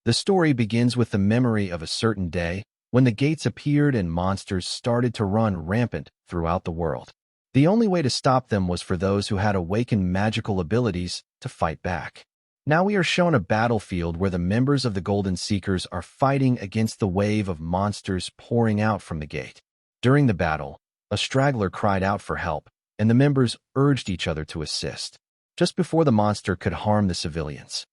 The story begins with the memory of a certain day when the gates appeared and monsters started to run rampant throughout the world. The only way to stop them was for those who had awakened magical abilities to fight back. Now we are shown a battlefield where the members of the Golden Seekers are fighting against the wave of monsters pouring out from the gate. During the battle, a straggler cried out for help, and the members urged each other to assist. Just before the monster could harm the civilians,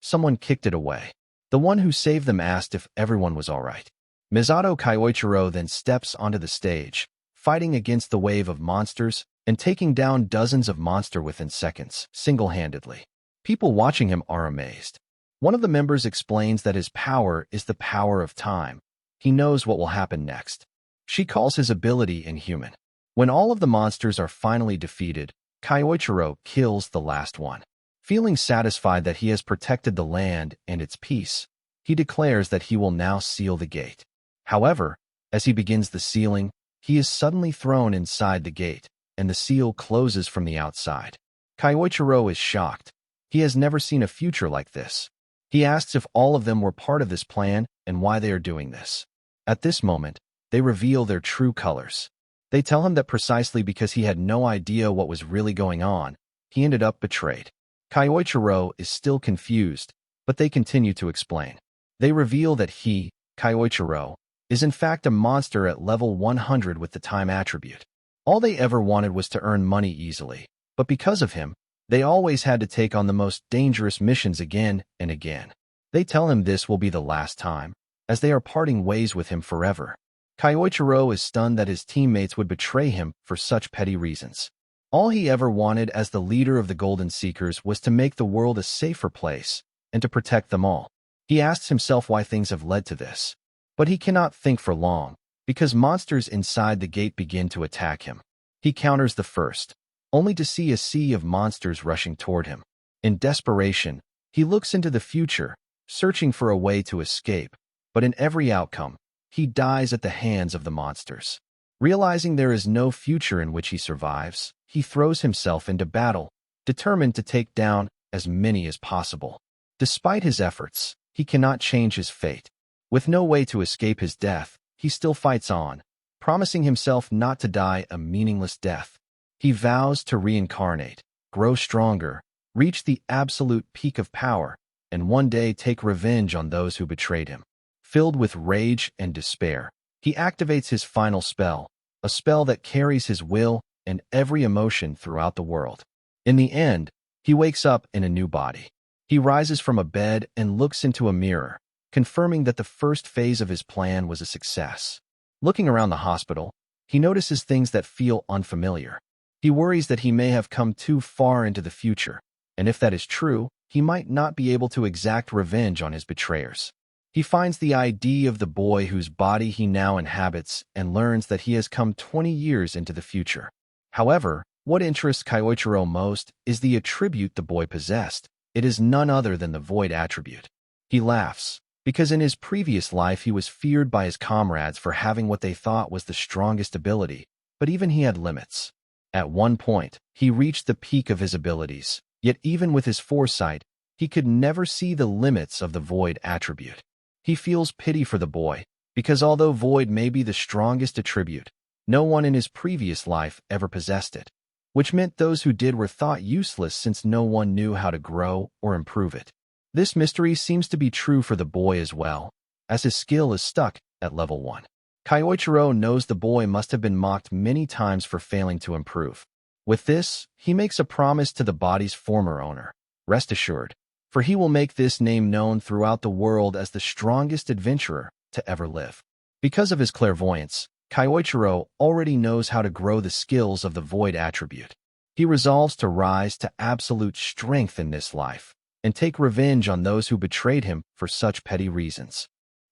someone kicked it away. The one who saved them asked if everyone was all right. Misato Kyoichiro then steps onto the stage, fighting against the wave of monsters and taking down dozens of monsters within seconds, single-handedly. People watching him are amazed. One of the members explains that his power is the power of time. He knows what will happen next. She calls his ability inhuman. When all of the monsters are finally defeated, Kyoichiro kills the last one. Feeling satisfied that he has protected the land and its peace, he declares that he will now seal the gate. However, as he begins the sealing, he is suddenly thrown inside the gate, and the seal closes from the outside. Kyoichiro is shocked. He has never seen a future like this. He asks if all of them were part of this plan and why they are doing this. At this moment, they reveal their true colors. They tell him that precisely because he had no idea what was really going on, he ended up betrayed. Kyoichiro is still confused, but they continue to explain. They reveal that he, Kyoichiro, is in fact a monster at level 100 with the time attribute. All they ever wanted was to earn money easily, but because of him, they always had to take on the most dangerous missions again and again. They tell him this will be the last time, as they are parting ways with him forever. Kyoichiro is stunned that his teammates would betray him for such petty reasons. All he ever wanted as the leader of the Golden Seekers was to make the world a safer place and to protect them all. He asks himself why things have led to this. But he cannot think for long, because monsters inside the gate begin to attack him. He counters the first, only to see a sea of monsters rushing toward him. In desperation, he looks into the future, searching for a way to escape, but in every outcome, he dies at the hands of the monsters. Realizing there is no future in which he survives, he throws himself into battle, determined to take down as many as possible. Despite his efforts, he cannot change his fate. With no way to escape his death, he still fights on, promising himself not to die a meaningless death. He vows to reincarnate, grow stronger, reach the absolute peak of power, and one day take revenge on those who betrayed him. Filled with rage and despair, he activates his final spell, a spell that carries his will and every emotion throughout the world. In the end, he wakes up in a new body. He rises from a bed and looks into a mirror, confirming that the first phase of his plan was a success. Looking around the hospital, he notices things that feel unfamiliar. He worries that he may have come too far into the future, and if that is true, he might not be able to exact revenge on his betrayers. He finds the ID of the boy whose body he now inhabits and learns that he has come 20 years into the future. However, what interests Kyoichiro most is the attribute the boy possessed. It is none other than the void attribute. He laughs, because in his previous life he was feared by his comrades for having what they thought was the strongest ability, but even he had limits. At one point, he reached the peak of his abilities, yet even with his foresight, he could never see the limits of the void attribute. He feels pity for the boy, because although void may be the strongest attribute, no one in his previous life ever possessed it, which meant those who did were thought useless since no one knew how to grow or improve it. This mystery seems to be true for the boy as well, as his skill is stuck at level 1. Kyoichiro knows the boy must have been mocked many times for failing to improve. With this, he makes a promise to the body's former owner. Rest assured, for he will make this name known throughout the world as the strongest adventurer to ever live. Because of his clairvoyance, Kyoichiro already knows how to grow the skills of the void attribute. He resolves to rise to absolute strength in this life and take revenge on those who betrayed him for such petty reasons.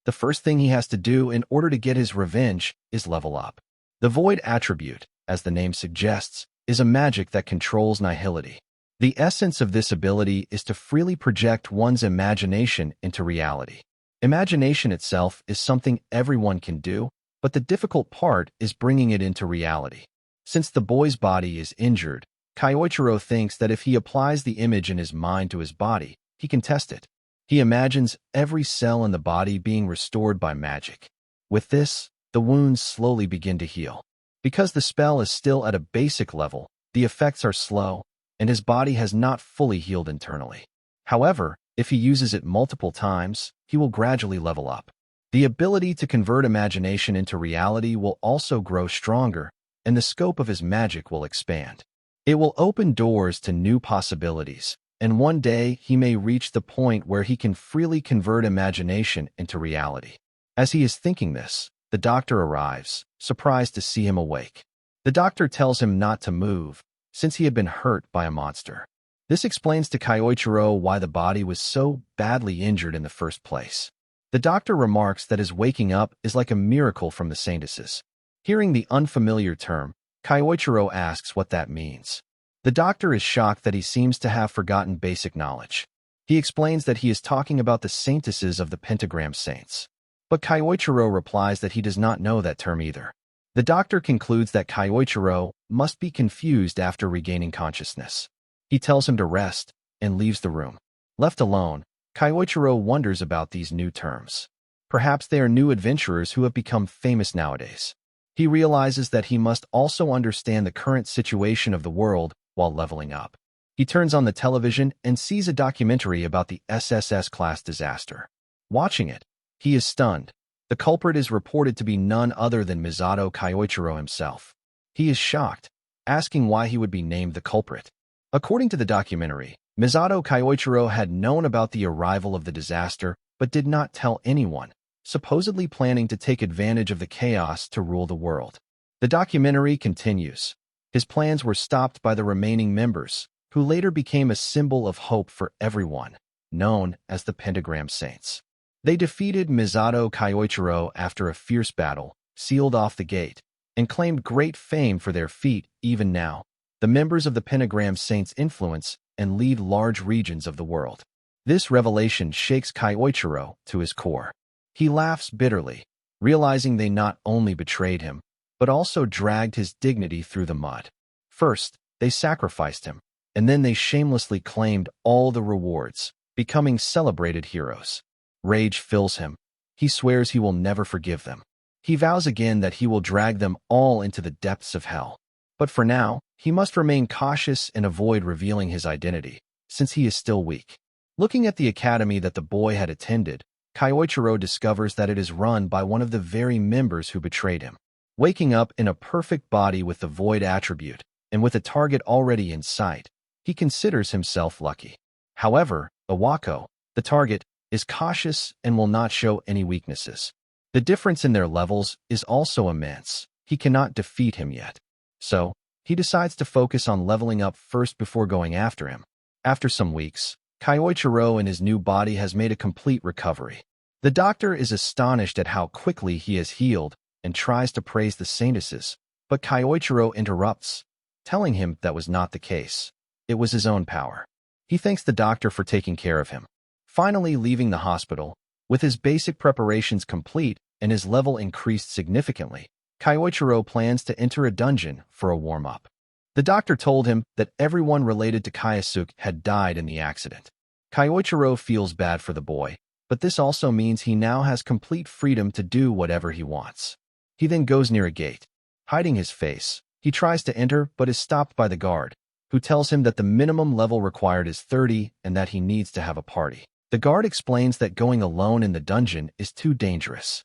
The first thing he has to do in order to get his revenge is level up. The void attribute, as the name suggests, is a magic that controls nihility. The essence of this ability is to freely project one's imagination into reality. Imagination itself is something everyone can do, but the difficult part is bringing it into reality. Since the boy's body is injured, Kyoichiro thinks that if he applies the image in his mind to his body, he can test it. He imagines every cell in the body being restored by magic. With this, the wounds slowly begin to heal. Because the spell is still at a basic level, the effects are slow, and his body has not fully healed internally. However, if he uses it multiple times, he will gradually level up. The ability to convert imagination into reality will also grow stronger, and the scope of his magic will expand. It will open doors to new possibilities, and one day he may reach the point where he can freely convert imagination into reality. As he is thinking this, the doctor arrives, surprised to see him awake. The doctor tells him not to move, since he had been hurt by a monster. This explains to Kyoichiro why the body was so badly injured in the first place. The doctor remarks that his waking up is like a miracle from the saintesses. Hearing the unfamiliar term, Kyoichiro asks what that means. The doctor is shocked that he seems to have forgotten basic knowledge. He explains that he is talking about the saintesses of the pentagram saints. But Kyoichiro replies that he does not know that term either. The doctor concludes that Kyoichiro must be confused after regaining consciousness. He tells him to rest and leaves the room. Left alone, Kyoichiro wonders about these new terms. Perhaps they are new adventurers who have become famous nowadays. He realizes that he must also understand the current situation of the world while leveling up. He turns on the television and sees a documentary about the SSS-class disaster. Watching it, he is stunned. The culprit is reported to be none other than Misato Kyoichiro himself. He is shocked, asking why he would be named the culprit. According to the documentary, Misato Kyoichiro had known about the arrival of the disaster but did not tell anyone, supposedly planning to take advantage of the chaos to rule the world. The documentary continues. His plans were stopped by the remaining members, who later became a symbol of hope for everyone, known as the Pentagram Saints. They defeated Misato Kyoichiro after a fierce battle, sealed off the gate, and claimed great fame for their feat. Even now, the members of the Pentagram Saints influence and lead large regions of the world. This revelation shakes Kyoichiro to his core. He laughs bitterly, realizing they not only betrayed him, but also dragged his dignity through the mud. First, they sacrificed him, and then they shamelessly claimed all the rewards, becoming celebrated heroes. Rage fills him. He swears he will never forgive them. He vows again that he will drag them all into the depths of hell. But for now, he must remain cautious and avoid revealing his identity, since he is still weak. Looking at the academy that the boy had attended, Kyoichiro discovers that it is run by one of the very members who betrayed him. Waking up in a perfect body with the void attribute, and with a target already in sight, he considers himself lucky. However, Iwako, the target, is cautious and will not show any weaknesses. The difference in their levels is also immense. He cannot defeat him yet. So, he decides to focus on leveling up first before going after him. After some weeks, Kyoichiro in his new body has made a complete recovery. The doctor is astonished at how quickly he has healed and tries to praise the saintesses, but Kyoichiro interrupts, telling him that was not the case. It was his own power. He thanks the doctor for taking care of him. Finally leaving the hospital, with his basic preparations complete and his level increased significantly, Kyoichiro plans to enter a dungeon for a warm-up. The doctor told him that everyone related to Kyosuke had died in the accident. Kyoichiro feels bad for the boy, but this also means he now has complete freedom to do whatever he wants. He then goes near a gate. Hiding his face, he tries to enter but is stopped by the guard, who tells him that the minimum level required is 30 and that he needs to have a party. The guard explains that going alone in the dungeon is too dangerous.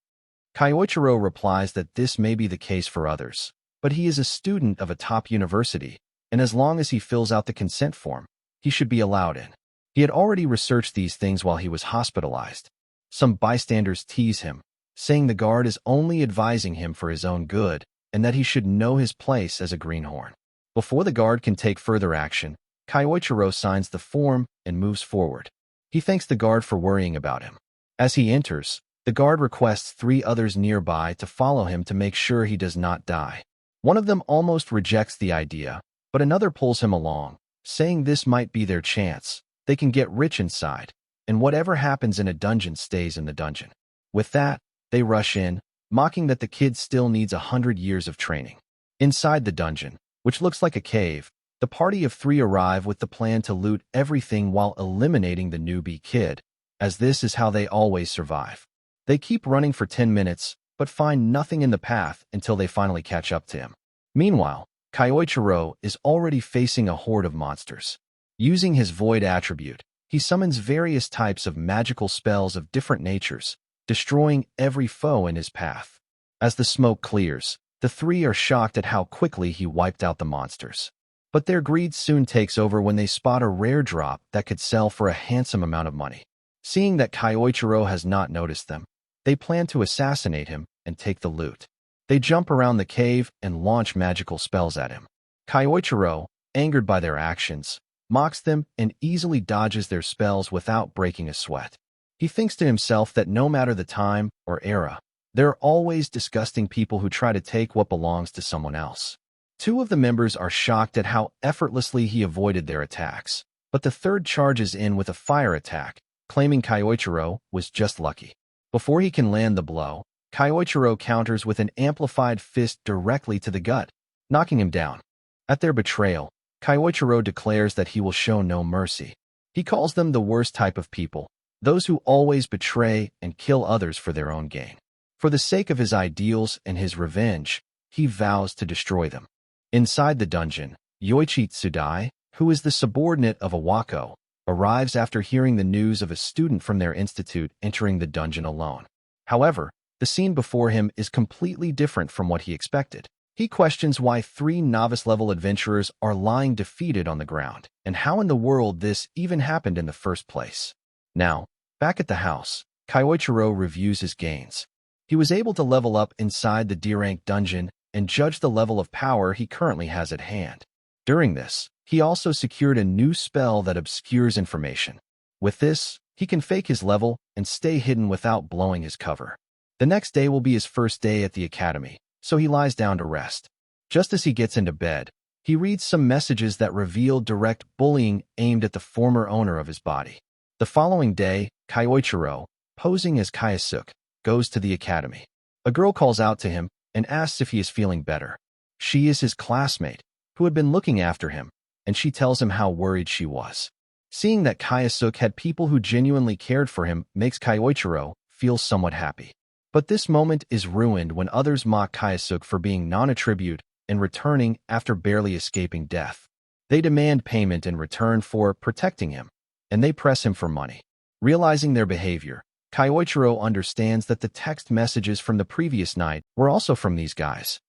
Kyoichiro replies that this may be the case for others, but he is a student of a top university, and as long as he fills out the consent form, he should be allowed in. He had already researched these things while he was hospitalized. Some bystanders tease him, saying the guard is only advising him for his own good and that he should know his place as a greenhorn. Before the guard can take further action, Kyoichiro signs the form and moves forward. He thanks the guard for worrying about him. As he enters, the guard requests 3 others nearby to follow him to make sure he does not die. One of them almost rejects the idea, but another pulls him along, saying this might be their chance. They can get rich inside, and whatever happens in a dungeon stays in the dungeon. With that, they rush in, mocking that the kid still needs 100 years of training. Inside the dungeon, which looks like a cave, the party of 3 arrive with the plan to loot everything while eliminating the newbie kid, as this is how they always survive. They keep running for 10 minutes, but find nothing in the path until they finally catch up to him. Meanwhile, Kyoichiro is already facing a horde of monsters. Using his void attribute, he summons various types of magical spells of different natures, destroying every foe in his path. As the smoke clears, the three are shocked at how quickly he wiped out the monsters. But their greed soon takes over when they spot a rare drop that could sell for a handsome amount of money. Seeing that Kyoichiro has not noticed them, they plan to assassinate him and take the loot. They jump around the cave and launch magical spells at him. Kyoichiro, angered by their actions, mocks them and easily dodges their spells without breaking a sweat. He thinks to himself that no matter the time or era, there are always disgusting people who try to take what belongs to someone else. Two of the members are shocked at how effortlessly he avoided their attacks, but the third charges in with a fire attack, claiming Kyoichiro was just lucky. Before he can land the blow, Kyoichiro counters with an amplified fist directly to the gut, knocking him down. At their betrayal, Kyoichiro declares that he will show no mercy. He calls them the worst type of people, those who always betray and kill others for their own gain. For the sake of his ideals and his revenge, he vows to destroy them. Inside the dungeon, Yoichi Tsudai, who is the subordinate of Awako, arrives after hearing the news of a student from their institute entering the dungeon alone. However, the scene before him is completely different from what he expected. He questions why 3 novice-level adventurers are lying defeated on the ground, and how in the world this even happened in the first place. Now, back at the house, Kyoichiro reviews his gains. He was able to level up inside the D-rank dungeon and judge the level of power he currently has at hand. During this, he also secured a new spell that obscures information. With this, he can fake his level and stay hidden without blowing his cover. The next day will be his first day at the academy, so he lies down to rest. Just as he gets into bed, he reads some messages that reveal direct bullying aimed at the former owner of his body. The following day, Kyoichiro, posing as Kayasuke, goes to the academy. A girl calls out to him and asks if he is feeling better. She is his classmate, who had been looking after him, and she tells him how worried she was. Seeing that Kayasuke had people who genuinely cared for him makes Kyoichiro feel somewhat happy. But this moment is ruined when others mock Kayasuke for being non-attribute and returning after barely escaping death. They demand payment in return for protecting him, and they press him for money. Realizing their behavior, Kyoichiro understands that the text messages from the previous night were also from these guys.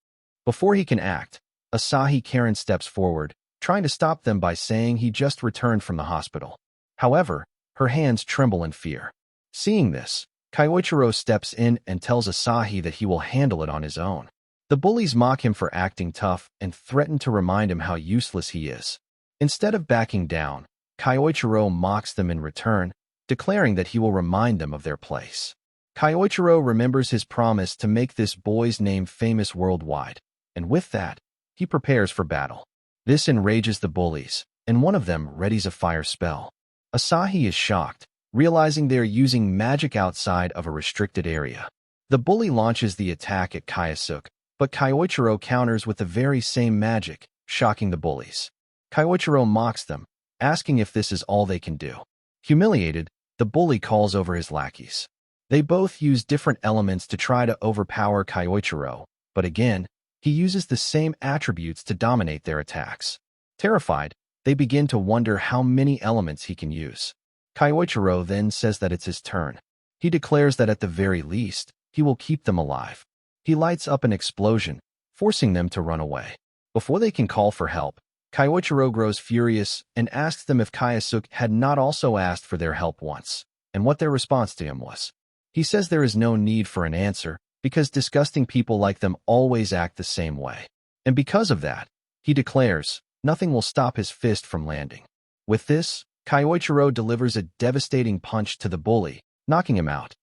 Before he can act, Asahi Karen steps forward, trying to stop them by saying he just returned from the hospital. However, her hands tremble in fear. Seeing this, Kyoichiro steps in and tells Asahi that he will handle it on his own. The bullies mock him for acting tough and threaten to remind him how useless he is. Instead of backing down, Kyoichiro mocks them in return, declaring that he will remind them of their place. Kyoichiro remembers his promise to make this boy's name famous worldwide, and with that, he prepares for battle. This enrages the bullies, and one of them readies a fire spell. Asahi is shocked, realizing they are using magic outside of a restricted area. The bully launches the attack at Kayasuke, but Kyoichiro counters with the very same magic, shocking the bullies. Kyoichiro mocks them, asking if this is all they can do. Humiliated, the bully calls over his lackeys. They both use different elements to try to overpower Kyoichiro, but again, he uses the same attributes to dominate their attacks. Terrified, they begin to wonder how many elements he can use. Kyoichiro then says that it's his turn. He declares that at the very least, he will keep them alive. He lights up an explosion, forcing them to run away. Before they can call for help, Kyoichiro grows furious and asks them if Kayasuke had not also asked for their help once, and what their response to him was. He says there is no need for an answer, because disgusting people like them always act the same way. And because of that, he declares, nothing will stop his fist from landing. With this, Kyoichiro delivers a devastating punch to the bully, knocking him out.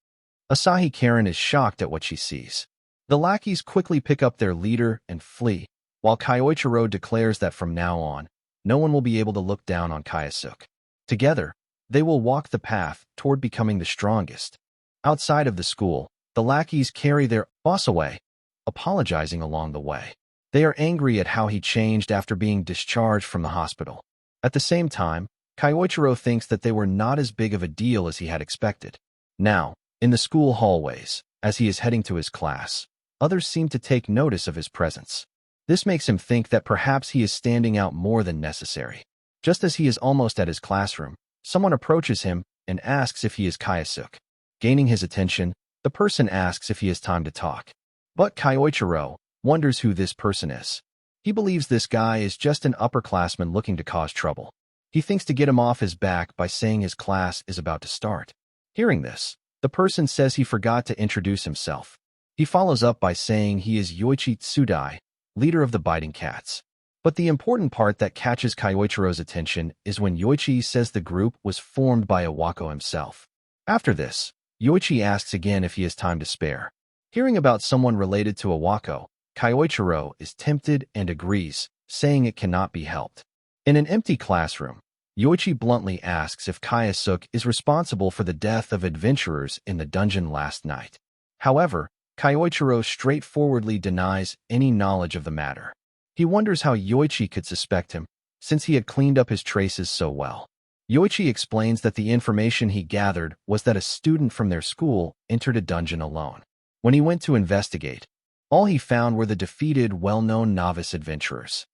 Asahi Karen is shocked at what she sees. The lackeys quickly pick up their leader and flee, while Kyoichiro declares that from now on, no one will be able to look down on Kayasuke. Together, they will walk the path toward becoming the strongest. Outside of the school, the lackeys carry their boss away, apologizing along the way. They are angry at how he changed after being discharged from the hospital. At the same time, Kyoichiro thinks that they were not as big of a deal as he had expected. Now, in the school hallways, as he is heading to his class, others seem to take notice of his presence. This makes him think that perhaps he is standing out more than necessary. Just as he is almost at his classroom, someone approaches him and asks if he is Kyosuke. Gaining his attention, the person asks if he has time to talk. But Kyoichiro wonders who this person is. He believes this guy is just an upperclassman looking to cause trouble. He thinks to get him off his back by saying his class is about to start. Hearing this, the person says he forgot to introduce himself. He follows up by saying he is Yoichi Tsudai, leader of the Biting Cats. But the important part that catches Kyoichiro's attention is when Yoichi says the group was formed by Iwako himself. After this, Yoichi asks again if he has time to spare. Hearing about someone related to Iwako, Kyoichiro is tempted and agrees, saying it cannot be helped. In an empty classroom, Yoichi bluntly asks if Kyosuke is responsible for the death of adventurers in the dungeon last night. However, Kyoichiro straightforwardly denies any knowledge of the matter. He wonders how Yoichi could suspect him, since he had cleaned up his traces so well. Yoichi explains that the information he gathered was that a student from their school entered a dungeon alone. When he went to investigate, all he found were the defeated, well-known novice adventurers.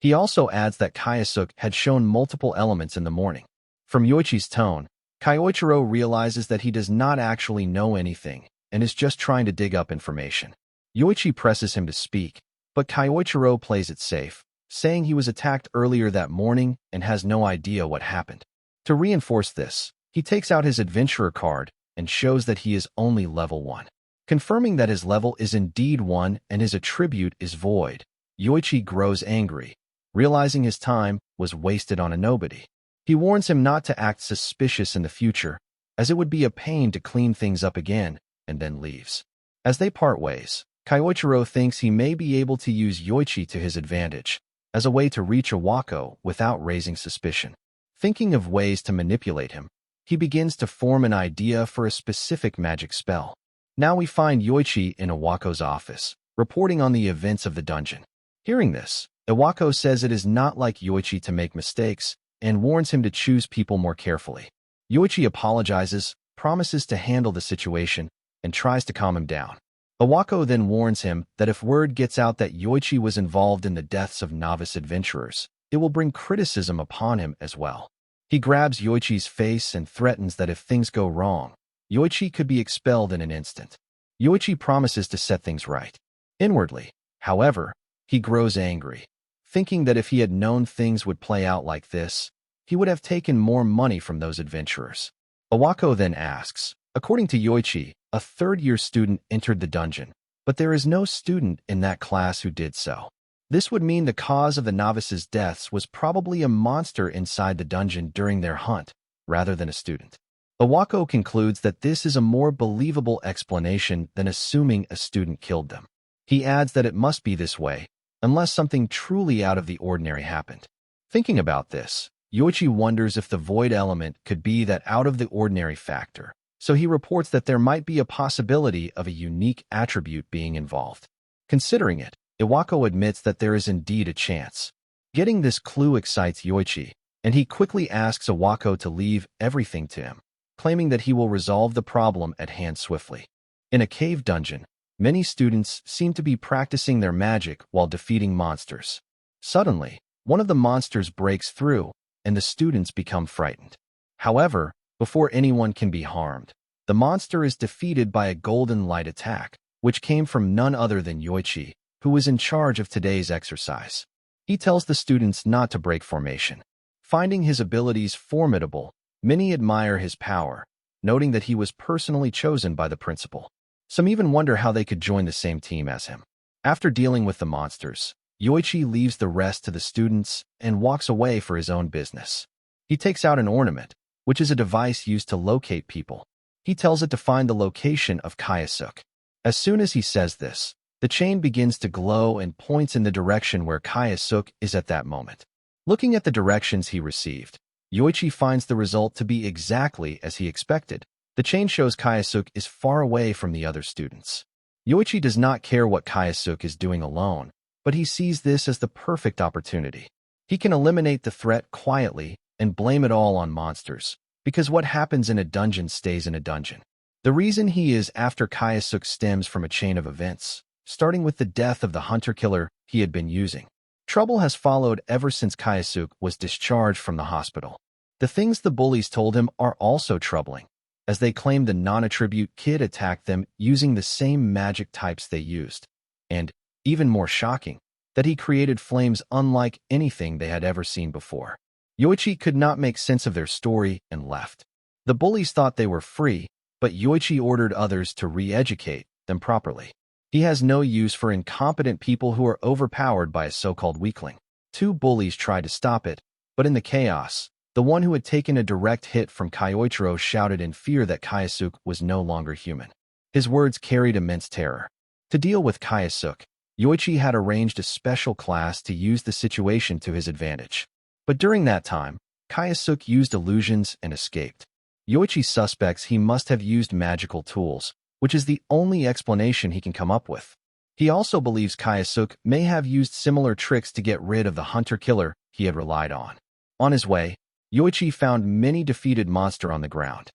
He also adds that Kyosuke had shown multiple elements in the morning. From Yoichi's tone, Kyoichiro realizes that he does not actually know anything and is just trying to dig up information. Yoichi presses him to speak, but Kyoichiro plays it safe, saying he was attacked earlier that morning and has no idea what happened. To reinforce this, he takes out his adventurer card and shows that he is only level 1. Confirming that his level is indeed 1 and his attribute is void, Yoichi grows angry, realizing his time was wasted on a nobody. He warns him not to act suspicious in the future, as it would be a pain to clean things up again, and then leaves. As they part ways, Kyoichiro thinks he may be able to use Yoichi to his advantage, as a way to reach Iwako without raising suspicion. Thinking of ways to manipulate him, he begins to form an idea for a specific magic spell. Now we find Yoichi in Iwako's office, reporting on the events of the dungeon. Hearing this, Iwako says it is not like Yoichi to make mistakes, and warns him to choose people more carefully. Yoichi apologizes, promises to handle the situation, and tries to calm him down. Iwako then warns him that if word gets out that Yoichi was involved in the deaths of novice adventurers, it will bring criticism upon him as well. He grabs Yoichi's face and threatens that if things go wrong, Yoichi could be expelled in an instant. Yoichi promises to set things right. Inwardly, however, he grows angry, thinking that if he had known things would play out like this, he would have taken more money from those adventurers. Iwako then asks, according to Yoichi, a third-year student entered the dungeon, but there is no student in that class who did so. This would mean the cause of the novices' deaths was probably a monster inside the dungeon during their hunt, rather than a student. Iwako concludes that this is a more believable explanation than assuming a student killed them. He adds that it must be this way, unless something truly out of the ordinary happened. Thinking about this, Yoichi wonders if the void element could be that out-of-the-ordinary factor, so he reports that there might be a possibility of a unique attribute being involved. Considering it, Iwako admits that there is indeed a chance. Getting this clue excites Yoichi, and he quickly asks Iwako to leave everything to him, claiming that he will resolve the problem at hand swiftly. In a cave dungeon, many students seem to be practicing their magic while defeating monsters. Suddenly, one of the monsters breaks through, and the students become frightened. However, before anyone can be harmed, the monster is defeated by a golden light attack, which came from none other than Yoichi, who was in charge of today's exercise. He tells the students not to break formation. Finding his abilities formidable, many admire his power, noting that he was personally chosen by the principal. Some even wonder how they could join the same team as him. After dealing with the monsters, Yoichi leaves the rest to the students and walks away for his own business. He takes out an ornament, which is a device used to locate people. He tells it to find the location of Kyosuke. As soon as he says this, the chain begins to glow and points in the direction where Kyosuke is at that moment. Looking at the directions he received, Yoichi finds the result to be exactly as he expected. The chain shows Kyosuke is far away from the other students. Yoichi does not care what Kyosuke is doing alone, but he sees this as the perfect opportunity. He can eliminate the threat quietly and blame it all on monsters, because what happens in a dungeon stays in a dungeon. The reason he is after Kayasuk stems from a chain of events, starting with the death of the hunter-killer he had been using. Trouble has followed ever since Kayasuk was discharged from the hospital. The things the bullies told him are also troubling, as they claim the non-attribute kid attacked them using the same magic types they used. And, even more shocking, that he created flames unlike anything they had ever seen before. Yoichi could not make sense of their story and left. The bullies thought they were free, but Yoichi ordered others to re-educate them properly. He has no use for incompetent people who are overpowered by a so-called weakling. Two bullies tried to stop it, but in the chaos, the one who had taken a direct hit from Kyoichiro shouted in fear that Kayasuk was no longer human. His words carried immense terror. To deal with Kayasuk, Yoichi had arranged a special class to use the situation to his advantage. But during that time, Kayasuk used illusions and escaped. Yoichi suspects he must have used magical tools, which is the only explanation he can come up with. He also believes Kayasuk may have used similar tricks to get rid of the hunter-killer he had relied on. On his way, Yoichi found many defeated monsters on the ground.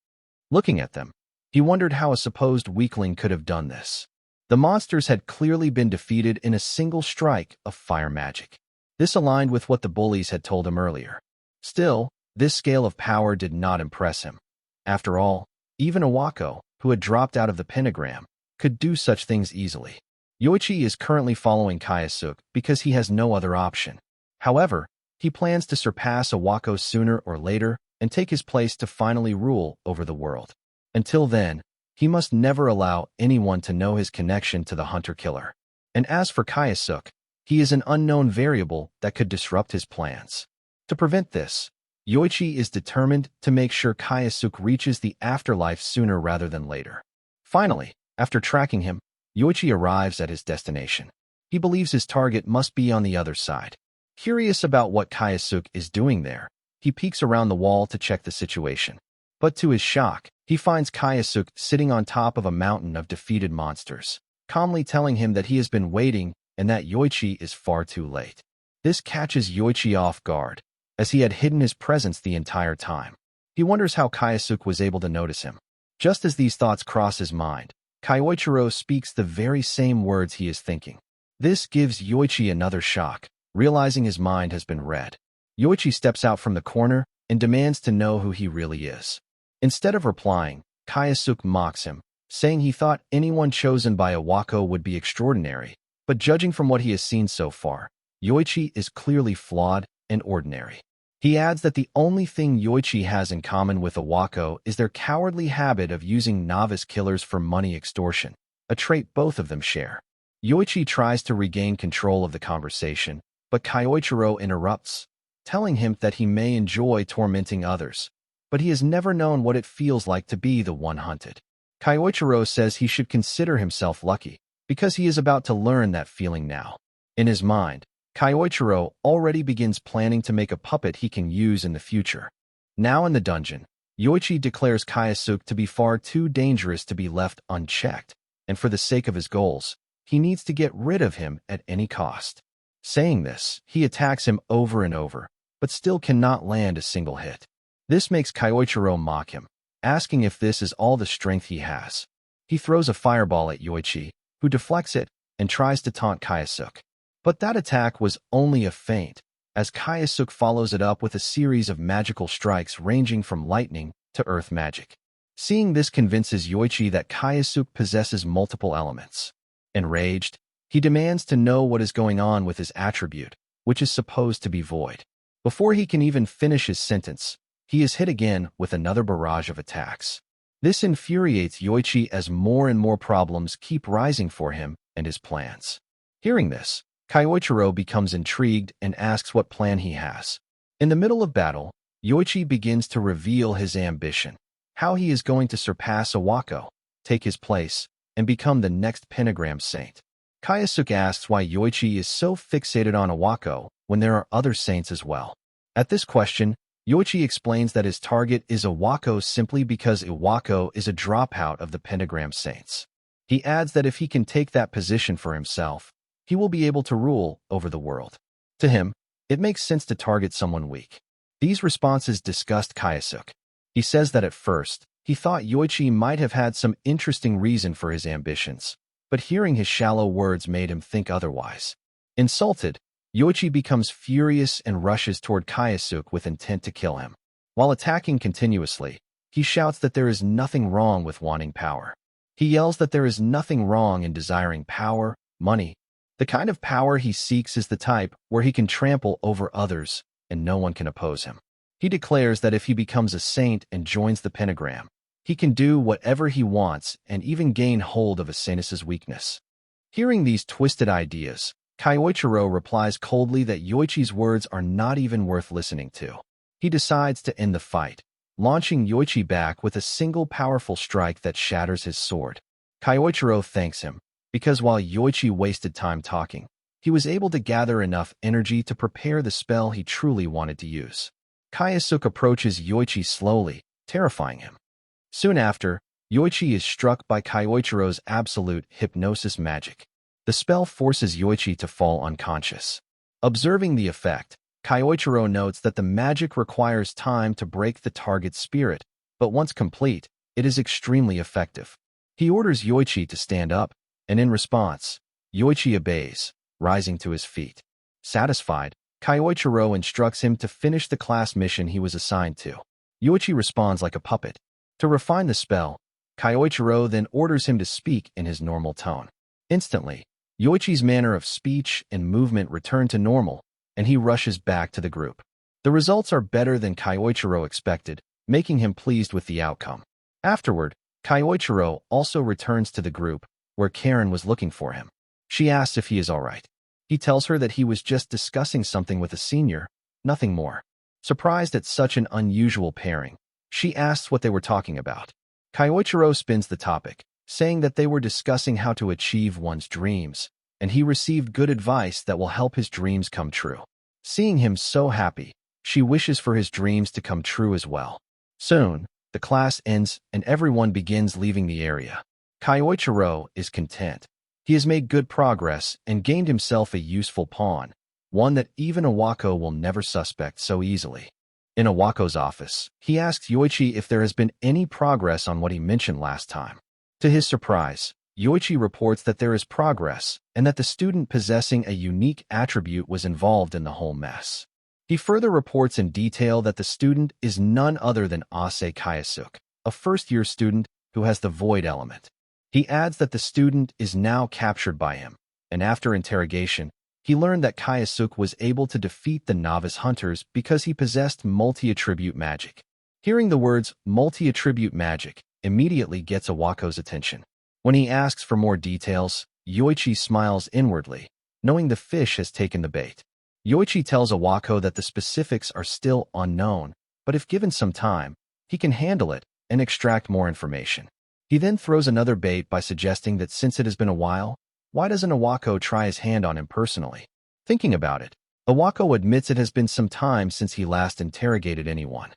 Looking at them, he wondered how a supposed weakling could have done this. The monsters had clearly been defeated in a single strike of fire magic. This aligned with what the bullies had told him earlier. Still, this scale of power did not impress him. After all, even Iwako, who had dropped out of the pentagram, could do such things easily. Yoichi is currently following Kayasuk because he has no other option. However, he plans to surpass Iwako sooner or later and take his place to finally rule over the world. Until then, he must never allow anyone to know his connection to the hunter-killer. And as for Kayasuk, he is an unknown variable that could disrupt his plans. To prevent this, Yoichi is determined to make sure Kayasuk reaches the afterlife sooner rather than later. Finally, after tracking him, Yoichi arrives at his destination. He believes his target must be on the other side. Curious about what Kayasuk is doing there, he peeks around the wall to check the situation. But to his shock, he finds Kayasuk sitting on top of a mountain of defeated monsters, calmly telling him that he has been waiting and that Yoichi is far too late. This catches Yoichi off guard, as he had hidden his presence the entire time. He wonders how Kayasuk was able to notice him. Just as these thoughts cross his mind, Kyoichiro speaks the very same words he is thinking. This gives Yoichi another shock, realizing his mind has been read. Yoichi steps out from the corner and demands to know who he really is. Instead of replying, Kayasuk mocks him, saying he thought anyone chosen by Iwako would be extraordinary, but judging from what he has seen so far, Yoichi is clearly flawed and ordinary. He adds that the only thing Yoichi has in common with Iwako is their cowardly habit of using novice killers for money extortion, a trait both of them share. Yoichi tries to regain control of the conversation, but Kyoichiro interrupts, telling him that he may enjoy tormenting others, but he has never known what it feels like to be the one hunted. Kyoichiro says he should consider himself lucky, because he is about to learn that feeling now. In his mind, Kyoichiro already begins planning to make a puppet he can use in the future. Now in the dungeon, Yoichi declares Kayasuk to be far too dangerous to be left unchecked, and for the sake of his goals, he needs to get rid of him at any cost. Saying this, he attacks him over and over, but still cannot land a single hit. This makes Kyoichiro mock him, asking if this is all the strength he has. He throws a fireball at Yoichi, who deflects it and tries to taunt Kayasuk. But that attack was only a feint, as Kayasuk follows it up with a series of magical strikes ranging from lightning to earth magic. Seeing this convinces Yoichi that Kayasuk possesses multiple elements. Enraged, he demands to know what is going on with his attribute, which is supposed to be void. Before he can even finish his sentence, he is hit again with another barrage of attacks. This infuriates Yoichi as more and more problems keep rising for him and his plans. Hearing this, Kyoichiro becomes intrigued and asks what plan he has. In the middle of battle, Yoichi begins to reveal his ambition, how he is going to surpass Iwako, take his place, and become the next pentagram saint. Kayasuk asks why Yoichi is so fixated on Iwako when there are other saints as well. At this question, Yoichi explains that his target is Iwako simply because Iwako is a dropout of the pentagram saints. He adds that if he can take that position for himself, he will be able to rule over the world. To him, it makes sense to target someone weak. These responses disgust Kayasuke. He says that at first, he thought Yoichi might have had some interesting reason for his ambitions, but hearing his shallow words made him think otherwise. Insulted, Yoichi becomes furious and rushes toward Kayasuke with intent to kill him. While attacking continuously, he shouts that there is nothing wrong with wanting power. He yells that there is nothing wrong in desiring power, money. The kind of power he seeks is the type where he can trample over others and no one can oppose him. He declares that if he becomes a saint and joins the pentagram, he can do whatever he wants and even gain hold of a saint's weakness. Hearing these twisted ideas, Kyoichiro replies coldly that Yoichi's words are not even worth listening to. He decides to end the fight, launching Yoichi back with a single powerful strike that shatters his sword. Kyoichiro thanks him, because while Yoichi wasted time talking, he was able to gather enough energy to prepare the spell he truly wanted to use. Kayasuke approaches Yoichi slowly, terrifying him. Soon after, Yoichi is struck by Kyoichiro's absolute hypnosis magic. The spell forces Yoichi to fall unconscious. Observing the effect, Kyoichiro notes that the magic requires time to break the target's spirit, but once complete, it is extremely effective. He orders Yoichi to stand up, and in response, Yoichi obeys, rising to his feet. Satisfied, Kyoichiro instructs him to finish the class mission he was assigned to. Yoichi responds like a puppet. To refine the spell, Kyoichiro then orders him to speak in his normal tone. Instantly, Yoichi's manner of speech and movement return to normal, and he rushes back to the group. The results are better than Kyoichiro expected, making him pleased with the outcome. Afterward, Kyoichiro also returns to the group, where Karen was looking for him. She asks if he is all right. He tells her that he was just discussing something with a senior, nothing more. Surprised at such an unusual pairing, she asks what they were talking about. Kyoichiro spins the topic, saying that they were discussing how to achieve one's dreams, and he received good advice that will help his dreams come true. Seeing him so happy, she wishes for his dreams to come true as well. Soon, the class ends and everyone begins leaving the area. Kyoichiro is content. He has made good progress and gained himself a useful pawn, one that even Iwako will never suspect so easily. In Iwako's office, he asks Yoichi if there has been any progress on what he mentioned last time. To his surprise, Yoichi reports that there is progress and that the student possessing a unique attribute was involved in the whole mess. He further reports in detail that the student is none other than Ase Kayasuke, a first-year student who has the void element. He adds that the student is now captured by him, and after interrogation, he learned that Kayasuke was able to defeat the novice hunters because he possessed multi-attribute magic. Hearing the words multi-attribute magic immediately gets Iwako's attention. When he asks for more details, Yoichi smiles inwardly, knowing the fish has taken the bait. Yoichi tells Iwako that the specifics are still unknown, but if given some time, he can handle it and extract more information. He then throws another bait by suggesting that since it has been a while, why doesn't Iwako try his hand on him personally? Thinking about it, Iwako admits it has been some time since he last interrogated anyone,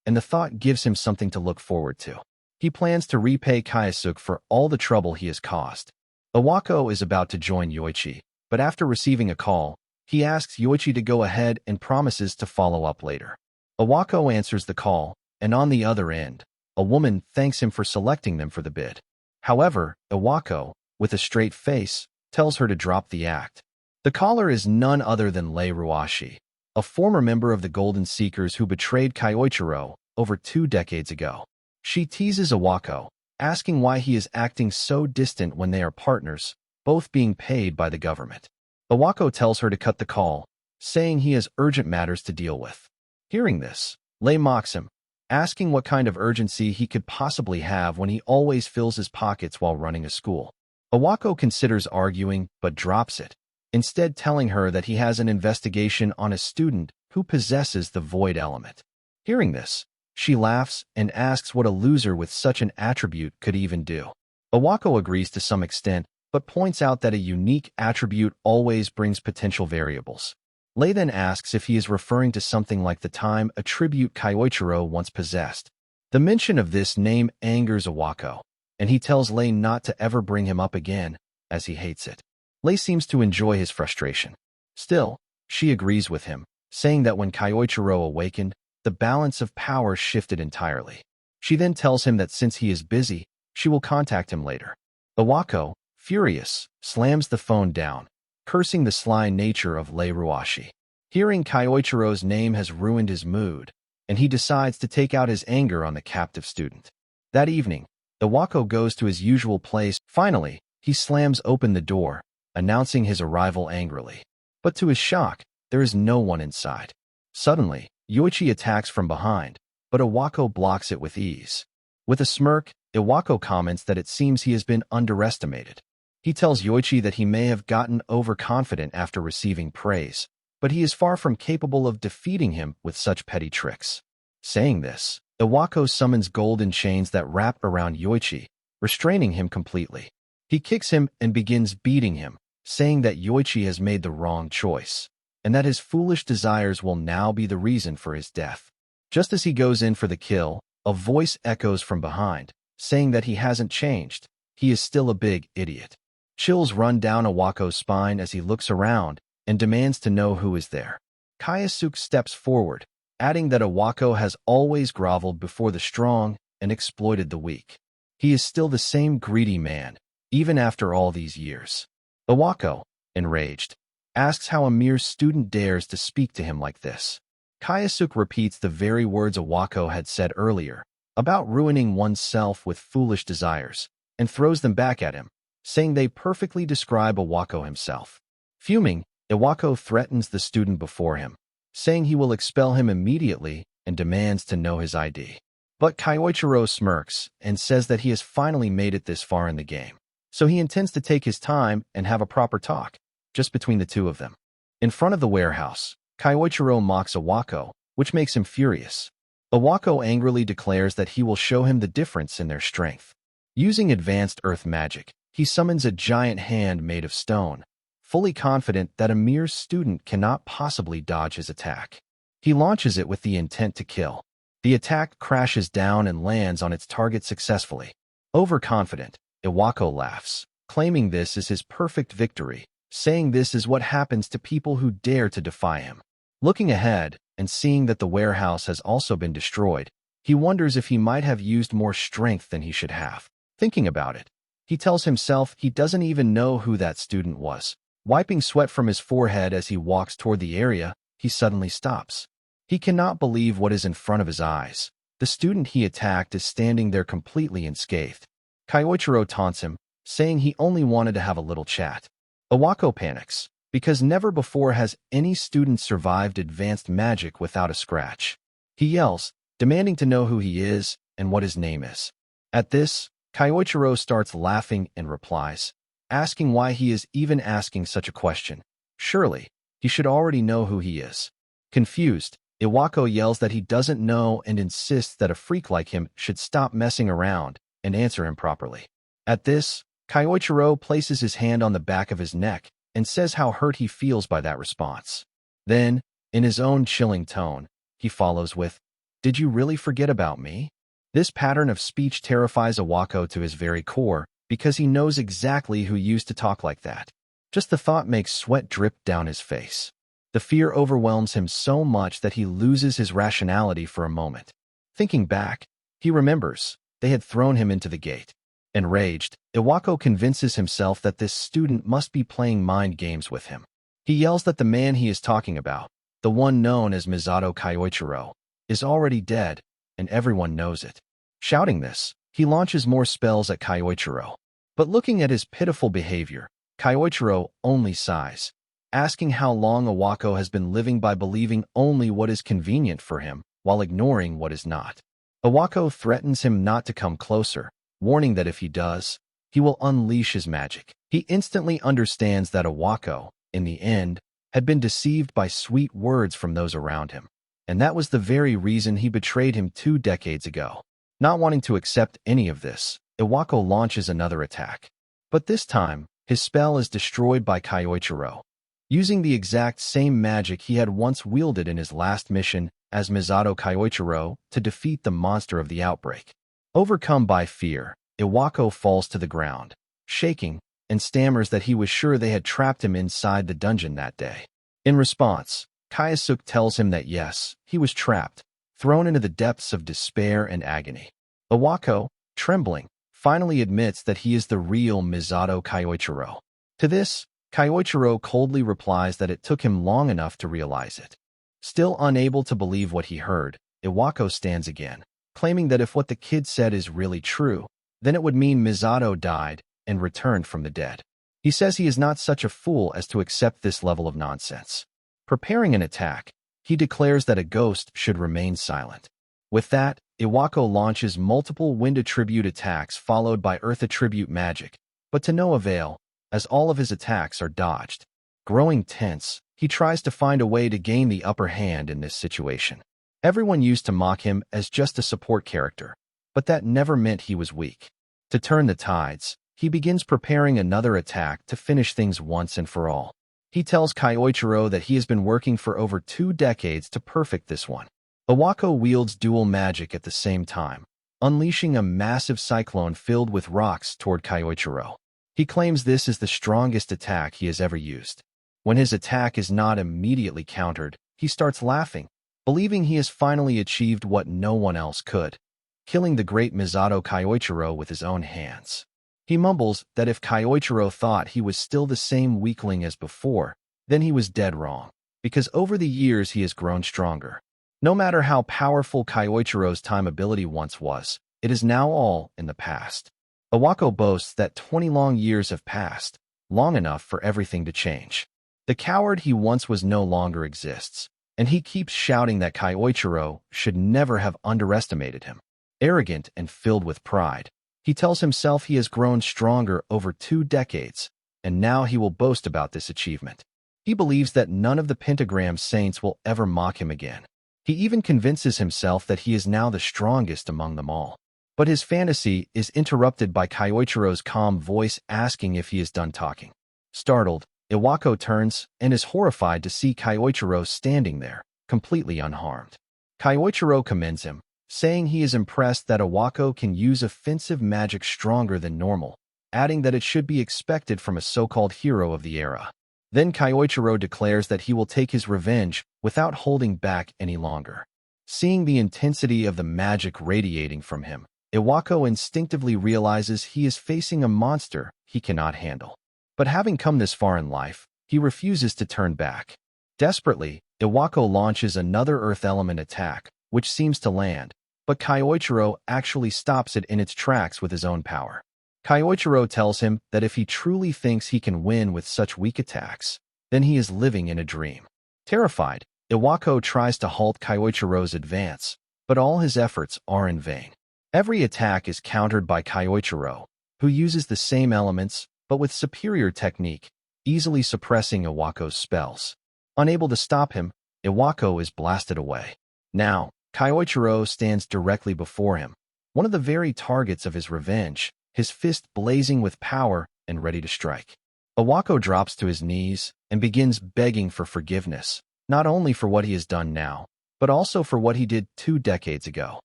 and the thought gives him something to look forward to. He plans to repay Kayasuke for all the trouble he has caused. Iwako is about to join Yoichi, but after receiving a call, he asks Yoichi to go ahead and promises to follow up later. Iwako answers the call, and on the other end, a woman thanks him for selecting them for the bid. However, Iwako, with a straight face, tells her to drop the act. The caller is none other than Lei Ruashi, a former member of the Golden Seekers who betrayed Kyoichiro over 2 decades ago. She teases Iwako, asking why he is acting so distant when they are partners, both being paid by the government. Iwako tells her to cut the call, saying he has urgent matters to deal with. Hearing this, Lei mocks him, asking what kind of urgency he could possibly have when he always fills his pockets while running a school. Iwako considers arguing, but drops it, instead telling her that he has an investigation on a student who possesses the void element. Hearing this, she laughs and asks what a loser with such an attribute could even do. Iwako agrees to some extent, but points out that a unique attribute always brings potential variables. Lei then asks if he is referring to something like the time attribute Kyoichiro once possessed. The mention of this name angers Iwako, and he tells Lei not to ever bring him up again, as he hates it. Lei seems to enjoy his frustration. Still, she agrees with him, saying that when Kyoichiro awakened, the balance of power shifted entirely. She then tells him that since he is busy, she will contact him later. Iwako, furious, slams the phone down, cursing the sly nature of Lei Ruashi. Hearing Kyoichiro's name has ruined his mood, and he decides to take out his anger on the captive student. That evening, Iwako goes to his usual place. Finally, he slams open the door, announcing his arrival angrily. But to his shock, there is no one inside. Suddenly, Yoichi attacks from behind, but Iwako blocks it with ease. With a smirk, Iwako comments that it seems he has been underestimated. He tells Yoichi that he may have gotten overconfident after receiving praise, but he is far from capable of defeating him with such petty tricks. Saying this, Iwako summons golden chains that wrap around Yoichi, restraining him completely. He kicks him and begins beating him, saying that Yoichi has made the wrong choice, and that his foolish desires will now be the reason for his death. Just as he goes in for the kill, a voice echoes from behind, saying that he hasn't changed, he is still a big idiot. Chills run down Iwako's spine as he looks around and demands to know who is there. Kyosuke steps forward, adding that Iwako has always groveled before the strong and exploited the weak. He is still the same greedy man, even after all these years. Iwako, enraged, asks how a mere student dares to speak to him like this. Kyosuke repeats the very words Iwako had said earlier, about ruining oneself with foolish desires, and throws them back at him, saying they perfectly describe Iwako himself. Fuming, Iwako threatens the student before him, saying he will expel him immediately and demands to know his ID. But Kyoichiro smirks and says that he has finally made it this far in the game, so he intends to take his time and have a proper talk, just between the two of them. In front of the warehouse, Kyoichiro mocks Iwako, which makes him furious. Iwako angrily declares that he will show him the difference in their strength. Using advanced earth magic, he summons a giant hand made of stone, fully confident that a mere student cannot possibly dodge his attack. He launches it with the intent to kill. The attack crashes down and lands on its target successfully. Overconfident, Iwako laughs, claiming this is his perfect victory, saying this is what happens to people who dare to defy him. Looking ahead, and seeing that the warehouse has also been destroyed, he wonders if he might have used more strength than he should have. Thinking about it, he tells himself he doesn't even know who that student was. Wiping sweat from his forehead as he walks toward the area, he suddenly stops. He cannot believe what is in front of his eyes. The student he attacked is standing there completely unscathed. Kyoichiro taunts him, saying he only wanted to have a little chat. Iwako panics, because never before has any student survived advanced magic without a scratch. He yells, demanding to know who he is and what his name is. At this, Kyoichiro starts laughing and replies, asking why he is even asking such a question. Surely, he should already know who he is. Confused, Iwako yells that he doesn't know and insists that a freak like him should stop messing around and answer him properly. At this, Kyoichiro places his hand on the back of his neck and says how hurt he feels by that response. Then, in his own chilling tone, he follows with, "Did you really forget about me?" This pattern of speech terrifies Iwako to his very core because he knows exactly who used to talk like that. Just the thought makes sweat drip down his face. The fear overwhelms him so much that he loses his rationality for a moment. Thinking back, he remembers they had thrown him into the gate. Enraged, Iwako convinces himself that this student must be playing mind games with him. He yells that the man he is talking about, the one known as Misato Kyoichiro, is already dead, and everyone knows it. Shouting this, he launches more spells at Kyoichiro. But looking at his pitiful behavior, Kyoichiro only sighs, asking how long Iwako has been living by believing only what is convenient for him, while ignoring what is not. Iwako threatens him not to come closer, warning that if he does, he will unleash his magic. He instantly understands that Iwako, in the end, had been deceived by sweet words from those around him, and that was the very reason he betrayed him 2 decades ago. Not wanting to accept any of this, Iwako launches another attack. But this time, his spell is destroyed by Kyoichiro, using the exact same magic he had once wielded in his last mission as Misato Kyoichiro to defeat the monster of the outbreak. Overcome by fear, Iwako falls to the ground, shaking, and stammers that he was sure they had trapped him inside the dungeon that day. In response, Kyosuke tells him that yes, he was trapped, thrown into the depths of despair and agony. Iwako, trembling, finally admits that he is the real Misato Kyoichiro. To this, Kyoichiro coldly replies that it took him long enough to realize it. Still unable to believe what he heard, Iwako stands again, claiming that if what the kid said is really true, then it would mean Misato died and returned from the dead. He says he is not such a fool as to accept this level of nonsense. Preparing an attack, he declares that a ghost should remain silent. With that, Iwako launches multiple wind attribute attacks followed by earth attribute magic, but to no avail, as all of his attacks are dodged. Growing tense, he tries to find a way to gain the upper hand in this situation. Everyone used to mock him as just a support character, but that never meant he was weak. To turn the tides, he begins preparing another attack to finish things once and for all. He tells Kyoichiro that he has been working for over 2 decades to perfect this one. Iwako wields dual magic at the same time, unleashing a massive cyclone filled with rocks toward Kyoichiro. He claims this is the strongest attack he has ever used. When his attack is not immediately countered, he starts laughing, believing he has finally achieved what no one else could, killing the great Misato Kyoichiro with his own hands. He mumbles that if Kyoichiro thought he was still the same weakling as before, then he was dead wrong, because over the years he has grown stronger. No matter how powerful Kyoichiro's time ability once was, it is now all in the past. Iwako boasts that 20 long years have passed, long enough for everything to change. The coward he once was no longer exists, and he keeps shouting that Kyoichiro should never have underestimated him. Arrogant and filled with pride, he tells himself he has grown stronger over 2 decades, and now he will boast about this achievement. He believes that none of the pentagram saints will ever mock him again. He even convinces himself that he is now the strongest among them all. But his fantasy is interrupted by Kyoichiro's calm voice asking if he is done talking. Startled, Iwako turns and is horrified to see Kyoichiro standing there, completely unharmed. Kyoichiro commends him, saying he is impressed that Iwako can use offensive magic stronger than normal, adding that it should be expected from a so-called hero of the era. Then Kyoichiro declares that he will take his revenge without holding back any longer. Seeing the intensity of the magic radiating from him, Iwako instinctively realizes he is facing a monster he cannot handle. But having come this far in life, he refuses to turn back. Desperately, Iwako launches another earth element attack, which seems to land, but Kyoichiro actually stops it in its tracks with his own power. Kyoichiro tells him that if he truly thinks he can win with such weak attacks, then he is living in a dream. Terrified, Iwako tries to halt Kyoichiro's advance, but all his efforts are in vain. Every attack is countered by Kyoichiro, who uses the same elements, but with superior technique, easily suppressing Iwako's spells. Unable to stop him, Iwako is blasted away. Now, Kyoichiro stands directly before him, one of the very targets of his revenge, his fist blazing with power and ready to strike. Iwako drops to his knees and begins begging for forgiveness, not only for what he has done now, but also for what he did 2 decades ago.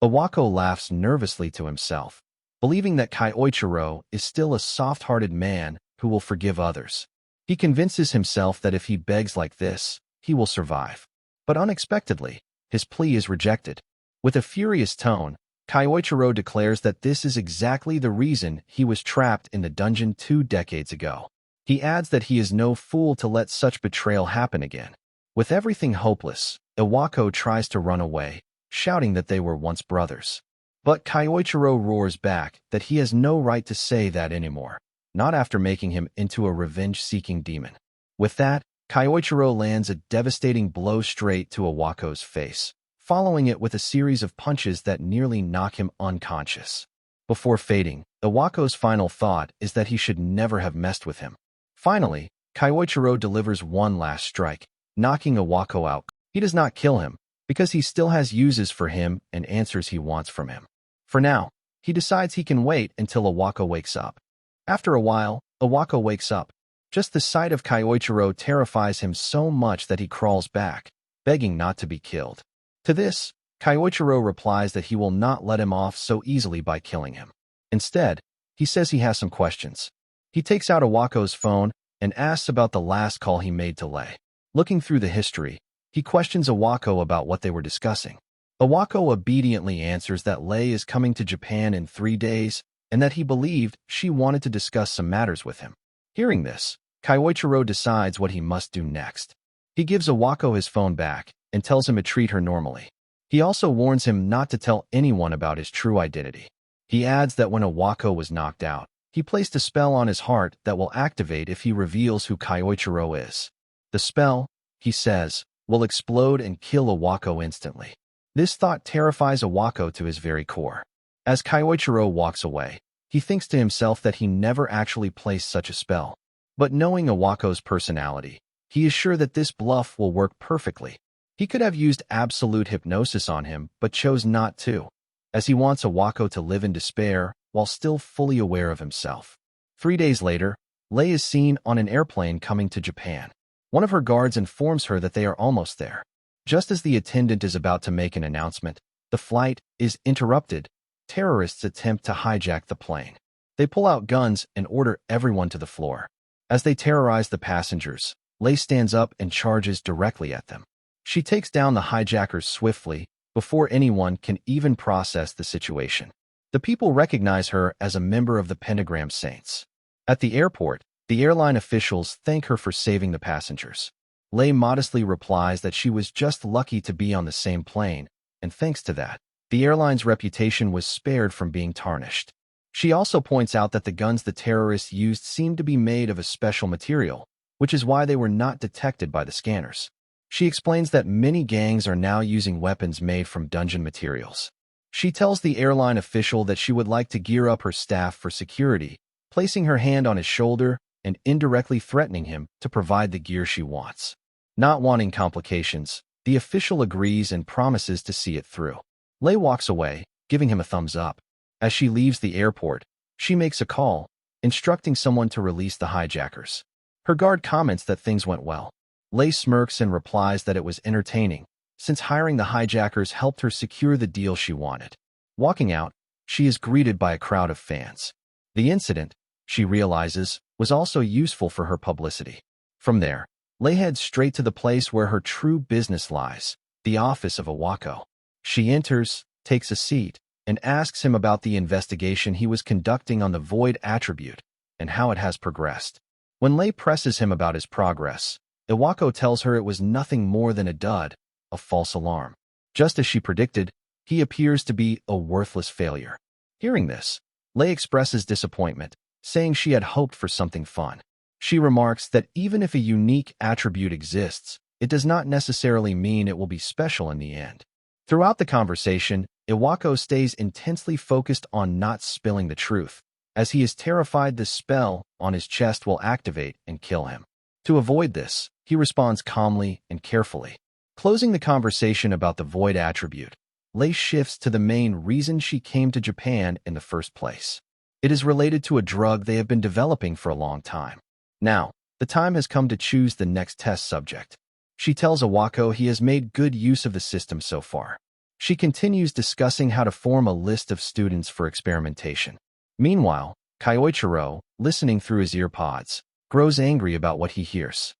Iwako laughs nervously to himself, believing that Kyoichiro is still a soft-hearted man who will forgive others. He convinces himself that if he begs like this, he will survive. But unexpectedly, his plea is rejected. With a furious tone, Kyoichiro declares that this is exactly the reason he was trapped in the dungeon 2 decades ago. He adds that he is no fool to let such betrayal happen again. With everything hopeless, Iwako tries to run away, shouting that they were once brothers. But Kyoichiro roars back that he has no right to say that anymore, not after making him into a revenge-seeking demon. With that, Kyoichiro lands a devastating blow straight to Iwako's face, following it with a series of punches that nearly knock him unconscious. Before fading, Iwako's final thought is that he should never have messed with him. Finally, Kyoichiro delivers one last strike, knocking Iwako out. He does not kill him, because he still has uses for him and answers he wants from him. For now, he decides he can wait until Iwako wakes up. After a while, Iwako wakes up. Just the sight of Kyoichiro terrifies him so much that he crawls back, begging not to be killed. To this, Kyoichiro replies that he will not let him off so easily by killing him. Instead, he says he has some questions. He takes out Iwako's phone and asks about the last call he made to Lei. Looking through the history, he questions Iwako about what they were discussing. Awako obediently answers that Lei is coming to Japan in 3 days and that he believed she wanted to discuss some matters with him. Hearing this, Kyoichiro decides what he must do next. He gives Awako his phone back and tells him to treat her normally. He also warns him not to tell anyone about his true identity. He adds that when Awako was knocked out, he placed a spell on his heart that will activate if he reveals who Kyoichiro is. The spell, he says, will explode and kill Awako instantly. This thought terrifies Awako to his very core. As Kyoichiro walks away, he thinks to himself that he never actually placed such a spell. But knowing Awako's personality, he is sure that this bluff will work perfectly. He could have used absolute hypnosis on him, but chose not to, as he wants Awako to live in despair while still fully aware of himself. 3 days later, Lei is seen on an airplane coming to Japan. One of her guards informs her that they are almost there. Just as the attendant is about to make an announcement, the flight is interrupted. Terrorists attempt to hijack the plane. They pull out guns and order everyone to the floor. As they terrorize the passengers, Lei stands up and charges directly at them. She takes down the hijackers swiftly, before anyone can even process the situation. The people recognize her as a member of the Pentagram Saints. At the airport, the airline officials thank her for saving the passengers. Lei modestly replies that she was just lucky to be on the same plane, and thanks to that, the airline's reputation was spared from being tarnished. She also points out that the guns the terrorists used seemed to be made of a special material, which is why they were not detected by the scanners. She explains that many gangs are now using weapons made from dungeon materials. She tells the airline official that she would like to gear up her staff for security, placing her hand on his shoulder and indirectly threatening him to provide the gear she wants. Not wanting complications, the official agrees and promises to see it through. Lei walks away, giving him a thumbs up. As she leaves the airport, she makes a call, instructing someone to release the hijackers. Her guard comments that things went well. Lei smirks and replies that it was entertaining, since hiring the hijackers helped her secure the deal she wanted. Walking out, she is greeted by a crowd of fans. The incident, she realizes, was also useful for her publicity. From there, Lei heads straight to the place where her true business lies, the office of Awako. She enters, takes a seat, and asks him about the investigation he was conducting on the void attribute and how it has progressed. When Lei presses him about his progress, Iwako tells her it was nothing more than a dud, a false alarm. Just as she predicted, he appears to be a worthless failure. Hearing this, Lei expresses disappointment, saying she had hoped for something fun. She remarks that even if a unique attribute exists, it does not necessarily mean it will be special in the end. Throughout the conversation, Iwako stays intensely focused on not spilling the truth, as he is terrified the spell on his chest will activate and kill him. To avoid this, he responds calmly and carefully. Closing the conversation about the void attribute, Lei shifts to the main reason she came to Japan in the first place. It is related to a drug they have been developing for a long time. Now, the time has come to choose the next test subject. She tells Iwako he has made good use of the system so far. She continues discussing how to form a list of students for experimentation. Meanwhile, Kyoichiro, listening through his earpods, grows angry about what he hears.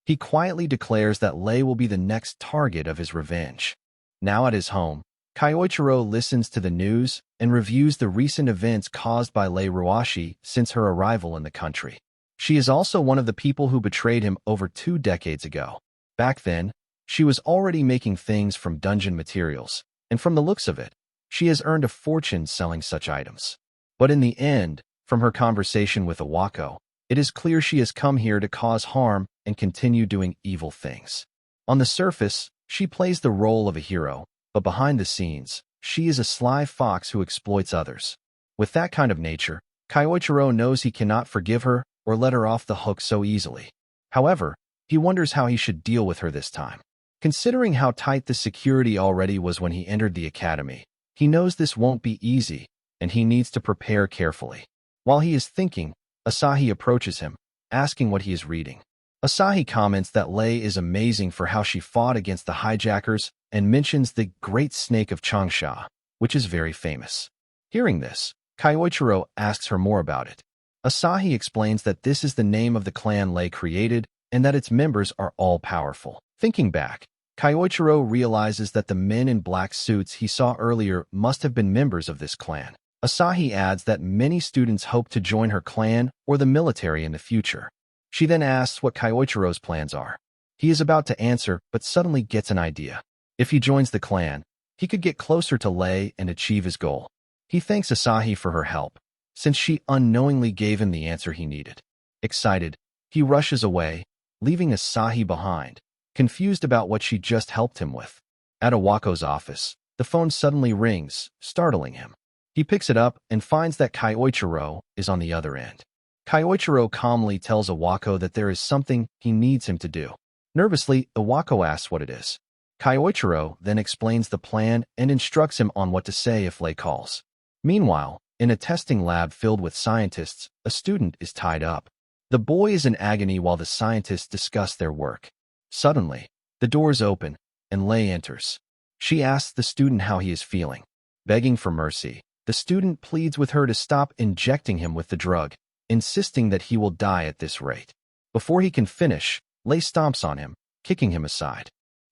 He quietly declares that Lei will be the next target of his revenge. Now at his home, Kyoichiro listens to the news and reviews the recent events caused by Lei Ruashi since her arrival in the country. She is also one of the people who betrayed him over 2 decades ago. Back then, she was already making things from dungeon materials, and from the looks of it, she has earned a fortune selling such items. But in the end, from her conversation with Iwako, it is clear she has come here to cause harm and continue doing evil things. On the surface, she plays the role of a hero, but behind the scenes, she is a sly fox who exploits others. With that kind of nature, Kyoichiro knows he cannot forgive her or let her off the hook so easily. However, he wonders how he should deal with her this time. Considering how tight the security already was when he entered the academy, he knows this won't be easy, and he needs to prepare carefully. While he is thinking, Asahi approaches him, asking what he is reading. Asahi comments that Lei is amazing for how she fought against the hijackers and mentions the Great Snake of Changsha, which is very famous. Hearing this, Kyoichiro asks her more about it. Asahi explains that this is the name of the clan Lei created and that its members are all powerful. Thinking back, Kyoichiro realizes that the men in black suits he saw earlier must have been members of this clan. Asahi adds that many students hope to join her clan or the military in the future. She then asks what Kyoichiro's plans are. He is about to answer, but suddenly gets an idea. If he joins the clan, he could get closer to Lei and achieve his goal. He thanks Asahi for her help, since she unknowingly gave him the answer he needed. Excited, he rushes away, leaving Asahi behind, confused about what she just helped him with. At Awako's office, the phone suddenly rings, startling him. He picks it up and finds that Kyoichiro is on the other end. Kyoichiro calmly tells Awako that there is something he needs him to do. Nervously, Awako asks what it is. Kyoichiro then explains the plan and instructs him on what to say if Lei calls. Meanwhile, in a testing lab filled with scientists, a student is tied up. The boy is in agony while the scientists discuss their work. Suddenly, the doors open, and Lei enters. She asks the student how he is feeling. Begging for mercy, the student pleads with her to stop injecting him with the drug, insisting that he will die at this rate. Before he can finish, Lei stomps on him, kicking him aside.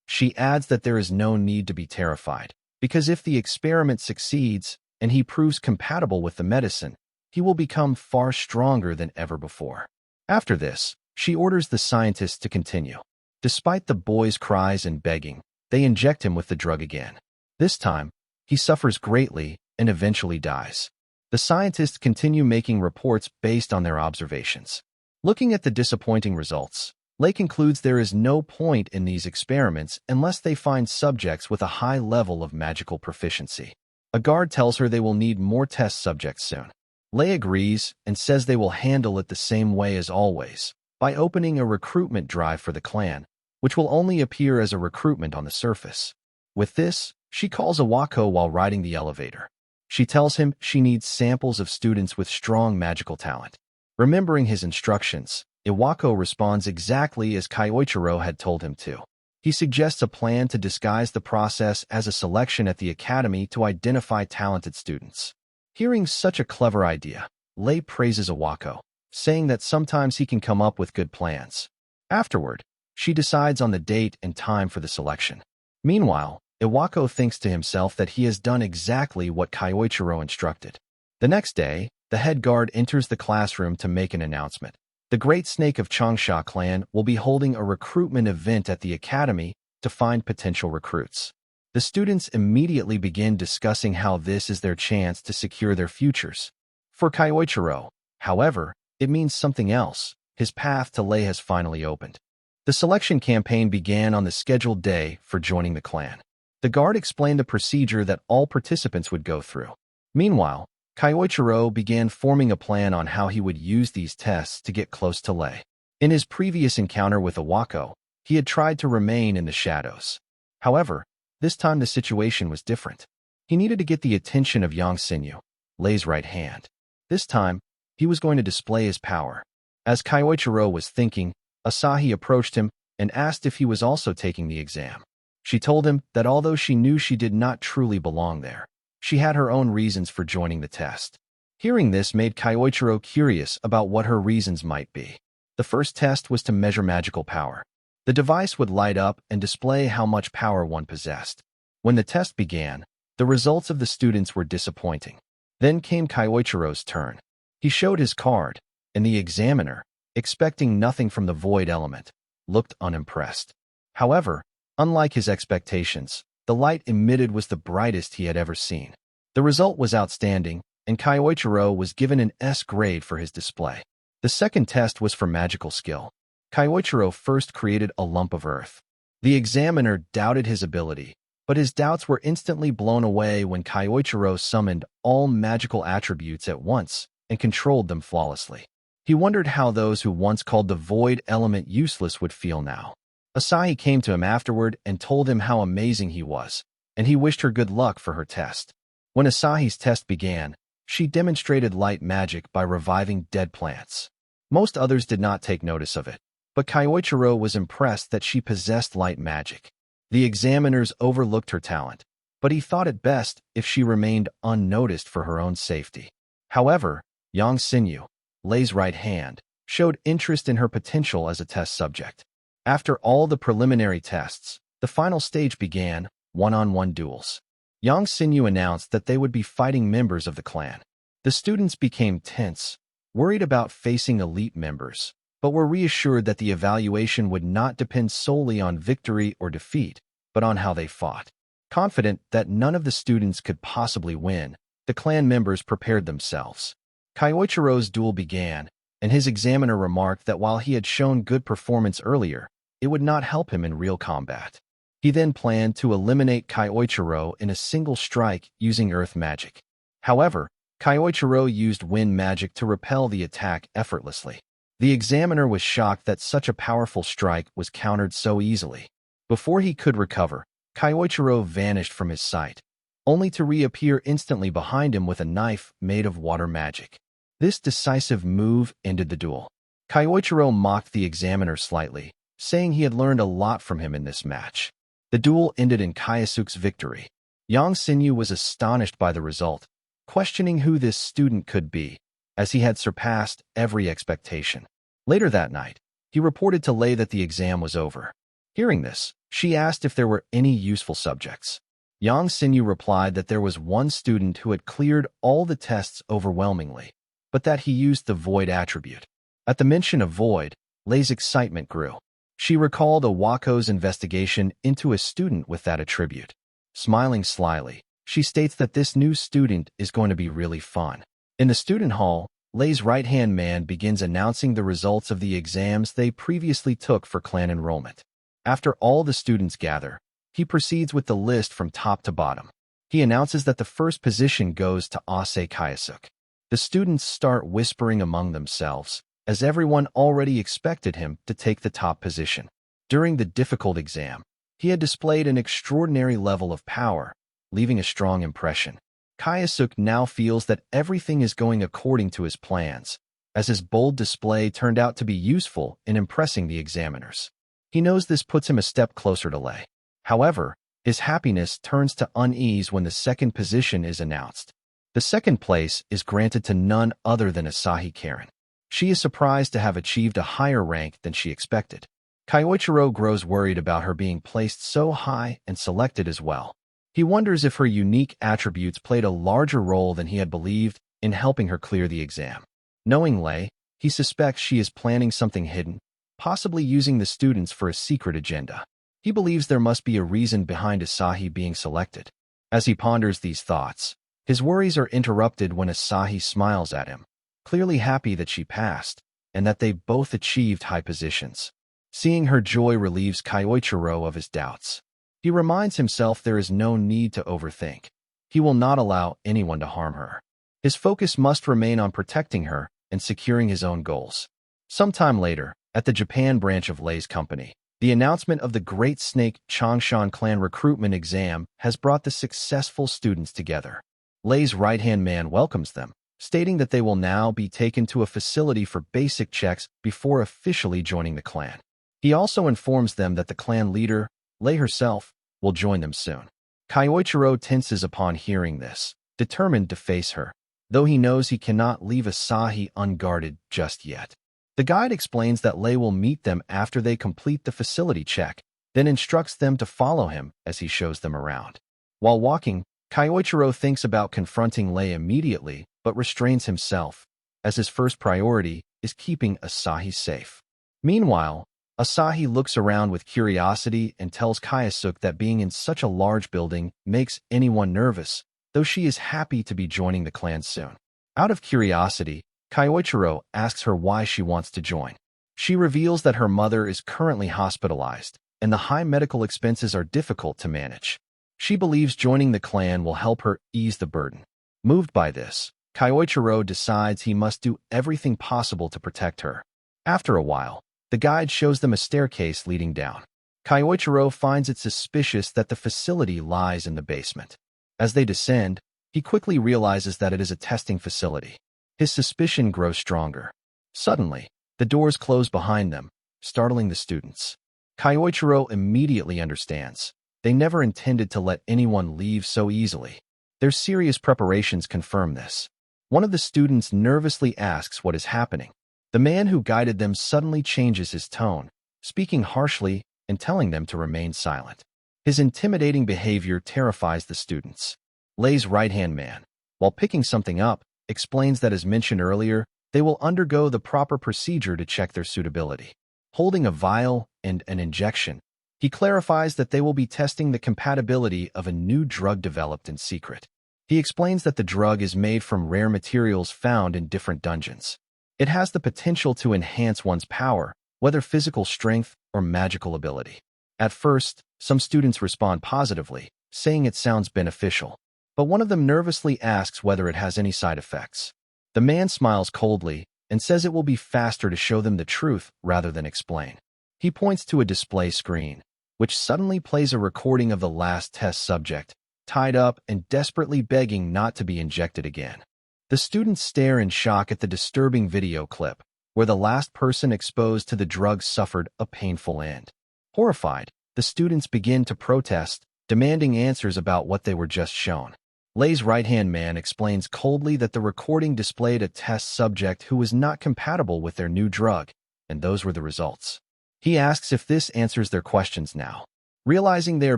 She adds that there is no need to be terrified, because if the experiment succeeds and he proves compatible with the medicine, he will become far stronger than ever before. After this, she orders the scientists to continue. Despite the boy's cries and begging, they inject him with the drug again. This time, he suffers greatly and eventually dies. The scientists continue making reports based on their observations. Looking at the disappointing results, Lei concludes there is no point in these experiments unless they find subjects with a high level of magical proficiency. A guard tells her they will need more test subjects soon. Lei agrees and says they will handle it the same way as always, by opening a recruitment drive for the clan, which will only appear as a recruitment on the surface. With this, she calls Awako while riding the elevator. She tells him she needs samples of students with strong magical talent. Remembering his instructions, Iwako responds exactly as Kyoichiro had told him to. He suggests a plan to disguise the process as a selection at the academy to identify talented students. Hearing such a clever idea, Lei praises Iwako, saying that sometimes he can come up with good plans. Afterward, she decides on the date and time for the selection. Meanwhile, Iwako thinks to himself that he has done exactly what Kyoichiro instructed. The next day, the head guard enters the classroom to make an announcement. The Great Snake of Changsha clan will be holding a recruitment event at the academy to find potential recruits. The students immediately begin discussing how this is their chance to secure their futures. For Kyoichiro, however, it means something else. His path to Lei has finally opened. The selection campaign began on the scheduled day for joining the clan. The guard explained the procedure that all participants would go through. Meanwhile, Kyoichiro began forming a plan on how he would use these tests to get close to Lei. In his previous encounter with Awako, he had tried to remain in the shadows. However, this time the situation was different. He needed to get the attention of Yang Sinyu, Lei's right hand. This time, he was going to display his power. As Kyoichiro was thinking, Asahi approached him and asked if he was also taking the exam. She told him that although she knew she did not truly belong there, she had her own reasons for joining the test. Hearing this made Kyoichiro curious about what her reasons might be. The first test was to measure magical power. The device would light up and display how much power one possessed. When the test began, the results of the students were disappointing. Then came Kyoichiro's turn. He showed his card, and the examiner, expecting nothing from the void element, looked unimpressed. However, unlike his expectations, the light emitted was the brightest he had ever seen. The result was outstanding, and Kyoichiro was given an S grade for his display. The second test was for magical skill. Kyoichiro first created a lump of earth. The examiner doubted his ability, but his doubts were instantly blown away when Kyoichiro summoned all magical attributes at once and controlled them flawlessly. He wondered how those who once called the void element useless would feel now. Asahi came to him afterward and told him how amazing he was, and he wished her good luck for her test. When Asahi's test began, she demonstrated light magic by reviving dead plants. Most others did not take notice of it, but Kyoichiro was impressed that she possessed light magic. The examiners overlooked her talent, but he thought it best if she remained unnoticed for her own safety. However, Yang Sinyu, Lei's right hand, showed interest in her potential as a test subject. After all the preliminary tests, The final stage began, one-on-one duels. Yang Xinyu announced that they would be fighting members of the clan. The students became tense, worried about facing elite members, but were reassured that the evaluation would not depend solely on victory or defeat, but on how they fought. Confident that none of the students could possibly win, the clan members prepared themselves. Kyoichiro's duel began, and his examiner remarked that while he had shown good performance earlier, it would not help him in real combat. He then planned to eliminate Kyoichiro in a single strike using earth magic. However, Kyoichiro used wind magic to repel the attack effortlessly. The examiner was shocked that such a powerful strike was countered so easily. Before he could recover, Kyoichiro vanished from his sight, only to reappear instantly behind him with a knife made of water magic. This decisive move ended the duel. Kyoichiro mocked the examiner slightly, saying he had learned a lot from him in this match. The duel ended in Kyosuke's victory. Yang Xinyu was astonished by the result, questioning who this student could be, as he had surpassed every expectation. Later that night, he reported to Lei that the exam was over. Hearing this, she asked if there were any useful subjects. Yang Xinyu replied that there was one student who had cleared all the tests overwhelmingly, but that he used the void attribute. At the mention of void, Lei's excitement grew. She recalled Awako's investigation into a student with that attribute. Smiling slyly, she states that this new student is going to be really fun. In the student hall, Lei's right-hand man begins announcing the results of the exams they previously took for clan enrollment. After all the students gather, he proceeds with the list from top to bottom. He announces that the first position goes to Ase Kyosuke. The students start whispering among themselves, as everyone already expected him to take the top position. During the difficult exam, he had displayed an extraordinary level of power, leaving a strong impression. Kyosuke now feels that everything is going according to his plans, as his bold display turned out to be useful in impressing the examiners. He knows this puts him a step closer to Lei. However, his happiness turns to unease when the second position is announced. The second place is granted to none other than Asahi Karen. She is surprised to have achieved a higher rank than she expected. Kyoichiro grows worried about her being placed so high and selected as well. He wonders if her unique attributes played a larger role than he had believed in helping her clear the exam. Knowing Lei, he suspects she is planning something hidden, possibly using the students for a secret agenda. He believes there must be a reason behind Asahi being selected. As he ponders these thoughts, his worries are interrupted when Asahi smiles at him, clearly happy that she passed, and that they both achieved high positions. Seeing her joy relieves Kyoichiro of his doubts. He reminds himself there is no need to overthink. He will not allow anyone to harm her. His focus must remain on protecting her and securing his own goals. Sometime later, at the Japan branch of Lei's company, the announcement of the Great Snake Changshan clan recruitment exam has brought the successful students together. Lei's right-hand man welcomes them, stating that they will now be taken to a facility for basic checks before officially joining the clan. He also informs them that the clan leader, Lei herself, will join them soon. Kyoichiro tenses upon hearing this, determined to face her, though he knows he cannot leave Asahi unguarded just yet. The guide explains that Lei will meet them after they complete the facility check, then instructs them to follow him as he shows them around. While walking, Kyoichiro thinks about confronting Lei immediately, but restrains himself, as his first priority is keeping Asahi safe. Meanwhile, Asahi looks around with curiosity and tells Kyosuke that being in such a large building makes anyone nervous, though she is happy to be joining the clan soon. Out of curiosity, Kyoichiro asks her why she wants to join. She reveals that her mother is currently hospitalized, and the high medical expenses are difficult to manage. She believes joining the clan will help her ease the burden. Moved by this, Kyoichiro decides he must do everything possible to protect her. After a while, the guide shows them a staircase leading down. Kyoichiro finds it suspicious that the facility lies in the basement. As they descend, he quickly realizes that it is a testing facility. His suspicion grows stronger. Suddenly, the doors close behind them, startling the students. Kyoichiro immediately understands. They never intended to let anyone leave so easily. Their serious preparations confirm this. One of the students nervously asks what is happening. The man who guided them suddenly changes his tone, speaking harshly and telling them to remain silent. His intimidating behavior terrifies the students. Lei's right-hand man, while picking something up, explains that as mentioned earlier, they will undergo the proper procedure to check their suitability. Holding a vial and an injection, he clarifies that they will be testing the compatibility of a new drug developed in secret. He explains that the drug is made from rare materials found in different dungeons. It has the potential to enhance one's power, whether physical strength or magical ability. At first, some students respond positively, saying it sounds beneficial, but one of them nervously asks whether it has any side effects. The man smiles coldly and says it will be faster to show them the truth rather than explain. He points to a display screen, which suddenly plays a recording of the last test subject, tied up and desperately begging not to be injected again. The students stare in shock at the disturbing video clip, where the last person exposed to the drug suffered a painful end. Horrified, the students begin to protest, demanding answers about what they were just shown. Lei's right-hand man explains coldly that the recording displayed a test subject who was not compatible with their new drug, and those were the results. He asks if this answers their questions now. Realizing they are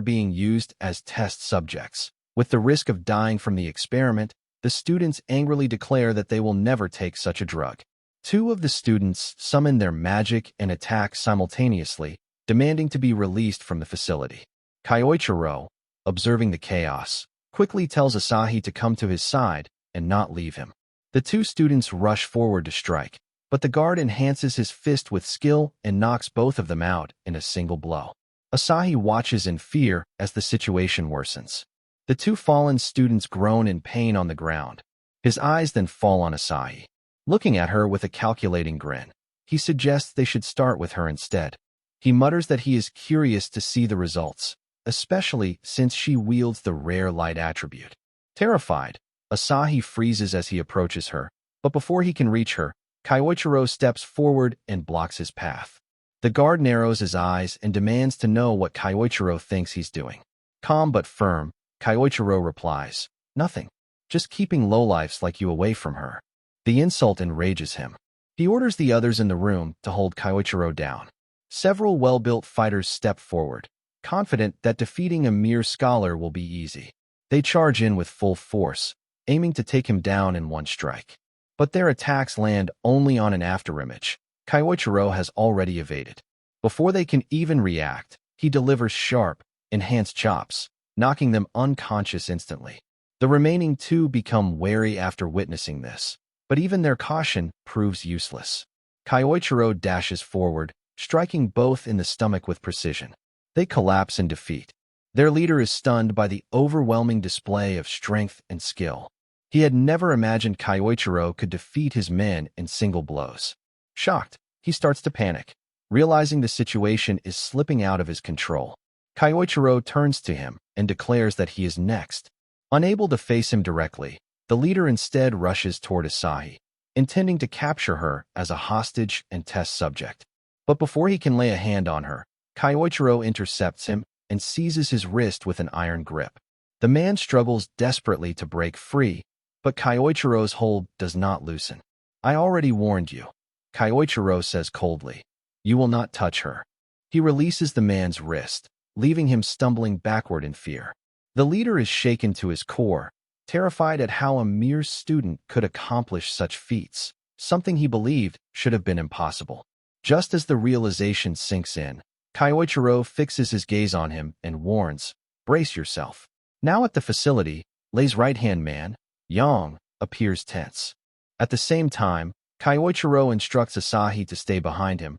being used as test subjects, with the risk of dying from the experiment, the students angrily declare that they will never take such a drug. Two of the students summon their magic and attack simultaneously, demanding to be released from the facility. Kyoichiro, observing the chaos, quickly tells Asahi to come to his side and not leave him. The two students rush forward to strike, but the guard enhances his fist with skill and knocks both of them out in a single blow. Asahi watches in fear as the situation worsens. The two fallen students groan in pain on the ground. His eyes then fall on Asahi. Looking at her with a calculating grin, he suggests they should start with her instead. He mutters that he is curious to see the results, especially since she wields the rare light attribute. Terrified, Asahi freezes as he approaches her, but before he can reach her, Kyoichiro steps forward and blocks his path. The guard narrows his eyes and demands to know what Kyoichiro thinks he's doing. Calm but firm, Kyoichiro replies, "Nothing. Just keeping lowlifes like you away from her." The insult enrages him. He orders the others in the room to hold Kyoichiro down. Several well-built fighters step forward, confident that defeating a mere scholar will be easy. They charge in with full force, aiming to take him down in one strike. But their attacks land only on an afterimage. Kyoichiro has already evaded. Before they can even react, he delivers sharp, enhanced chops, knocking them unconscious instantly. The remaining two become wary after witnessing this, but even their caution proves useless. Kyoichiro dashes forward, striking both in the stomach with precision. They collapse in defeat. Their leader is stunned by the overwhelming display of strength and skill. He had never imagined Kyoichiro could defeat his men in single blows. Shocked, he starts to panic, realizing the situation is slipping out of his control. Kyoichiro turns to him and declares that he is next. Unable to face him directly, the leader instead rushes toward Asahi, intending to capture her as a hostage and test subject. But before he can lay a hand on her, Kyoichiro intercepts him and seizes his wrist with an iron grip. The man struggles desperately to break free, but Kyoichiro's hold does not loosen. "I already warned you," Kyoichiro says coldly. "You will not touch her." He releases the man's wrist, leaving him stumbling backward in fear. The leader is shaken to his core, terrified at how a mere student could accomplish such feats, something he believed should have been impossible. Just as the realization sinks in, Kyoichiro fixes his gaze on him and warns, "Brace yourself." Now at the facility, Lei's right-hand man, Yang, appears tense. At the same time, Kyoichiro instructs Asahi to stay behind him.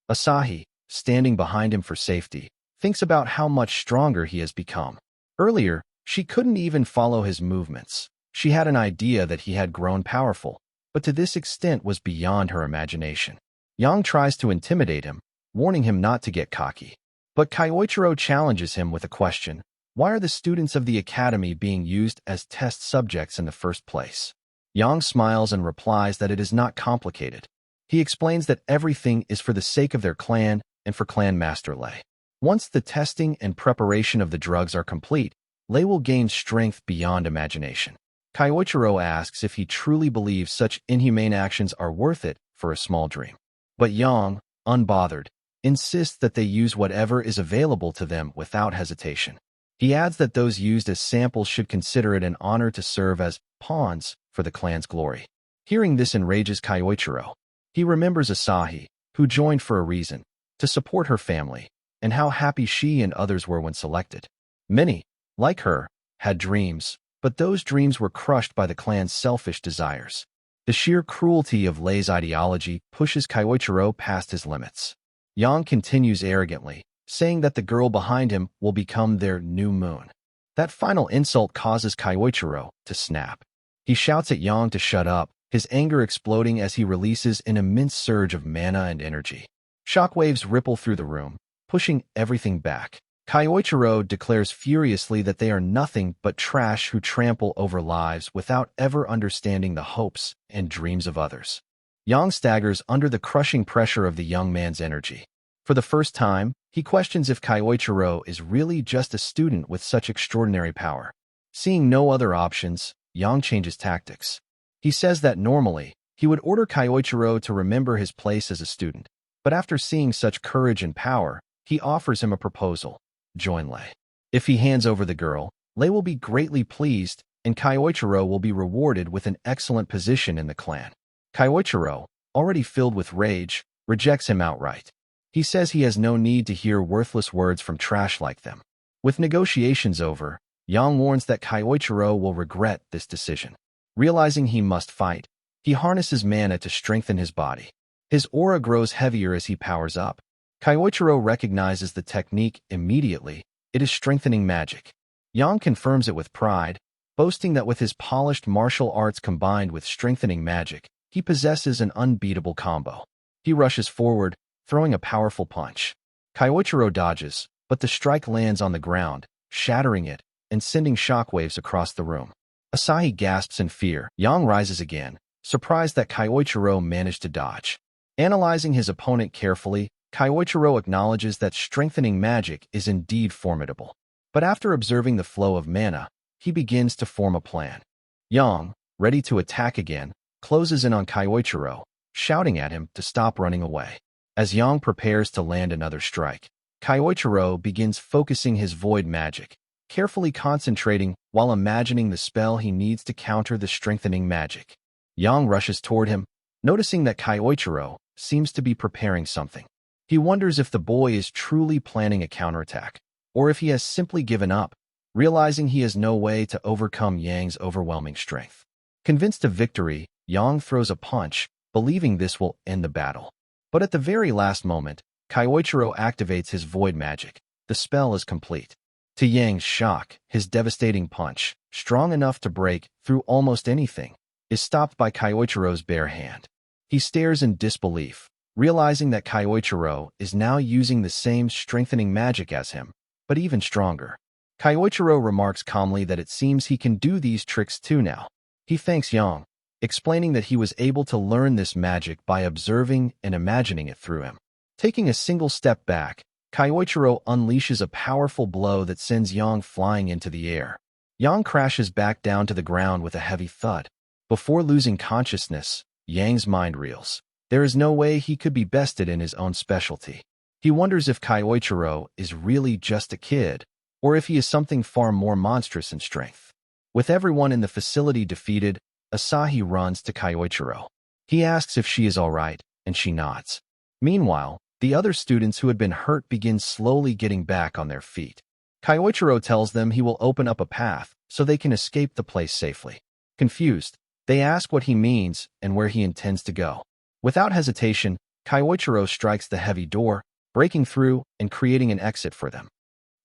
Asahi, standing behind him for safety, thinks about how much stronger he has become. Earlier, she couldn't even follow his movements. She had an idea that he had grown powerful, but to this extent was beyond her imagination. Yang tries to intimidate him, warning him not to get cocky. But Kyoichiro challenges him with a question: why are the students of the academy being used as test subjects in the first place? Yang smiles and replies that it is not complicated. He explains that everything is for the sake of their clan and for Clan Master Lei. Once the testing and preparation of the drugs are complete, Lei will gain strength beyond imagination. Kyoichiro asks if he truly believes such inhumane actions are worth it for a small dream. But Yang, unbothered, insists that they use whatever is available to them without hesitation. He adds that those used as samples should consider it an honor to serve as pawns for the clan's glory. Hearing this enrages Kyoichiro. He remembers Asahi, who joined for a reason, to support her family, and how happy she and others were when selected. Many, like her, had dreams, but those dreams were crushed by the clan's selfish desires. The sheer cruelty of Lei's ideology pushes Kyoichiro past his limits. Yang continues arrogantly, saying that the girl behind him will become their new moon. That final insult causes Kyoichiro to snap. He shouts at Yang to shut up, his anger exploding as he releases an immense surge of mana and energy. Shockwaves ripple through the room, pushing everything back. Kyoichiro declares furiously that they are nothing but trash who trample over lives without ever understanding the hopes and dreams of others. Yang staggers under the crushing pressure of the young man's energy. For the first time, he questions if Kyoichiro is really just a student with such extraordinary power. Seeing no other options, Yang changes tactics. He says that normally, he would order Kyoichiro to remember his place as a student, but after seeing such courage and power, he offers him a proposal: join Lei. If he hands over the girl, Lei will be greatly pleased, and Kyoichiro will be rewarded with an excellent position in the clan. Kyoichiro, already filled with rage, rejects him outright. He says he has no need to hear worthless words from trash like them. With negotiations over, Yang warns that Kyoichiro will regret this decision. Realizing he must fight, he harnesses mana to strengthen his body. His aura grows heavier as he powers up. Kyoichiro recognizes the technique immediately. It is strengthening magic. Yang confirms it with pride, boasting that with his polished martial arts combined with strengthening magic, he possesses an unbeatable combo. He rushes forward, throwing a powerful punch. Kyoichiro dodges, but the strike lands on the ground, shattering it and sending shockwaves across the room. Asahi gasps in fear. Yang rises again, surprised that Kyoichiro managed to dodge. Analyzing his opponent carefully, Kyoichiro acknowledges that strengthening magic is indeed formidable. But after observing the flow of mana, he begins to form a plan. Yang, ready to attack again, closes in on Kyoichiro, shouting at him to stop running away. As Yang prepares to land another strike, Kyoichiro begins focusing his void magic, carefully concentrating while imagining the spell he needs to counter the strengthening magic. Yang rushes toward him, noticing that Kyoichiro seems to be preparing something. He wonders if the boy is truly planning a counterattack, or if he has simply given up, realizing he has no way to overcome Yang's overwhelming strength. Convinced of victory, Yang throws a punch, believing this will end the battle. But at the very last moment, Kyoichiro activates his void magic. The spell is complete. To Yang's shock, his devastating punch, strong enough to break through almost anything, is stopped by Kyoichiro's bare hand. He stares in disbelief, realizing that Kyoichiro is now using the same strengthening magic as him, but even stronger. Kyoichiro remarks calmly that it seems he can do these tricks too now. He thanks Yang, explaining that he was able to learn this magic by observing and imagining it through him. Taking a single step back, Kyoichiro unleashes a powerful blow that sends Yang flying into the air. Yang crashes back down to the ground with a heavy thud. Before losing consciousness, Yang's mind reels. There is no way he could be bested in his own specialty. He wonders if Kyoichiro is really just a kid, or if he is something far more monstrous in strength. With everyone in the facility defeated, Asahi runs to Kyoichiro. He asks if she is all right, and she nods. Meanwhile, the other students who had been hurt begin slowly getting back on their feet. Kyoichiro tells them he will open up a path so they can escape the place safely. Confused, they ask what he means and where he intends to go. Without hesitation, Kyoichiro strikes the heavy door, breaking through and creating an exit for them.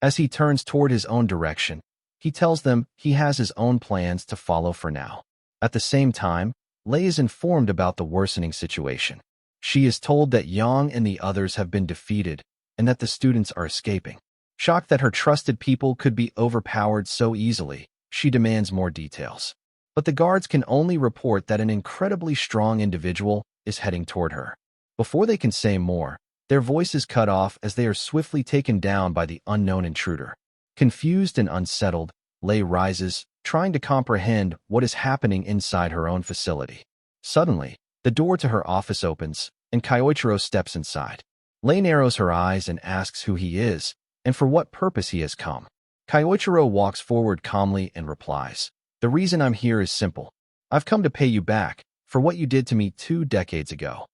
As he turns toward his own direction, he tells them he has his own plans to follow for now. At the same time, Lei is informed about the worsening situation. She is told that Yang and the others have been defeated and that the students are escaping. Shocked that her trusted people could be overpowered so easily, she demands more details. But the guards can only report that an incredibly strong individual is heading toward her. Before they can say more, their voice is cut off as they are swiftly taken down by the unknown intruder. Confused and unsettled, Lei rises, trying to comprehend what is happening inside her own facility. Suddenly, the door to her office opens, and Kyoichiro steps inside. Lei narrows her eyes and asks who he is and for what purpose he has come. Kyoichiro walks forward calmly and replies, "The reason I'm here is simple. I've come to pay you back for what you did to me 2 decades ago."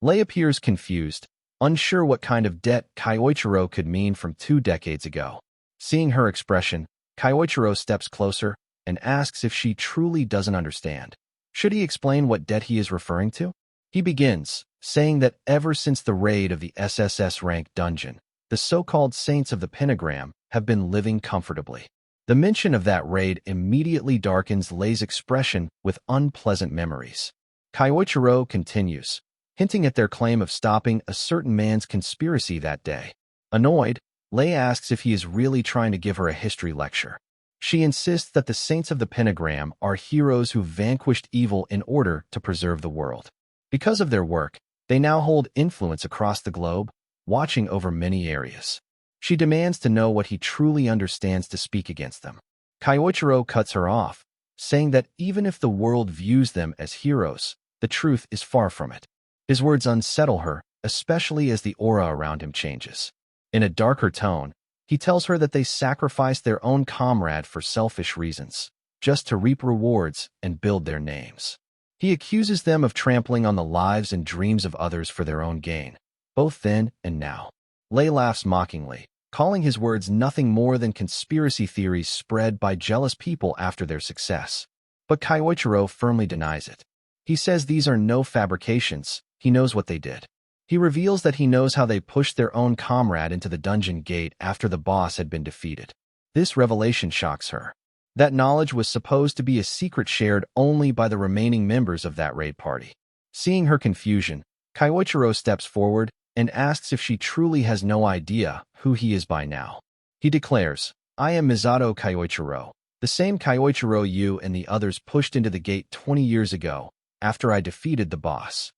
Lei appears confused, unsure what kind of debt Kyoichiro could mean from 2 decades ago. Seeing her expression, Kyoichiro steps closer and asks if she truly doesn't understand. Should he explain what debt he is referring to? He begins, saying that ever since the raid of the SSS rank dungeon, the so-called Saints of the Pentagram have been living comfortably. The mention of that raid immediately darkens Lei's expression with unpleasant memories. Kyoichiro continues, hinting at their claim of stopping a certain man's conspiracy that day. Annoyed, Lei asks if he is really trying to give her a history lecture. She insists that the Saints of the Pentagram are heroes who vanquished evil in order to preserve the world. Because of their work, they now hold influence across the globe, watching over many areas. She demands to know what he truly understands to speak against them. Kyoichiro cuts her off, saying that even if the world views them as heroes, the truth is far from it. His words unsettle her, especially as the aura around him changes. In a darker tone, he tells her that they sacrificed their own comrade for selfish reasons, just to reap rewards and build their names. He accuses them of trampling on the lives and dreams of others for their own gain, both then and now. Lei laughs mockingly, calling his words nothing more than conspiracy theories spread by jealous people after their success. But Kyoichiro firmly denies it. He says these are no fabrications, he knows what they did. He reveals that he knows how they pushed their own comrade into the dungeon gate after the boss had been defeated. This revelation shocks her. That knowledge was supposed to be a secret shared only by the remaining members of that raid party. Seeing her confusion, Kyoichiro steps forward and asks if she truly has no idea who he is by now. He declares, "I am Misato Kyoichiro, the same Kyoichiro you and the others pushed into the gate 20 years ago, after I defeated the boss."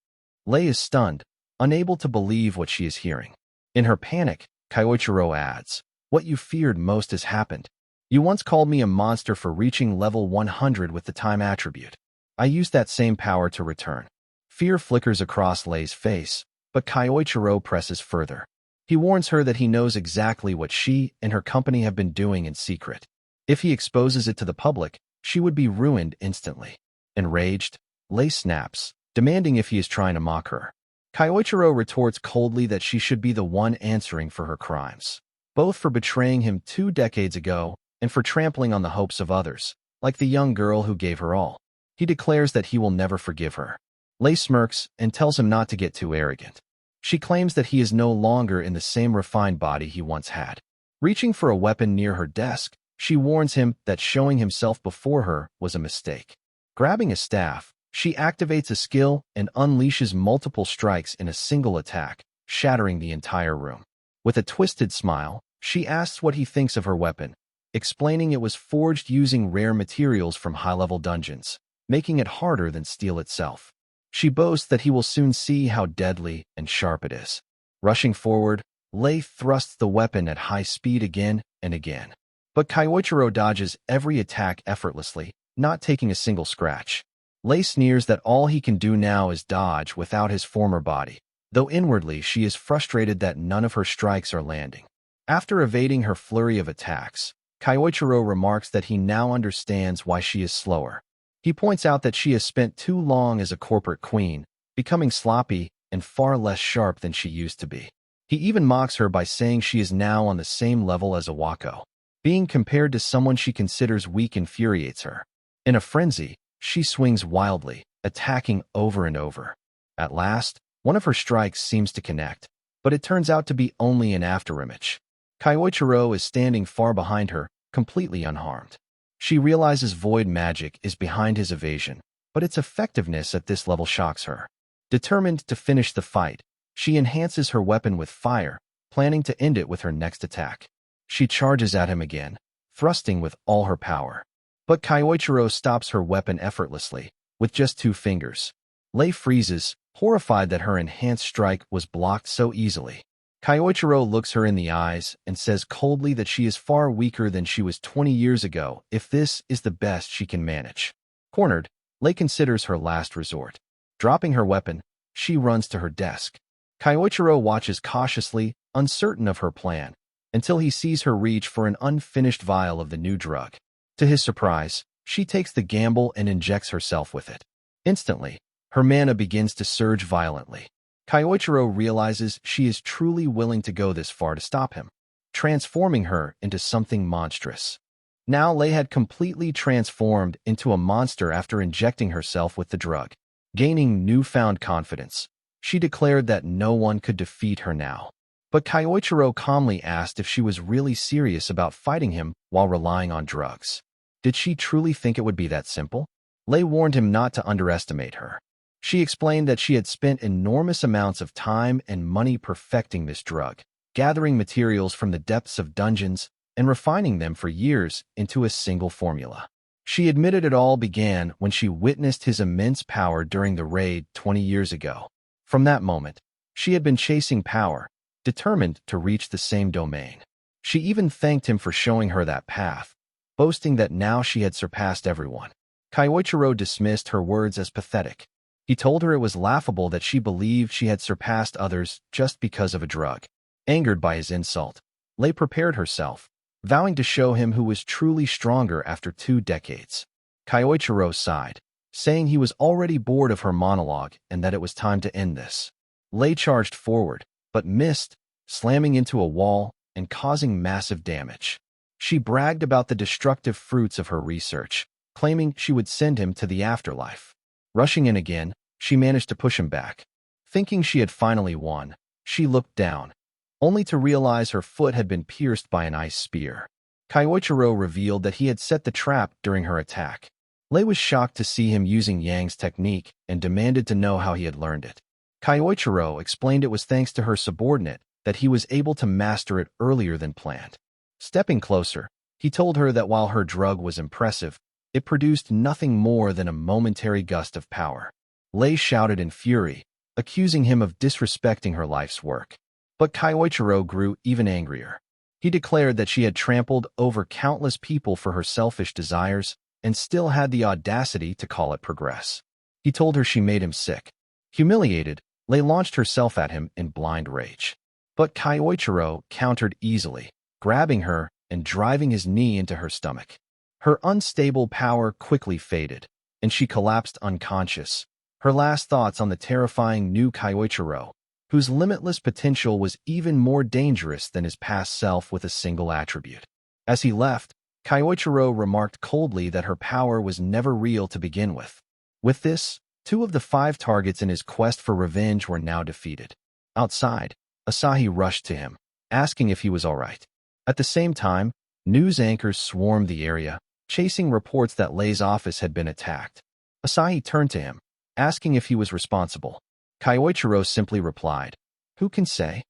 Lei is stunned, unable to believe what she is hearing. In her panic, Kyoichiro adds, "What you feared most has happened. You once called me a monster for reaching level 100 with the time attribute. I used that same power to return." Fear flickers across Lei's face, but Kyoichiro presses further. He warns her that he knows exactly what she and her company have been doing in secret. If he exposes it to the public, she would be ruined instantly. Enraged, Lei snaps, demanding if he is trying to mock her. Kyoichiro retorts coldly that she should be the one answering for her crimes, both for betraying him 2 decades ago and for trampling on the hopes of others, like the young girl who gave her all. He declares that he will never forgive her. Lei smirks and tells him not to get too arrogant. She claims that he is no longer in the same refined body he once had. Reaching for a weapon near her desk, she warns him that showing himself before her was a mistake. Grabbing a staff, she activates a skill and unleashes multiple strikes in a single attack, shattering the entire room. With a twisted smile, she asks what he thinks of her weapon, explaining it was forged using rare materials from high-level dungeons, making it harder than steel itself. She boasts that he will soon see how deadly and sharp it is. Rushing forward, Lei thrusts the weapon at high speed again and again. But Kyoichiro dodges every attack effortlessly, not taking a single scratch. Lei sneers that all he can do now is dodge without his former body, though inwardly she is frustrated that none of her strikes are landing. After evading her flurry of attacks, Kyoichiro remarks that he now understands why she is slower. He points out that she has spent too long as a corporate queen, becoming sloppy and far less sharp than she used to be. He even mocks her by saying she is now on the same level as Awako. Being compared to someone she considers weak infuriates her. In a frenzy, she swings wildly, attacking over and over. At last, one of her strikes seems to connect, but it turns out to be only an afterimage. Kyoichiro is standing far behind her, completely unharmed. She realizes void magic is behind his evasion, but its effectiveness at this level shocks her. Determined to finish the fight, she enhances her weapon with fire, planning to end it with her next attack. She charges at him again, thrusting with all her power. But Kyoichiro stops her weapon effortlessly, with just 2 fingers. Lei freezes, horrified that her enhanced strike was blocked so easily. Kyoichiro looks her in the eyes and says coldly that she is far weaker than she was 20 years ago if this is the best she can manage. Cornered, Lei considers her last resort. Dropping her weapon, she runs to her desk. Kyoichiro watches cautiously, uncertain of her plan, until he sees her reach for an unfinished vial of the new drug. To his surprise, she takes the gamble and injects herself with it. Instantly, her mana begins to surge violently. Kyoichiro realizes she is truly willing to go this far to stop him, transforming her into something monstrous. Now Lei had completely transformed into a monster after injecting herself with the drug. Gaining newfound confidence, she declared that no one could defeat her now. But Kyoichiro calmly asked if she was really serious about fighting him while relying on drugs. Did she truly think it would be that simple? Lei warned him not to underestimate her. She explained that she had spent enormous amounts of time and money perfecting this drug, gathering materials from the depths of dungeons and refining them for years into a single formula. She admitted it all began when she witnessed his immense power during the raid 20 years ago. From that moment, she had been chasing power, determined to reach the same domain. She even thanked him for showing her that path, boasting that now she had surpassed everyone. Kyoichiro dismissed her words as pathetic. He told her it was laughable that she believed she had surpassed others just because of a drug. Angered by his insult, Lei prepared herself, vowing to show him who was truly stronger after 2 decades. Kyoichiro sighed, saying he was already bored of her monologue and that it was time to end this. Lei charged forward, but missed, slamming into a wall and causing massive damage. She bragged about the destructive fruits of her research, claiming she would send him to the afterlife. Rushing in again, she managed to push him back. Thinking she had finally won, she looked down, only to realize her foot had been pierced by an ice spear. Kyoichiro revealed that he had set the trap during her attack. Lei was shocked to see him using Yang's technique and demanded to know how he had learned it. Kyoichiro explained it was thanks to her subordinate that he was able to master it earlier than planned. Stepping closer, he told her that while her drug was impressive, it produced nothing more than a momentary gust of power. Lei shouted in fury, accusing him of disrespecting her life's work. But Kyoichiro grew even angrier. He declared that she had trampled over countless people for her selfish desires and still had the audacity to call it progress. He told her she made him sick. Humiliated, Lei launched herself at him in blind rage. But Kyoichiro countered easily, grabbing her and driving his knee into her stomach. Her unstable power quickly faded, and she collapsed unconscious, her last thoughts on the terrifying new Kyoichiro, whose limitless potential was even more dangerous than his past self with a single attribute. As he left, Kyoichiro remarked coldly that her power was never real to begin with. With this, 2 of the 5 targets in his quest for revenge were now defeated. Outside, Asahi rushed to him, asking if he was all right. At the same time, news anchors swarmed the area, chasing reports that Lei's office had been attacked. Asahi turned to him, asking if he was responsible. Kyoichiro simply replied, "Who can say?"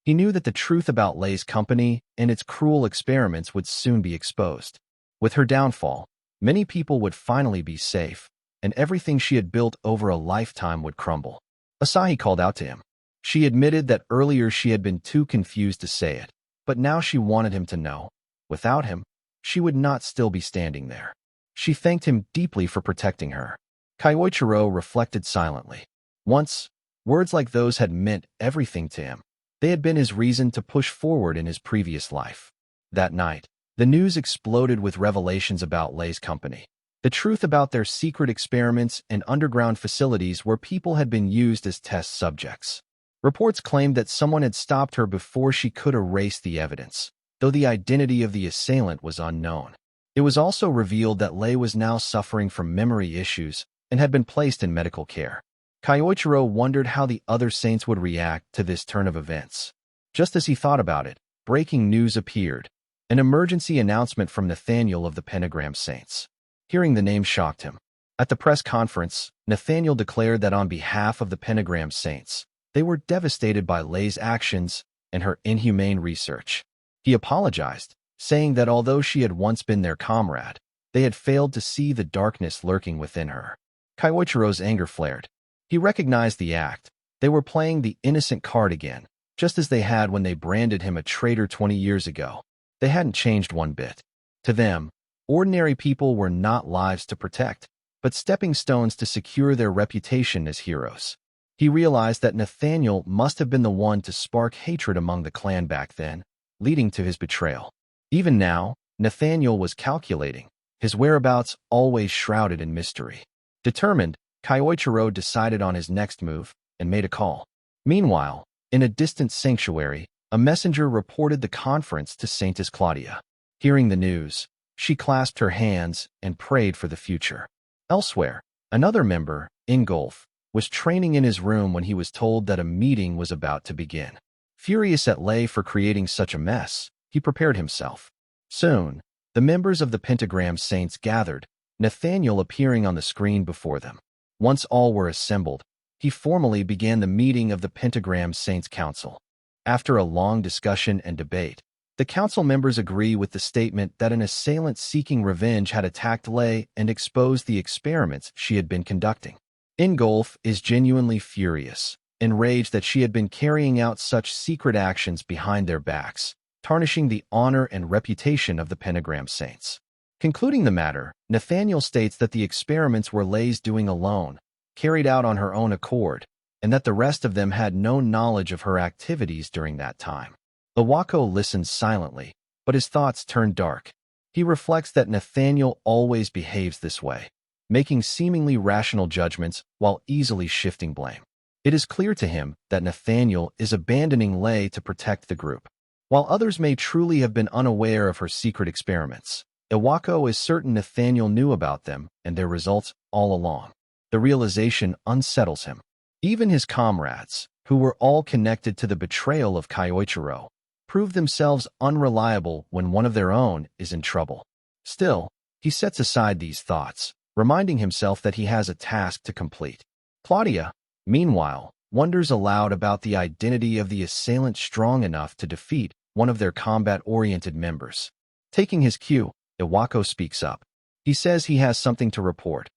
He knew that the truth about Lei's company and its cruel experiments would soon be exposed. With her downfall, many people would finally be safe, and everything she had built over a lifetime would crumble. Asahi called out to him. She admitted that earlier she had been too confused to say it, but now she wanted him to know. Without him, she would not still be standing there. She thanked him deeply for protecting her. Kyoichiro reflected silently. Once, words like those had meant everything to him. They had been his reason to push forward in his previous life. That night, the news exploded with revelations about Lei's company. The truth about their secret experiments and underground facilities where people had been used as test subjects. Reports claimed that someone had stopped her before she could erase the evidence, though the identity of the assailant was unknown. It was also revealed that Lei was now suffering from memory issues and had been placed in medical care. Kyoichiro wondered how the other saints would react to this turn of events. Just as he thought about it, breaking news appeared. An emergency announcement from Nathaniel of the Pentagram Saints. Hearing the name shocked him. At the press conference, Nathaniel declared that on behalf of the Pentagram Saints, they were devastated by Lei's actions and her inhumane research. He apologized, saying that although she had once been their comrade, they had failed to see the darkness lurking within her. Kyoichiro's anger flared. He recognized the act. They were playing the innocent card again, just as they had when they branded him a traitor 20 years ago. They hadn't changed one bit. To them, ordinary people were not lives to protect, but stepping stones to secure their reputation as heroes. He realized that Nathaniel must have been the one to spark hatred among the clan back then, leading to his betrayal. Even now, Nathaniel was calculating, his whereabouts always shrouded in mystery. Determined, Kyoichiro decided on his next move and made a call. Meanwhile, in a distant sanctuary, a messenger reported the conference to Saintess Claudia. Hearing the news, she clasped her hands and prayed for the future. Elsewhere, another member, Ingolf, was training in his room when he was told that a meeting was about to begin. Furious at Lei for creating such a mess, he prepared himself. Soon, the members of the Pentagram Saints gathered, Nathaniel appearing on the screen before them. Once all were assembled, he formally began the meeting of the Pentagram Saints Council. After a long discussion and debate, the council members agree with the statement that an assailant seeking revenge had attacked Lei and exposed the experiments she had been conducting. Ingolf is genuinely furious, enraged that she had been carrying out such secret actions behind their backs, tarnishing the honor and reputation of the Pentagram Saints. Concluding the matter, Nathaniel states that the experiments were Lei's doing alone, carried out on her own accord, and that the rest of them had no knowledge of her activities during that time. Iwako listens silently, but his thoughts turn dark. He reflects that Nathaniel always behaves this way, making seemingly rational judgments while easily shifting blame. It is clear to him that Nathaniel is abandoning Lei to protect the group. While others may truly have been unaware of her secret experiments, Iwako is certain Nathaniel knew about them and their results all along. The realization unsettles him. Even his comrades, who were all connected to the betrayal of Kyoichiro, prove themselves unreliable when one of their own is in trouble. Still, he sets aside these thoughts, reminding himself that he has a task to complete. Claudia, meanwhile, wonders aloud about the identity of the assailant strong enough to defeat one of their combat-oriented members. Taking his cue, Iwako speaks up. He says he has something to report.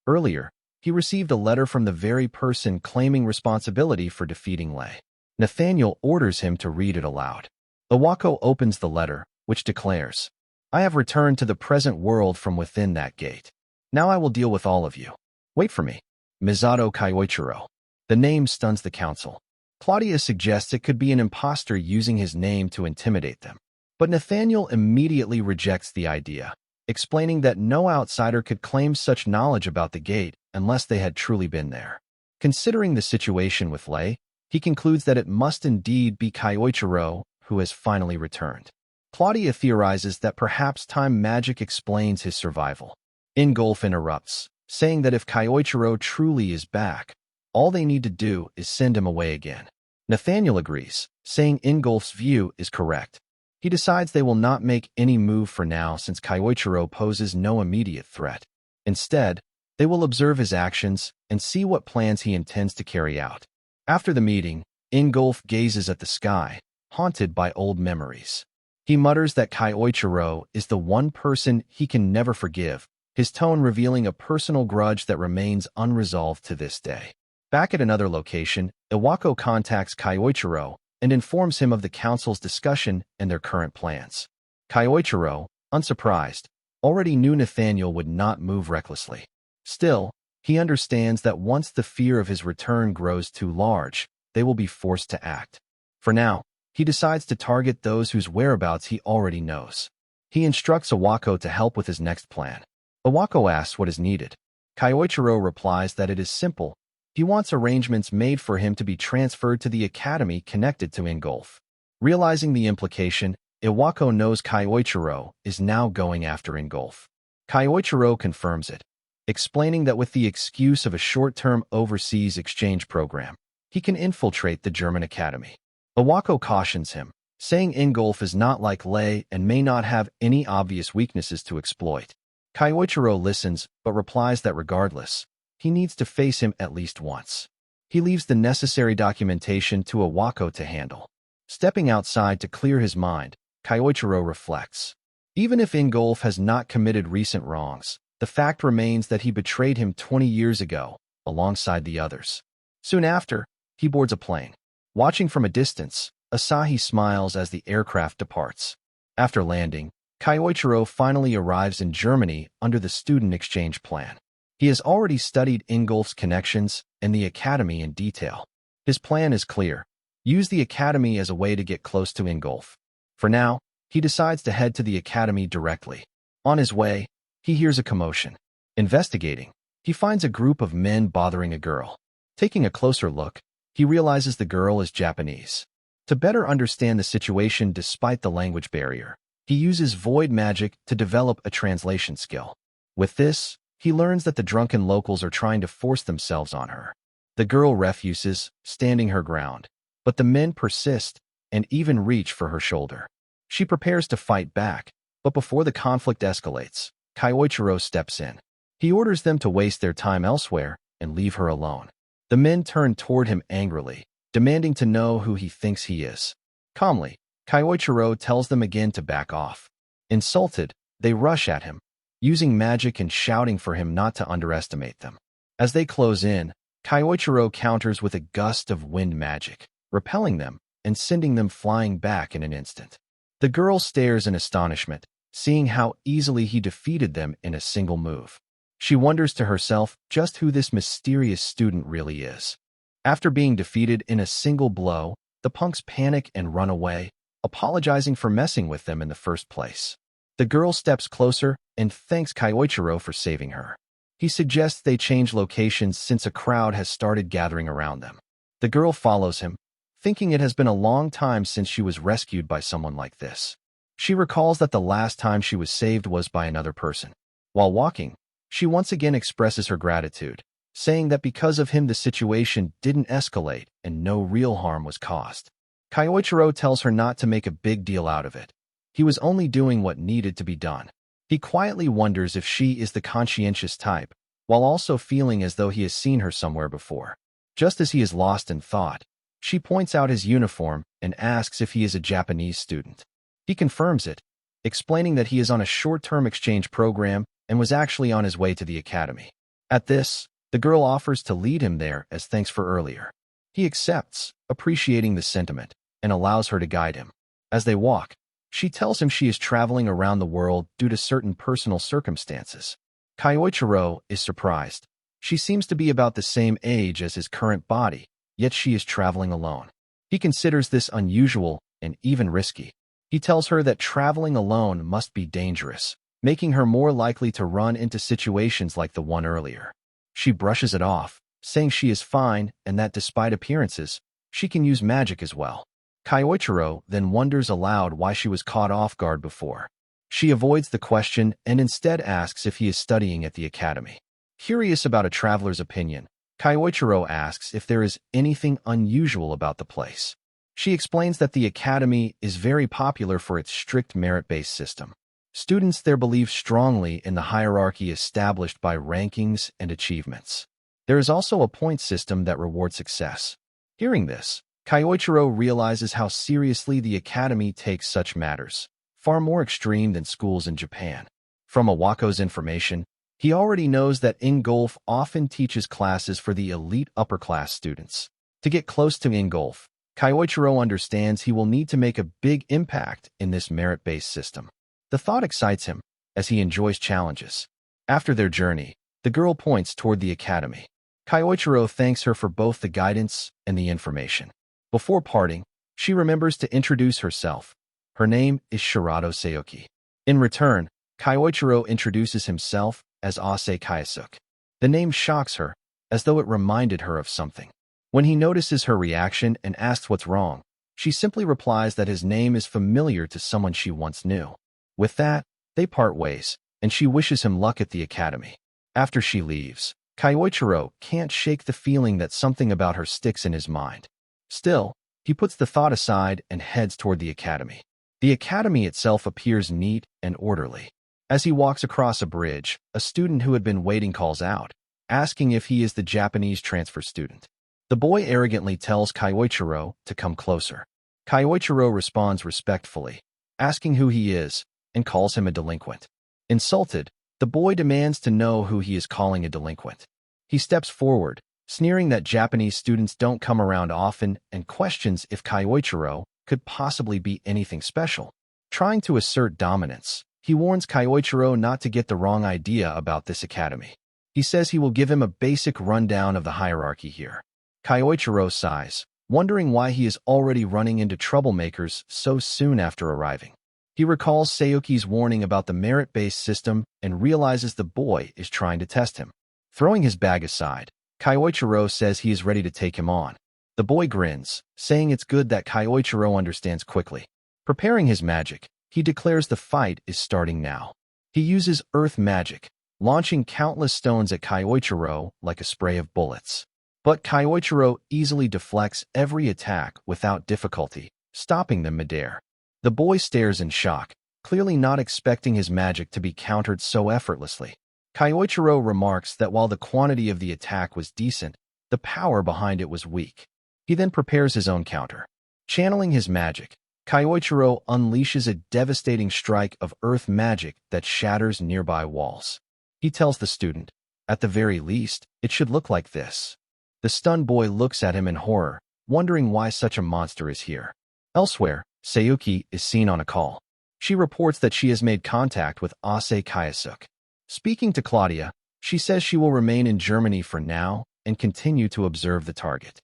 Earlier, he received a letter from the very person claiming responsibility for defeating Lei. Nathaniel orders him to read it aloud. Iwako opens the letter, which declares, "I have returned to the present world from within that gate. Now I will deal with all of you. Wait for me. Misato Kyoichiro." The name stuns the council. Claudia suggests it could be an imposter using his name to intimidate them. But Nathaniel immediately rejects the idea, explaining that no outsider could claim such knowledge about the gate unless they had truly been there. Considering the situation with Lei, he concludes that it must indeed be Kyoichiro who has finally returned. Claudia theorizes that perhaps time magic explains his survival. Ingolf interrupts, saying that if Kyoichiro truly is back, all they need to do is send him away again. Nathaniel agrees, saying Ingolf's view is correct. He decides they will not make any move for now since Kyoichiro poses no immediate threat. Instead, they will observe his actions and see what plans he intends to carry out. After the meeting, Ingolf gazes at the sky, haunted by old memories. He mutters that Kyoichiro is the one person he can never forgive, his tone revealing a personal grudge that remains unresolved to this day. Back at another location, Iwako contacts Kyoichiro and informs him of the council's discussion and their current plans. Kyoichiro, unsurprised, already knew Nathaniel would not move recklessly. Still, he understands that once the fear of his return grows too large, they will be forced to act. For now, he decides to target those whose whereabouts he already knows. He instructs Iwako to help with his next plan. Iwako asks what is needed. Kyoichiro replies that it is simple. He wants arrangements made for him to be transferred to the academy connected to Ingolf. Realizing the implication, Iwako knows Kyoichiro is now going after Ingolf. Kyoichiro confirms it, explaining that with the excuse of a short-term overseas exchange program, he can infiltrate the German academy. Iwako cautions him, saying Ingolf is not like Lei and may not have any obvious weaknesses to exploit. Kyoichiro listens but replies that regardless, he needs to face him at least once. He leaves the necessary documentation to Iwako to handle. Stepping outside to clear his mind, Kyoichiro reflects. Even if Ingolf has not committed recent wrongs, the fact remains that he betrayed him 20 years ago, alongside the others. Soon after, he boards a plane. Watching from a distance, Asahi smiles as the aircraft departs. After landing, Kyoichiro finally arrives in Germany under the student exchange plan. He has already studied Ingolf's connections and the academy in detail. His plan is clear. Use the academy as a way to get close to Ingolf. For now, he decides to head to the academy directly. On his way, he hears a commotion. Investigating, he finds a group of men bothering a girl. Taking a closer look, he realizes the girl is Japanese. To better understand the situation despite the language barrier, he uses void magic to develop a translation skill. With this, he learns that the drunken locals are trying to force themselves on her. The girl refuses, standing her ground, but the men persist and even reach for her shoulder. She prepares to fight back, but before the conflict escalates, Kyoichiro steps in. He orders them to waste their time elsewhere and leave her alone. The men turn toward him angrily, demanding to know who he thinks he is. Calmly, Kyoichiro tells them again to back off. Insulted, they rush at him, using magic and shouting for him not to underestimate them. As they close in, Kyoichiro counters with a gust of wind magic, repelling them and sending them flying back in an instant. The girl stares in astonishment, seeing how easily he defeated them in a single move. She wonders to herself just who this mysterious student really is. After being defeated in a single blow, the punks panic and run away, apologizing for messing with them in the first place. The girl steps closer and thanks Kyoichiro for saving her. He suggests they change locations since a crowd has started gathering around them. The girl follows him, thinking it has been a long time since she was rescued by someone like this. She recalls that the last time she was saved was by another person. While walking, she once again expresses her gratitude, saying that because of him the situation didn't escalate and no real harm was caused. Kyoichiro tells her not to make a big deal out of it. He was only doing what needed to be done. He quietly wonders if she is the conscientious type, while also feeling as though he has seen her somewhere before. Just as he is lost in thought, she points out his uniform and asks if he is a Japanese student. He confirms it, explaining that he is on a short-term exchange program and was actually on his way to the academy. At this, the girl offers to lead him there as thanks for earlier. He accepts, appreciating the sentiment, and allows her to guide him. As they walk, she tells him she is traveling around the world due to certain personal circumstances. Kyoichiro is surprised. She seems to be about the same age as his current body, yet she is traveling alone. He considers this unusual and even risky. He tells her that traveling alone must be dangerous, making her more likely to run into situations like the one earlier. She brushes it off, saying she is fine and that despite appearances, she can use magic as well. Kyoichiro then wonders aloud why she was caught off guard before. She avoids the question and instead asks if he is studying at the academy. Curious about a traveler's opinion, Kyoichiro asks if there is anything unusual about the place. She explains that the academy is very popular for its strict merit-based system. Students there believe strongly in the hierarchy established by rankings and achievements. There is also a point system that rewards success. Hearing this, Kyoichiro realizes how seriously the academy takes such matters, far more extreme than schools in Japan. From Awako's information, he already knows that Ingolf often teaches classes for the elite upper-class students. To get close to Ingolf, Kyoichiro understands he will need to make a big impact in this merit-based system. The thought excites him, as he enjoys challenges. After their journey, the girl points toward the academy. Kyoichiro thanks her for both the guidance and the information. Before parting, she remembers to introduce herself. Her name is Shirato Seoki. In return, Kyoichiro introduces himself as Ase Kayasuk. The name shocks her, as though it reminded her of something. When he notices her reaction and asks what's wrong, she simply replies that his name is familiar to someone she once knew. With that, they part ways, and she wishes him luck at the academy. After she leaves, Kyoichiro can't shake the feeling that something about her sticks in his mind. Still, he puts the thought aside and heads toward the academy. The academy itself appears neat and orderly. As he walks across a bridge, a student who had been waiting calls out, asking if he is the Japanese transfer student. The boy arrogantly tells Kyoichiro to come closer. Kyoichiro responds respectfully, asking who he is, and calls him a delinquent. Insulted, the boy demands to know who he is calling a delinquent. He steps forward, sneering that Japanese students don't come around often and questions if Kyoichiro could possibly be anything special. Trying to assert dominance, he warns Kyoichiro not to get the wrong idea about this academy. He says he will give him a basic rundown of the hierarchy here. Kyoichiro sighs, wondering why he is already running into troublemakers so soon after arriving. He recalls Sayuki's warning about the merit-based system and realizes the boy is trying to test him. Throwing his bag aside, Kyoichiro says he is ready to take him on. The boy grins, saying it's good that Kyoichiro understands quickly. Preparing his magic, he declares the fight is starting now. He uses earth magic, launching countless stones at Kyoichiro like a spray of bullets. But Kyoichiro easily deflects every attack without difficulty, stopping them midair. The boy stares in shock, clearly not expecting his magic to be countered so effortlessly. Kyoichiro remarks that while the quantity of the attack was decent, the power behind it was weak. He then prepares his own counter. Channeling his magic, Kyoichiro unleashes a devastating strike of earth magic that shatters nearby walls. He tells the student, "At the very least, it should look like this." The stunned boy looks at him in horror, wondering why such a monster is here. Elsewhere, Sayuki is seen on a call. She reports that she has made contact with Ase Kayasuk. Speaking to Claudia, she says she will remain in Germany for now and continue to observe the target.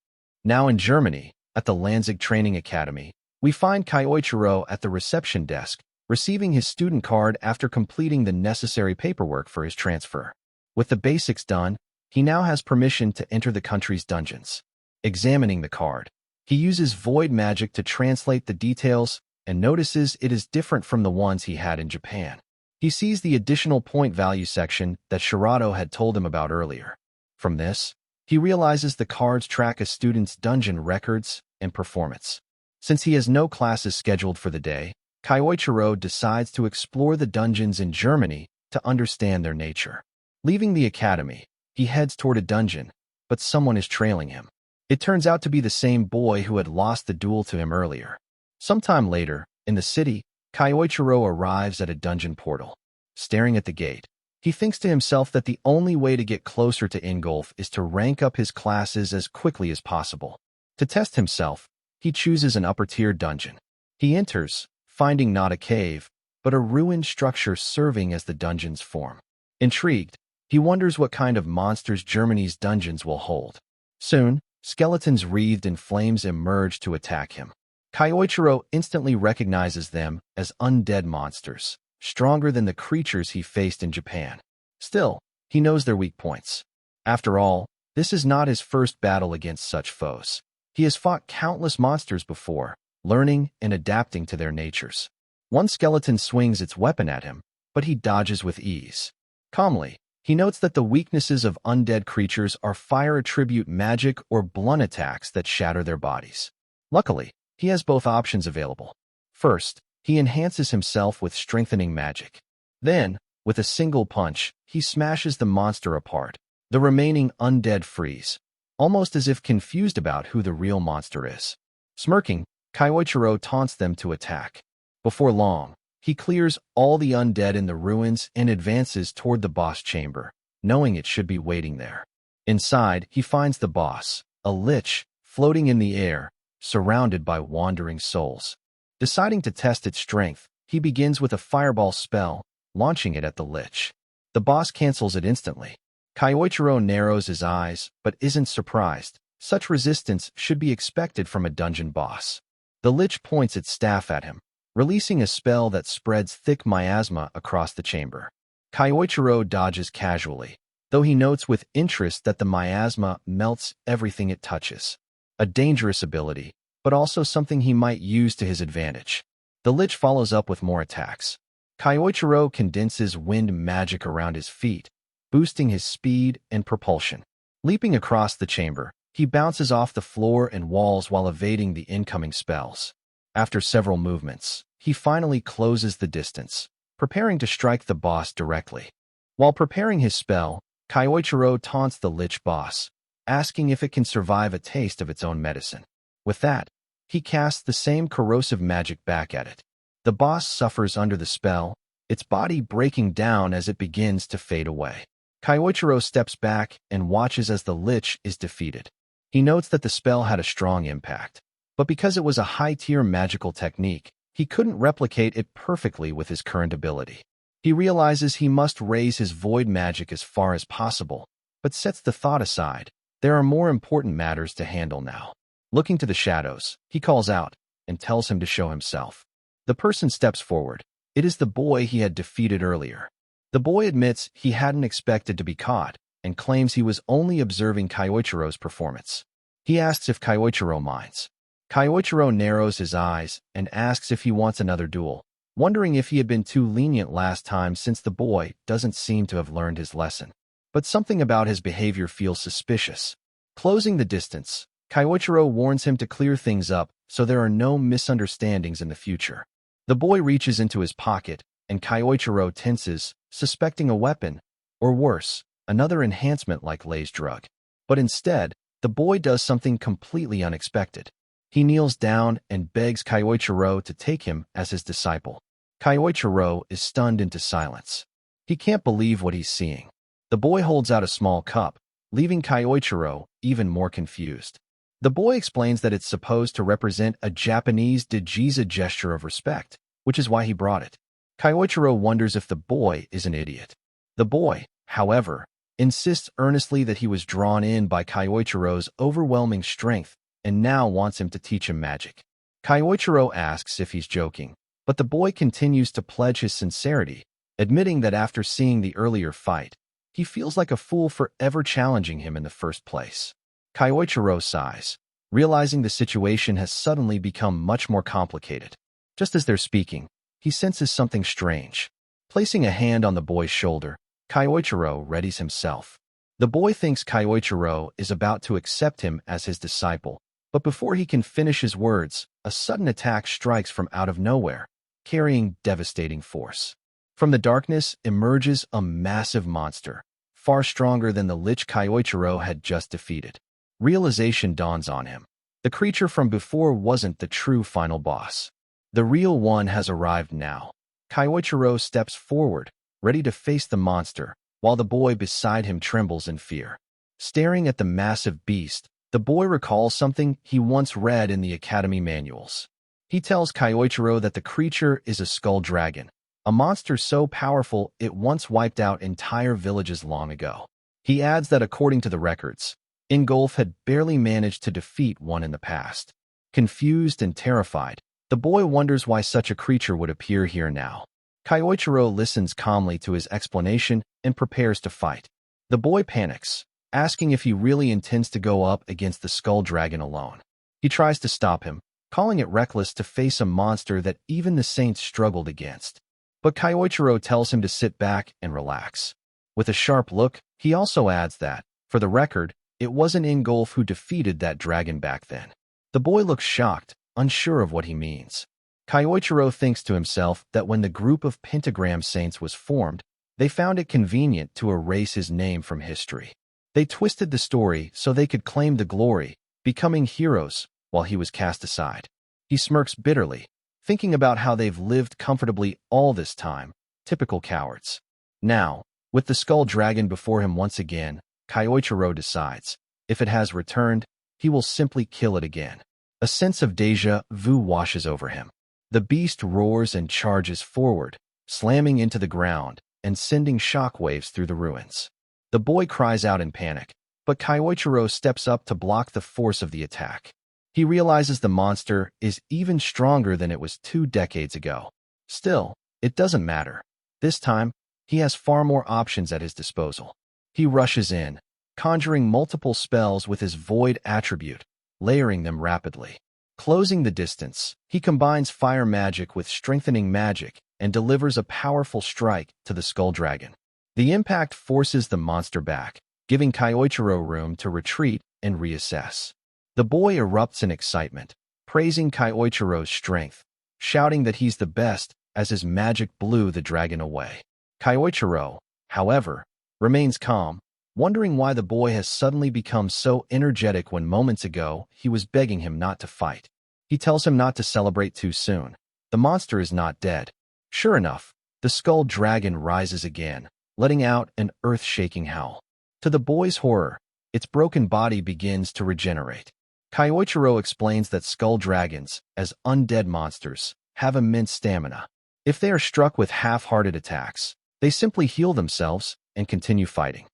Now in Germany, at the Lanzig Training Academy, we find Kyoichiro at the reception desk, receiving his student card after completing the necessary paperwork for his transfer. With the basics done, he now has permission to enter the country's dungeons. Examining the card, he uses void magic to translate the details and notices it is different from the ones he had in Japan. He sees the additional point value section that Shirato had told him about earlier. From this, he realizes the cards track a student's dungeon records and performance. Since he has no classes scheduled for the day, Kyoichiro decides to explore the dungeons in Germany to understand their nature. Leaving the academy, he heads toward a dungeon, but someone is trailing him. It turns out to be the same boy who had lost the duel to him earlier. Sometime later, in the city, Kyoichiro arrives at a dungeon portal. Staring at the gate, he thinks to himself that the only way to get closer to Ingolf is to rank up his classes as quickly as possible. To test himself, he chooses an upper-tier dungeon. He enters, finding not a cave, but a ruined structure serving as the dungeon's form. Intrigued, he wonders what kind of monsters Germany's dungeons will hold. Soon, skeletons wreathed in flames emerge to attack him. Kyoichiro instantly recognizes them as undead monsters, stronger than the creatures he faced in Japan. Still, he knows their weak points. After all, this is not his first battle against such foes. He has fought countless monsters before, learning and adapting to their natures. One skeleton swings its weapon at him, but he dodges with ease. Calmly, he notes that the weaknesses of undead creatures are fire attribute magic or blunt attacks that shatter their bodies. Luckily, he has both options available. First, he enhances himself with strengthening magic. Then, with a single punch, he smashes the monster apart. The remaining undead freeze, almost as if confused about who the real monster is. Smirking, Kyoichiro taunts them to attack. Before long, he clears all the undead in the ruins and advances toward the boss chamber, knowing it should be waiting there. Inside, he finds the boss, a lich, floating in the air, surrounded by wandering souls. Deciding to test its strength, he begins with a fireball spell, launching it at the lich. The boss cancels it instantly. Kyoichiro narrows his eyes, but isn't surprised. Such resistance should be expected from a dungeon boss. The lich points its staff at him, releasing a spell that spreads thick miasma across the chamber. Kyoichiro dodges casually, though he notes with interest that the miasma melts everything it touches. A dangerous ability, but also something he might use to his advantage. The lich follows up with more attacks. Kyoichiro condenses wind magic around his feet, boosting his speed and propulsion. Leaping across the chamber, he bounces off the floor and walls while evading the incoming spells. After several movements, he finally closes the distance, preparing to strike the boss directly. While preparing his spell, Kyoichiro taunts the lich boss, asking if it can survive a taste of its own medicine. With that, he casts the same corrosive magic back at it. The boss suffers under the spell, its body breaking down as it begins to fade away. Kyoichiro steps back and watches as the lich is defeated. He notes that the spell had a strong impact, but because it was a high-tier magical technique, he couldn't replicate it perfectly with his current ability. He realizes he must raise his void magic as far as possible, but sets the thought aside. There are more important matters to handle now. Looking to the shadows, he calls out and tells him to show himself. The person steps forward. It is the boy he had defeated earlier. The boy admits he hadn't expected to be caught and claims he was only observing Kyoichiro's performance. He asks if Kyoichiro minds. Kyoichiro narrows his eyes and asks if he wants another duel, wondering if he had been too lenient last time since the boy doesn't seem to have learned his lesson. But something about his behavior feels suspicious. Closing the distance, Kyoichiro warns him to clear things up so there are no misunderstandings in the future. The boy reaches into his pocket, and Kyoichiro tenses, suspecting a weapon, or worse, another enhancement like Lei's drug. But instead, the boy does something completely unexpected. He kneels down and begs Kyoichiro to take him as his disciple. Kyoichiro is stunned into silence. He can't believe what he's seeing. The boy holds out a small cup, leaving Kyoichiro even more confused. The boy explains that it's supposed to represent a Japanese Dajiza gesture of respect, which is why he brought it. Kyoichiro wonders if the boy is an idiot. The boy, however, insists earnestly that he was drawn in by Kyoichiro's overwhelming strength and now wants him to teach him magic. Kyoichiro asks if he's joking, but the boy continues to pledge his sincerity, admitting that after seeing the earlier fight, he feels like a fool for ever challenging him in the first place. Kyoichiro sighs, realizing the situation has suddenly become much more complicated. Just as they're speaking, he senses something strange. Placing a hand on the boy's shoulder, Kyoichiro readies himself. The boy thinks Kyoichiro is about to accept him as his disciple, but before he can finish his words, a sudden attack strikes from out of nowhere, carrying devastating force. From the darkness emerges a massive monster, far stronger than the lich Kyoichiro had just defeated. Realization dawns on him. The creature from before wasn't the true final boss. The real one has arrived now. Kyoichiro steps forward, ready to face the monster, while the boy beside him trembles in fear. Staring at the massive beast, the boy recalls something he once read in the academy manuals. He tells Kyoichiro that the creature is a skull dragon, a monster so powerful it once wiped out entire villages long ago. He adds that according to the records, Ingolf had barely managed to defeat one in the past. Confused and terrified, the boy wonders why such a creature would appear here now. Kyoichiro listens calmly to his explanation and prepares to fight. The boy panics, asking if he really intends to go up against the skull dragon alone. He tries to stop him, calling it reckless to face a monster that even the saints struggled against. But Kyoichiro tells him to sit back and relax. With a sharp look, he also adds that, for the record, it wasn't Ingolf who defeated that dragon back then. The boy looks shocked, unsure of what he means. Kyoichiro thinks to himself that when the group of pentagram saints was formed, they found it convenient to erase his name from history. They twisted the story so they could claim the glory, becoming heroes while he was cast aside. He smirks bitterly, thinking about how they've lived comfortably all this time, typical cowards. Now, with the skull dragon before him once again, Kyoichiro decides, if it has returned, he will simply kill it again. A sense of déjà vu washes over him. The beast roars and charges forward, slamming into the ground and sending shockwaves through the ruins. The boy cries out in panic, but Kyoichiro steps up to block the force of the attack. He realizes the monster is even stronger than it was 2 decades ago. Still, it doesn't matter. This time, he has far more options at his disposal. He rushes in, conjuring multiple spells with his void attribute, layering them rapidly. Closing the distance, he combines fire magic with strengthening magic and delivers a powerful strike to the skull dragon. The impact forces the monster back, giving Kyoichiro room to retreat and reassess. The boy erupts in excitement, praising Kyoichiro's strength, shouting that he's the best as his magic blew the dragon away. Kyoichiro, however, remains calm, wondering why the boy has suddenly become so energetic when moments ago he was begging him not to fight. He tells him not to celebrate too soon. The monster is not dead. Sure enough, the skull dragon rises again, letting out an earth-shaking howl. To the boy's horror, its broken body begins to regenerate. Kyoichiro explains that skull dragons, as undead monsters, have immense stamina. If they are struck with half-hearted attacks, they simply heal themselves and continue fighting.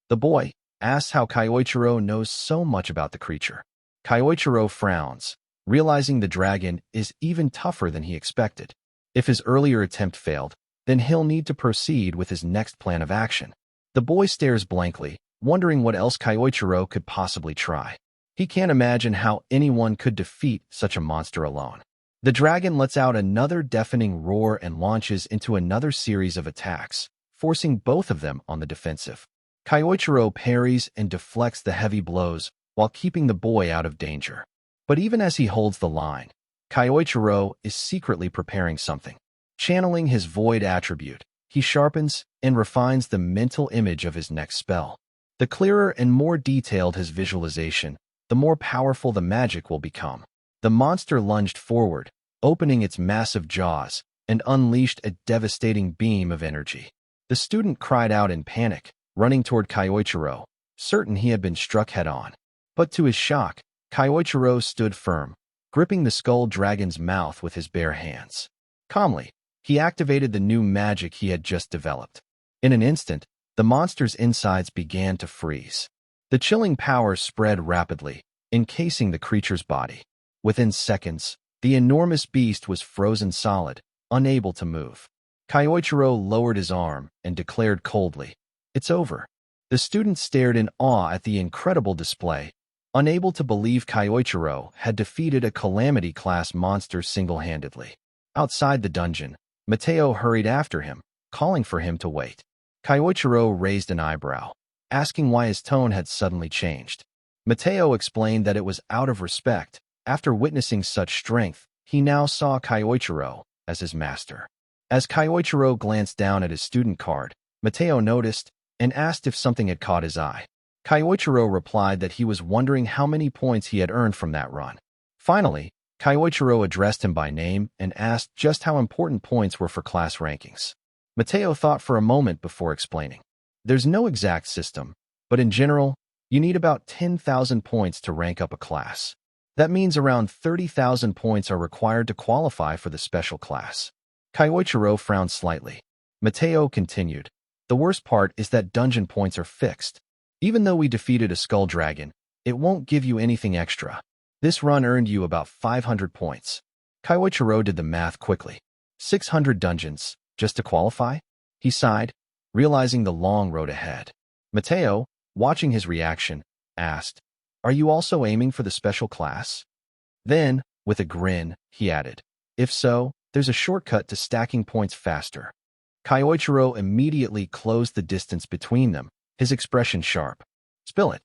The boy asks how Kyoichiro knows so much about the creature. Kyoichiro frowns, realizing the dragon is even tougher than he expected. If his earlier attempt failed, then he'll need to proceed with his next plan of action. The boy stares blankly, wondering what else Kyoichiro could possibly try. He can't imagine how anyone could defeat such a monster alone. The dragon lets out another deafening roar and launches into another series of attacks, forcing both of them on the defensive. Kyoichiro parries and deflects the heavy blows while keeping the boy out of danger. But even as he holds the line, Kyoichiro is secretly preparing something. Channeling his void attribute, he sharpens and refines the mental image of his next spell. The clearer and more detailed his visualization, the more powerful the magic will become. The monster lunged forward, opening its massive jaws, and unleashed a devastating beam of energy. The student cried out in panic, running toward Kyoichiro, certain he had been struck head-on. But to his shock, Kyoichiro stood firm, gripping the skull dragon's mouth with his bare hands. Calmly, he activated the new magic he had just developed. In an instant, the monster's insides began to freeze. The chilling power spread rapidly, encasing the creature's body. Within seconds, the enormous beast was frozen solid, unable to move. Kyoichiro lowered his arm and declared coldly, "It's over." The student stared in awe at the incredible display, unable to believe Kyoichiro had defeated a calamity-class monster single-handedly. Outside the dungeon, Mateo hurried after him, calling for him to wait. Kyoichiro raised an eyebrow, asking why his tone had suddenly changed. Mateo explained that it was out of respect. After witnessing such strength, he now saw Kyoichiro as his master. As Kyoichiro glanced down at his student card, Mateo noticed and asked if something had caught his eye. Kyoichiro replied that he was wondering how many points he had earned from that run. Finally, Kyoichiro addressed him by name and asked just how important points were for class rankings. Mateo thought for a moment before explaining. There's no exact system, but in general, you need about 10,000 points to rank up a class. That means around 30,000 points are required to qualify for the special class. Kyoichiro frowned slightly. Mateo continued, "The worst part is that dungeon points are fixed. Even though we defeated a skull dragon, it won't give you anything extra. This run earned you about 500 points. Kyoichiro did the math quickly. 600 dungeons, just to qualify? He sighed, realizing the long road ahead. Mateo, watching his reaction, asked, "Are you also aiming for the special class?" Then, with a grin, he added, "If so, there's a shortcut to stacking points faster." Kyoichiro immediately closed the distance between them, his expression sharp. "Spill it."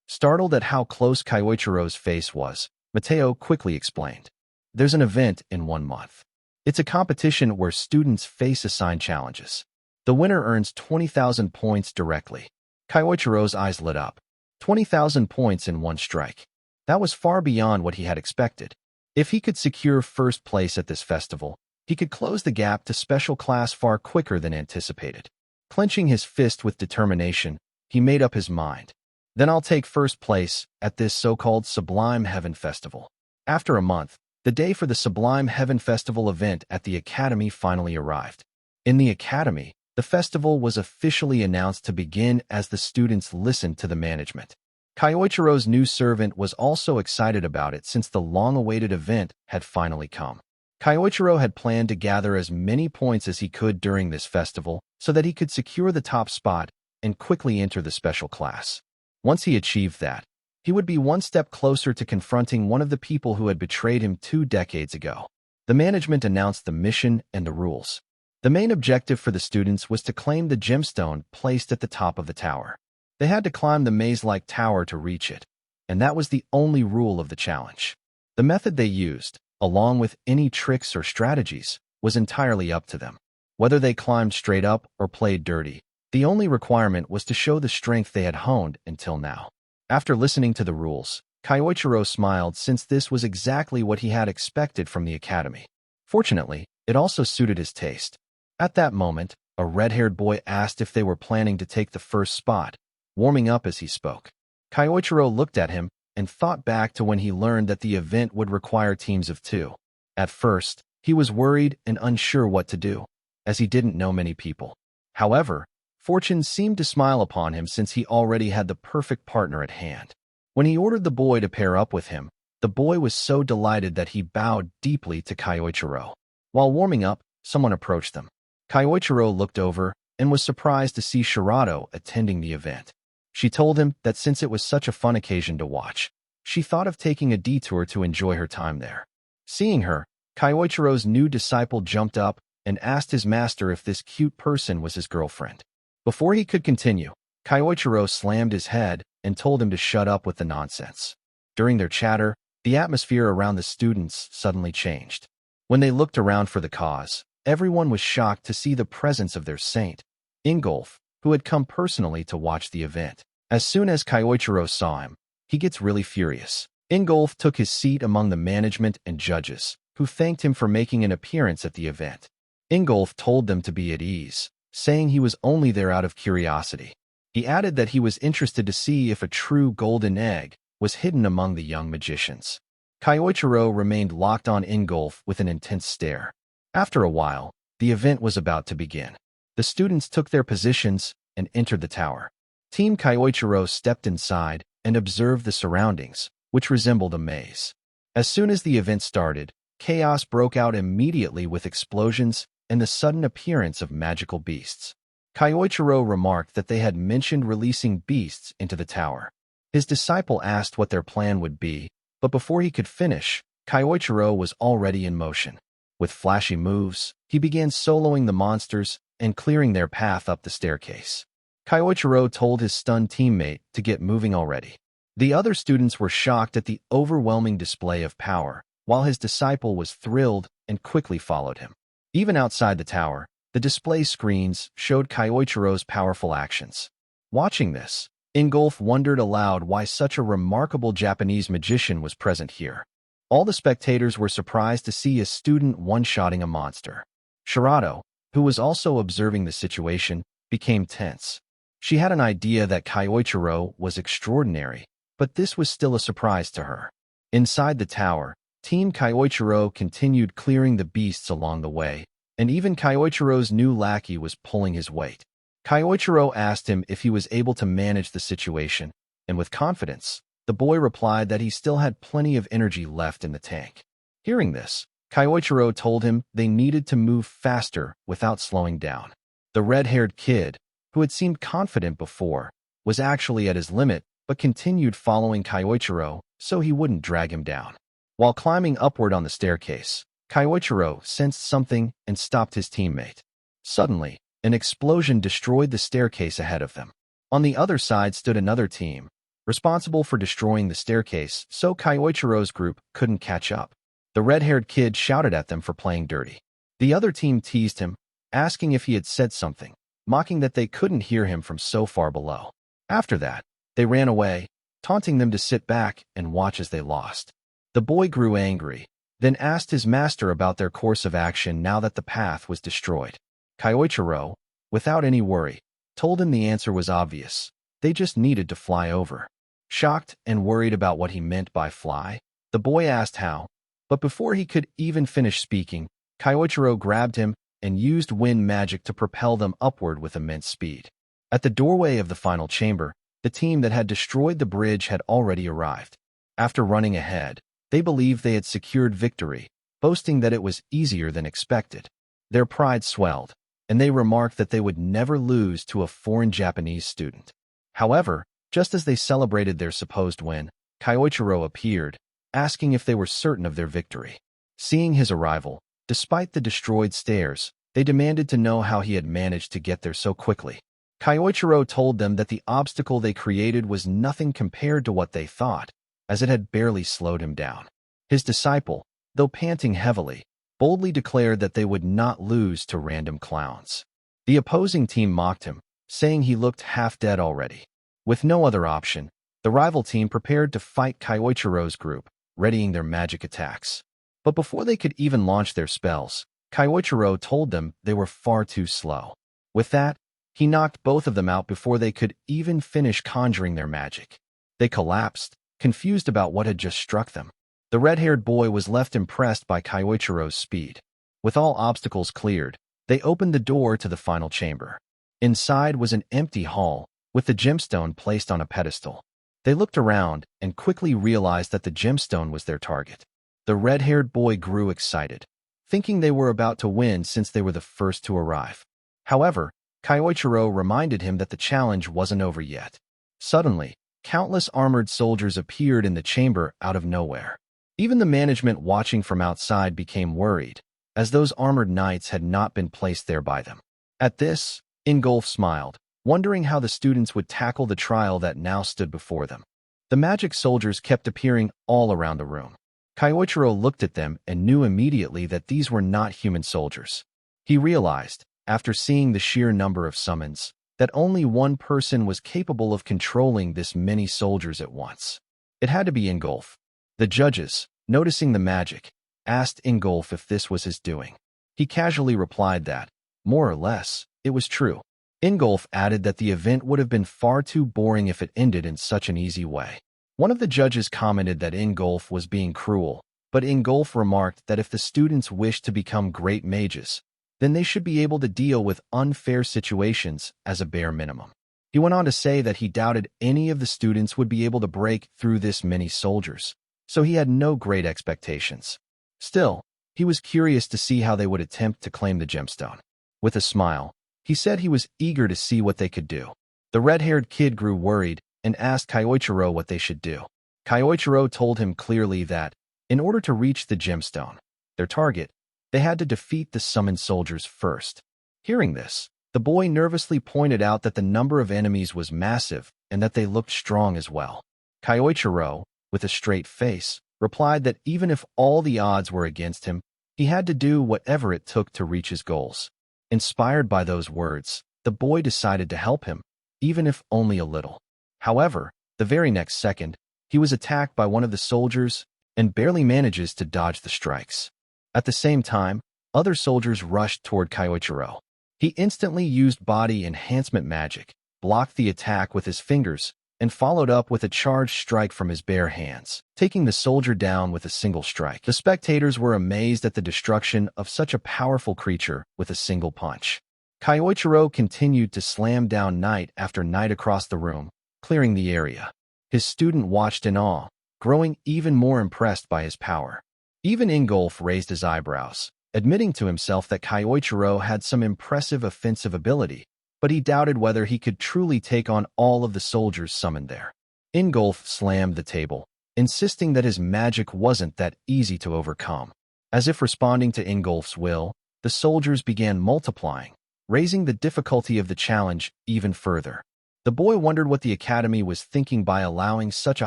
Startled at how close Kyoichiro's face was, Mateo quickly explained. "There's an event in 1 month. It's a competition where students face assigned challenges. The winner earns 20,000 points directly." Kyoichiro's eyes lit up. 20,000 points in one strike. That was far beyond what he had expected. If he could secure first place at this festival, he could close the gap to special class far quicker than anticipated. Clenching his fist with determination, he made up his mind. "Then I'll take first place at this so-called Sublime Heaven Festival." After a month, the day for the Sublime Heaven Festival event at the Academy finally arrived. In the Academy, the festival was officially announced to begin as the students listened to the management. Kyoichiro's new servant was also excited about it since the long-awaited event had finally come. Kyoichiro had planned to gather as many points as he could during this festival so that he could secure the top spot and quickly enter the special class. Once he achieved that, he would be one step closer to confronting one of the people who had betrayed him 2 decades ago. The management announced the mission and the rules. The main objective for the students was to claim the gemstone placed at the top of the tower. They had to climb the maze-like tower to reach it, and that was the only rule of the challenge. The method they used, along with any tricks or strategies, was entirely up to them. Whether they climbed straight up or played dirty, the only requirement was to show the strength they had honed until now. After listening to the rules, Kyoichiro smiled since this was exactly what he had expected from the academy. Fortunately, it also suited his taste. At that moment, a red-haired boy asked if they were planning to take the first spot, warming up as he spoke. Kyoichiro looked at him and thought back to when he learned that the event would require teams of 2. At first, He was worried and unsure what to do, as he didn't know many people. However, fortune seemed to smile upon him since he already had the perfect partner at hand. When he ordered the boy to pair up with him, the boy was so delighted that he bowed deeply to Kyoichiro. While warming up, someone approached them. Kyoichiro looked over and was surprised to see Shirato attending the event. She told him that since it was such a fun occasion to watch, she thought of taking a detour to enjoy her time there. Seeing her, Kyoichiro's new disciple jumped up and asked his master if this cute person was his girlfriend. Before he could continue, Kyoichiro slammed his head and told him to shut up with the nonsense. During their chatter, the atmosphere around the students suddenly changed. When they looked around for the cause, everyone was shocked to see the presence of their saint, Ingolf, who had come personally to watch the event. As soon as Kyoichiro saw him, he gets really furious. Ingolf took his seat among the management and judges, who thanked him for making an appearance at the event. Ingolf told them to be at ease, saying he was only there out of curiosity. He added that he was interested to see if a true golden egg was hidden among the young magicians. Kyoichiro remained locked on Ingolf with an intense stare. After a while, the event was about to begin. The students took their positions and entered the tower. Team Kyoichiro stepped inside and observed the surroundings, which resembled a maze. As soon as the event started, chaos broke out immediately with explosions and the sudden appearance of magical beasts. Kyoichiro remarked that they had mentioned releasing beasts into the tower. His disciple asked what their plan would be, but before he could finish, Kyoichiro was already in motion. With flashy moves, he began soloing the monsters and clearing their path up the staircase. Kyoichiro told his stunned teammate to get moving already. The other students were shocked at the overwhelming display of power, while his disciple was thrilled and quickly followed him. Even outside the tower, the display screens showed Kyoichiro's powerful actions. Watching this, Ingolf wondered aloud why such a remarkable Japanese magician was present here. All the spectators were surprised to see a student one-shotting a monster. Shirato, who was also observing the situation, became tense. She had an idea that Kyoichiro was extraordinary, but this was still a surprise to her. Inside the tower, Team Kyoichiro continued clearing the beasts along the way, and even Kyoichiro's new lackey was pulling his weight. Kyoichiro asked him if he was able to manage the situation, and with confidence, the boy replied that he still had plenty of energy left in the tank. Hearing this, Kyoichiro told him they needed to move faster without slowing down. The red-haired kid, who had seemed confident before, was actually at his limit but continued following Kyoichiro so he wouldn't drag him down. While climbing upward on the staircase, Kyoichiro sensed something and stopped his teammate. Suddenly, an explosion destroyed the staircase ahead of them. On the other side stood another team, responsible for destroying the staircase so Kyoichiro's group couldn't catch up. The red-haired kid shouted at them for playing dirty. The other team teased him, asking if he had said something, mocking that they couldn't hear him from so far below. After that, they ran away, taunting them to sit back and watch as they lost. The boy grew angry, then asked his master about their course of action now that the path was destroyed. Kyoichiro, without any worry, told him the answer was obvious. They just needed to fly over. Shocked and worried about what he meant by fly, the boy asked how, but before he could even finish speaking, Kyoichiro grabbed him and used wind magic to propel them upward with immense speed. At the doorway of the final chamber, the team that had destroyed the bridge had already arrived. After running ahead, they believed they had secured victory, boasting that it was easier than expected. Their pride swelled, and they remarked that they would never lose to a foreign Japanese student. However, just as they celebrated their supposed win, Kyoichiro appeared, asking if they were certain of their victory. Seeing his arrival, despite the destroyed stairs, they demanded to know how he had managed to get there so quickly. Kyoichiro told them that the obstacle they created was nothing compared to what they thought, as it had barely slowed him down. His disciple, though panting heavily, boldly declared that they would not lose to random clowns. The opposing team mocked him, saying he looked half dead already. With no other option, the rival team prepared to fight Kyoichiro's group, readying their magic attacks. But before they could even launch their spells, Kyoichiro told them they were far too slow. With that, he knocked both of them out before they could even finish conjuring their magic. They collapsed, confused about what had just struck them. The red-haired boy was left impressed by Kyoichiro's speed. With all obstacles cleared, they opened the door to the final chamber. Inside was an empty hall, with the gemstone placed on a pedestal. They looked around and quickly realized that the gemstone was their target. The red-haired boy grew excited, thinking they were about to win since they were the first to arrive. However, Kyoichiro reminded him that the challenge wasn't over yet. Suddenly, countless armored soldiers appeared in the chamber out of nowhere. Even the management watching from outside became worried, as those armored knights had not been placed there by them. At this, Ingolf smiled, wondering how the students would tackle the trial that now stood before them. The magic soldiers kept appearing all around the room. Kyoichiro looked at them and knew immediately that these were not human soldiers. He realized, after seeing the sheer number of summons, that only one person was capable of controlling this many soldiers at once. It had to be Ingolf. The judges, noticing the magic, asked Ingolf if this was his doing. He casually replied that, more or less, it was true. Ingolf added that the event would have been far too boring if it ended in such an easy way. One of the judges commented that Ingolf was being cruel, but Ingolf remarked that if the students wished to become great mages, then they should be able to deal with unfair situations as a bare minimum. He went on to say that he doubted any of the students would be able to break through this many soldiers, so he had no great expectations. Still, he was curious to see how they would attempt to claim the gemstone. With a smile, he said he was eager to see what they could do. The red-haired kid grew worried and asked Kyoichiro what they should do. Kyoichiro told him clearly that, in order to reach the gemstone, their target, they had to defeat the summoned soldiers first. Hearing this, the boy nervously pointed out that the number of enemies was massive and that they looked strong as well. Kyoichiro, with a straight face, replied that even if all the odds were against him, he had to do whatever it took to reach his goals. Inspired by those words, the boy decided to help him, even if only a little. However, the very next second, he was attacked by one of the soldiers and barely manages to dodge the strikes. At the same time, other soldiers rushed toward Kyoichiro. He instantly used body enhancement magic, blocked the attack with his fingers, and followed up with a charged strike from his bare hands, taking the soldier down with a single strike. The spectators were amazed at the destruction of such a powerful creature with a single punch. Kyoichiro continued to slam down knight after knight across the room, clearing the area. His student watched in awe, growing even more impressed by his power. Even Ingolf raised his eyebrows, admitting to himself that Kyoichiro had some impressive offensive ability, but he doubted whether he could truly take on all of the soldiers summoned there. Ingolf slammed the table, insisting that his magic wasn't that easy to overcome. As if responding to Ingolf's will, the soldiers began multiplying, raising the difficulty of the challenge even further. The boy wondered what the academy was thinking by allowing such a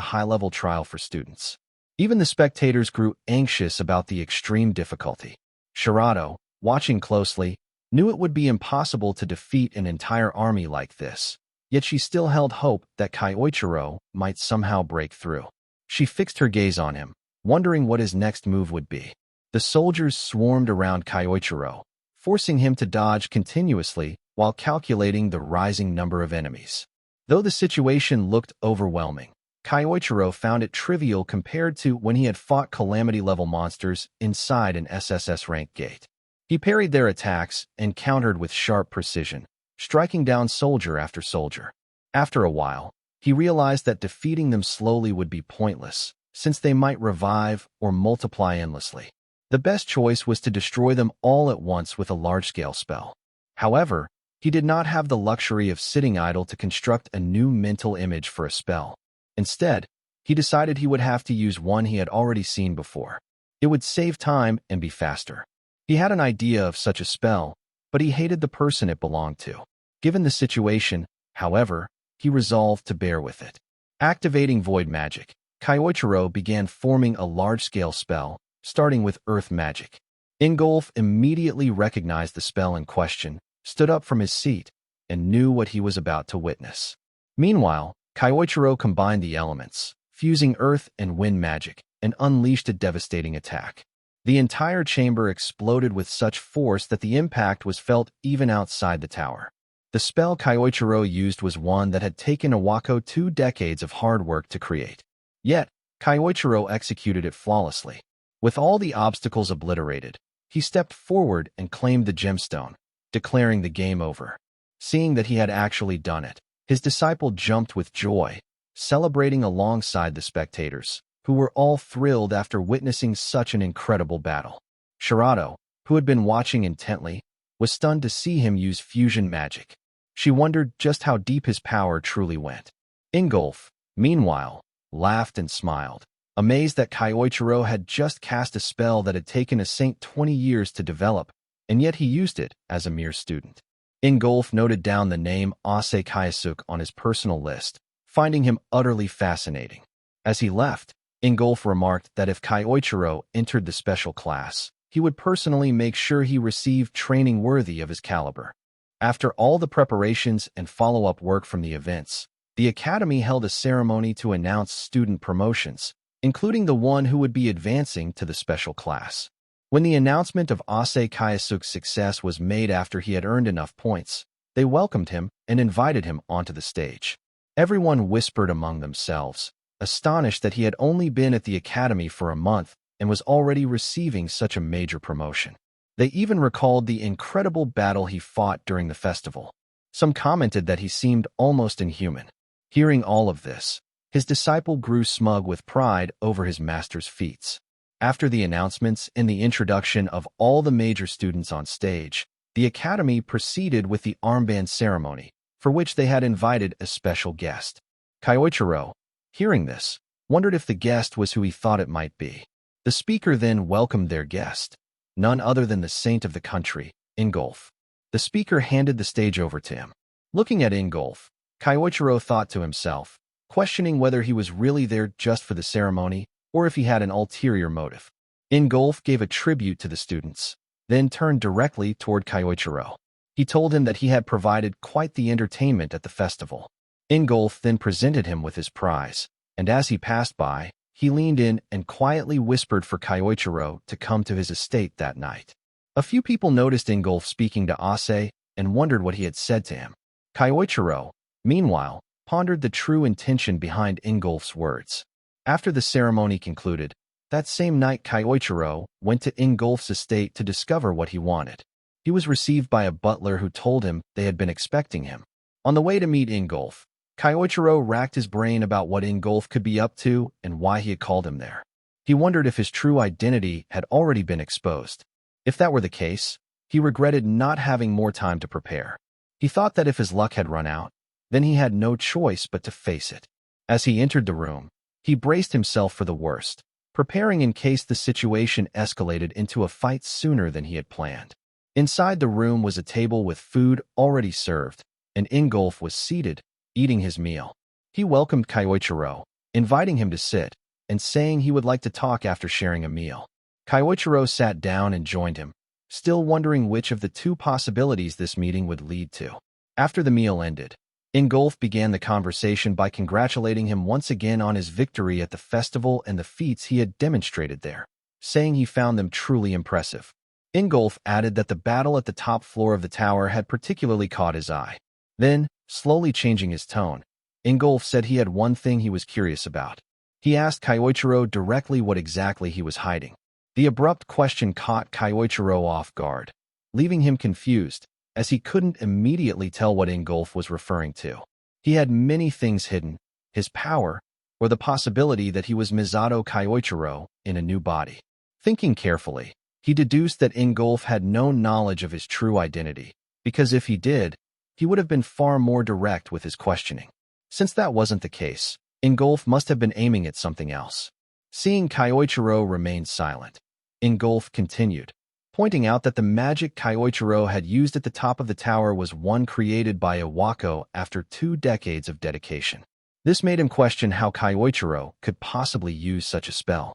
high-level trial for students. Even the spectators grew anxious about the extreme difficulty. Shirato, watching closely, knew it would be impossible to defeat an entire army like this, yet she still held hope that Kyoichiro might somehow break through. She fixed her gaze on him, wondering what his next move would be. The soldiers swarmed around Kyoichiro, forcing him to dodge continuously while calculating the rising number of enemies. Though the situation looked overwhelming, Kyoichiro found it trivial compared to when he had fought calamity-level monsters inside an SSS rank gate. He parried their attacks and countered with sharp precision, striking down soldier after soldier. After a while, he realized that defeating them slowly would be pointless, since they might revive or multiply endlessly. The best choice was to destroy them all at once with a large-scale spell. However, he did not have the luxury of sitting idle to construct a new mental image for a spell. Instead, he decided he would have to use one he had already seen before. It would save time and be faster. He had an idea of such a spell, but he hated the person it belonged to. Given the situation, however, he resolved to bear with it. Activating void magic, Kyoichiro began forming a large-scale spell, starting with earth magic. Ingolf immediately recognized the spell in question, stood up from his seat, and knew what he was about to witness. Meanwhile, Kyoichiro combined the elements, fusing earth and wind magic, and unleashed a devastating attack. The entire chamber exploded with such force that the impact was felt even outside the tower. The spell Kyoichiro used was one that had taken Iwako 2 decades of hard work to create. Yet, Kyoichiro executed it flawlessly. With all the obstacles obliterated, He stepped forward and claimed the gemstone, declaring the game over. Seeing that he had actually done it, his disciple jumped with joy, celebrating alongside the spectators, who were all thrilled after witnessing such an incredible battle. Shirato, who had been watching intently, was stunned to see him use fusion magic. She wondered just how deep his power truly went. Ingolf, meanwhile, laughed and smiled, amazed that Kyoichiro had just cast a spell that had taken a saint 20 years to develop, and yet he used it as a mere student. Ingolf noted down the name Ase Kayasuk on his personal list, finding him utterly fascinating. As he left, Ingolf remarked that if Kyoichiro entered the special class, he would personally make sure he received training worthy of his caliber. After all the preparations and follow-up work from the events, the Academy held a ceremony to announce student promotions, including the one who would be advancing to the special class. When the announcement of Ase Kayasuk's success was made after he had earned enough points, they welcomed him and invited him onto the stage. Everyone whispered among themselves, astonished that he had only been at the Academy for a month and was already receiving such a major promotion. They even recalled the incredible battle he fought during the festival. Some commented that he seemed almost inhuman. Hearing all of this, his disciple grew smug with pride over his master's feats. After the announcements and the introduction of all the major students on stage, the Academy proceeded with the armband ceremony, for which they had invited a special guest. Kyoichiro, hearing this, wondered if the guest was who he thought it might be. The speaker then welcomed their guest, none other than the saint of the country, Ingolf. The speaker handed the stage over to him. Looking at Ingolf, Kyoichiro thought to himself, questioning whether he was really there just for the ceremony or if he had an ulterior motive. Ingolf gave a tribute to the students, then turned directly toward Kyoichiro. He told him that he had provided quite the entertainment at the festival. Ingolf then presented him with his prize, and as he passed by, he leaned in and quietly whispered for Kyoichiro to come to his estate that night. A few people noticed Ingolf speaking to Ase and wondered what he had said to him. Kyoichiro, meanwhile, pondered the true intention behind Ingolf's words. After the ceremony concluded, that same night Kyoichiro went to Ingolf's estate to discover what he wanted. He was received by a butler who told him they had been expecting him. On the way to meet Ingolf, Kyoichiro racked his brain about what Ingolf could be up to and why he had called him there. He wondered if his true identity had already been exposed. If that were the case, he regretted not having more time to prepare. He thought that if his luck had run out, then he had no choice but to face it. As he entered the room, he braced himself for the worst, preparing in case the situation escalated into a fight sooner than he had planned. Inside the room was a table with food already served, and Ingolf was seated, eating his meal. He welcomed Kyoichiro, inviting him to sit, and saying he would like to talk after sharing a meal. Kyoichiro sat down and joined him, still wondering which of the two possibilities this meeting would lead to. After the meal ended, Ingolf began the conversation by congratulating him once again on his victory at the festival and the feats he had demonstrated there, saying he found them truly impressive. Ingolf added that the battle at the top floor of the tower had particularly caught his eye. Then, slowly changing his tone, Ingolf said he had one thing he was curious about. He asked Kyoichiro directly what exactly he was hiding. The abrupt question caught Kyoichiro off guard, leaving him confused, as he couldn't immediately tell what Ingolf was referring to. He had many things hidden, his power, or the possibility that he was Misato Kyoichiro in a new body. Thinking carefully, he deduced that Ingolf had no knowledge of his true identity, because if he did, he would have been far more direct with his questioning. Since that wasn't the case, Ingolf must have been aiming at something else. Seeing Kyoichiro remain silent, Ingolf continued, pointing out that the magic Kyoichiro had used at the top of the tower was one created by Iwako after 2 decades of dedication. This made him question how Kyoichiro could possibly use such a spell.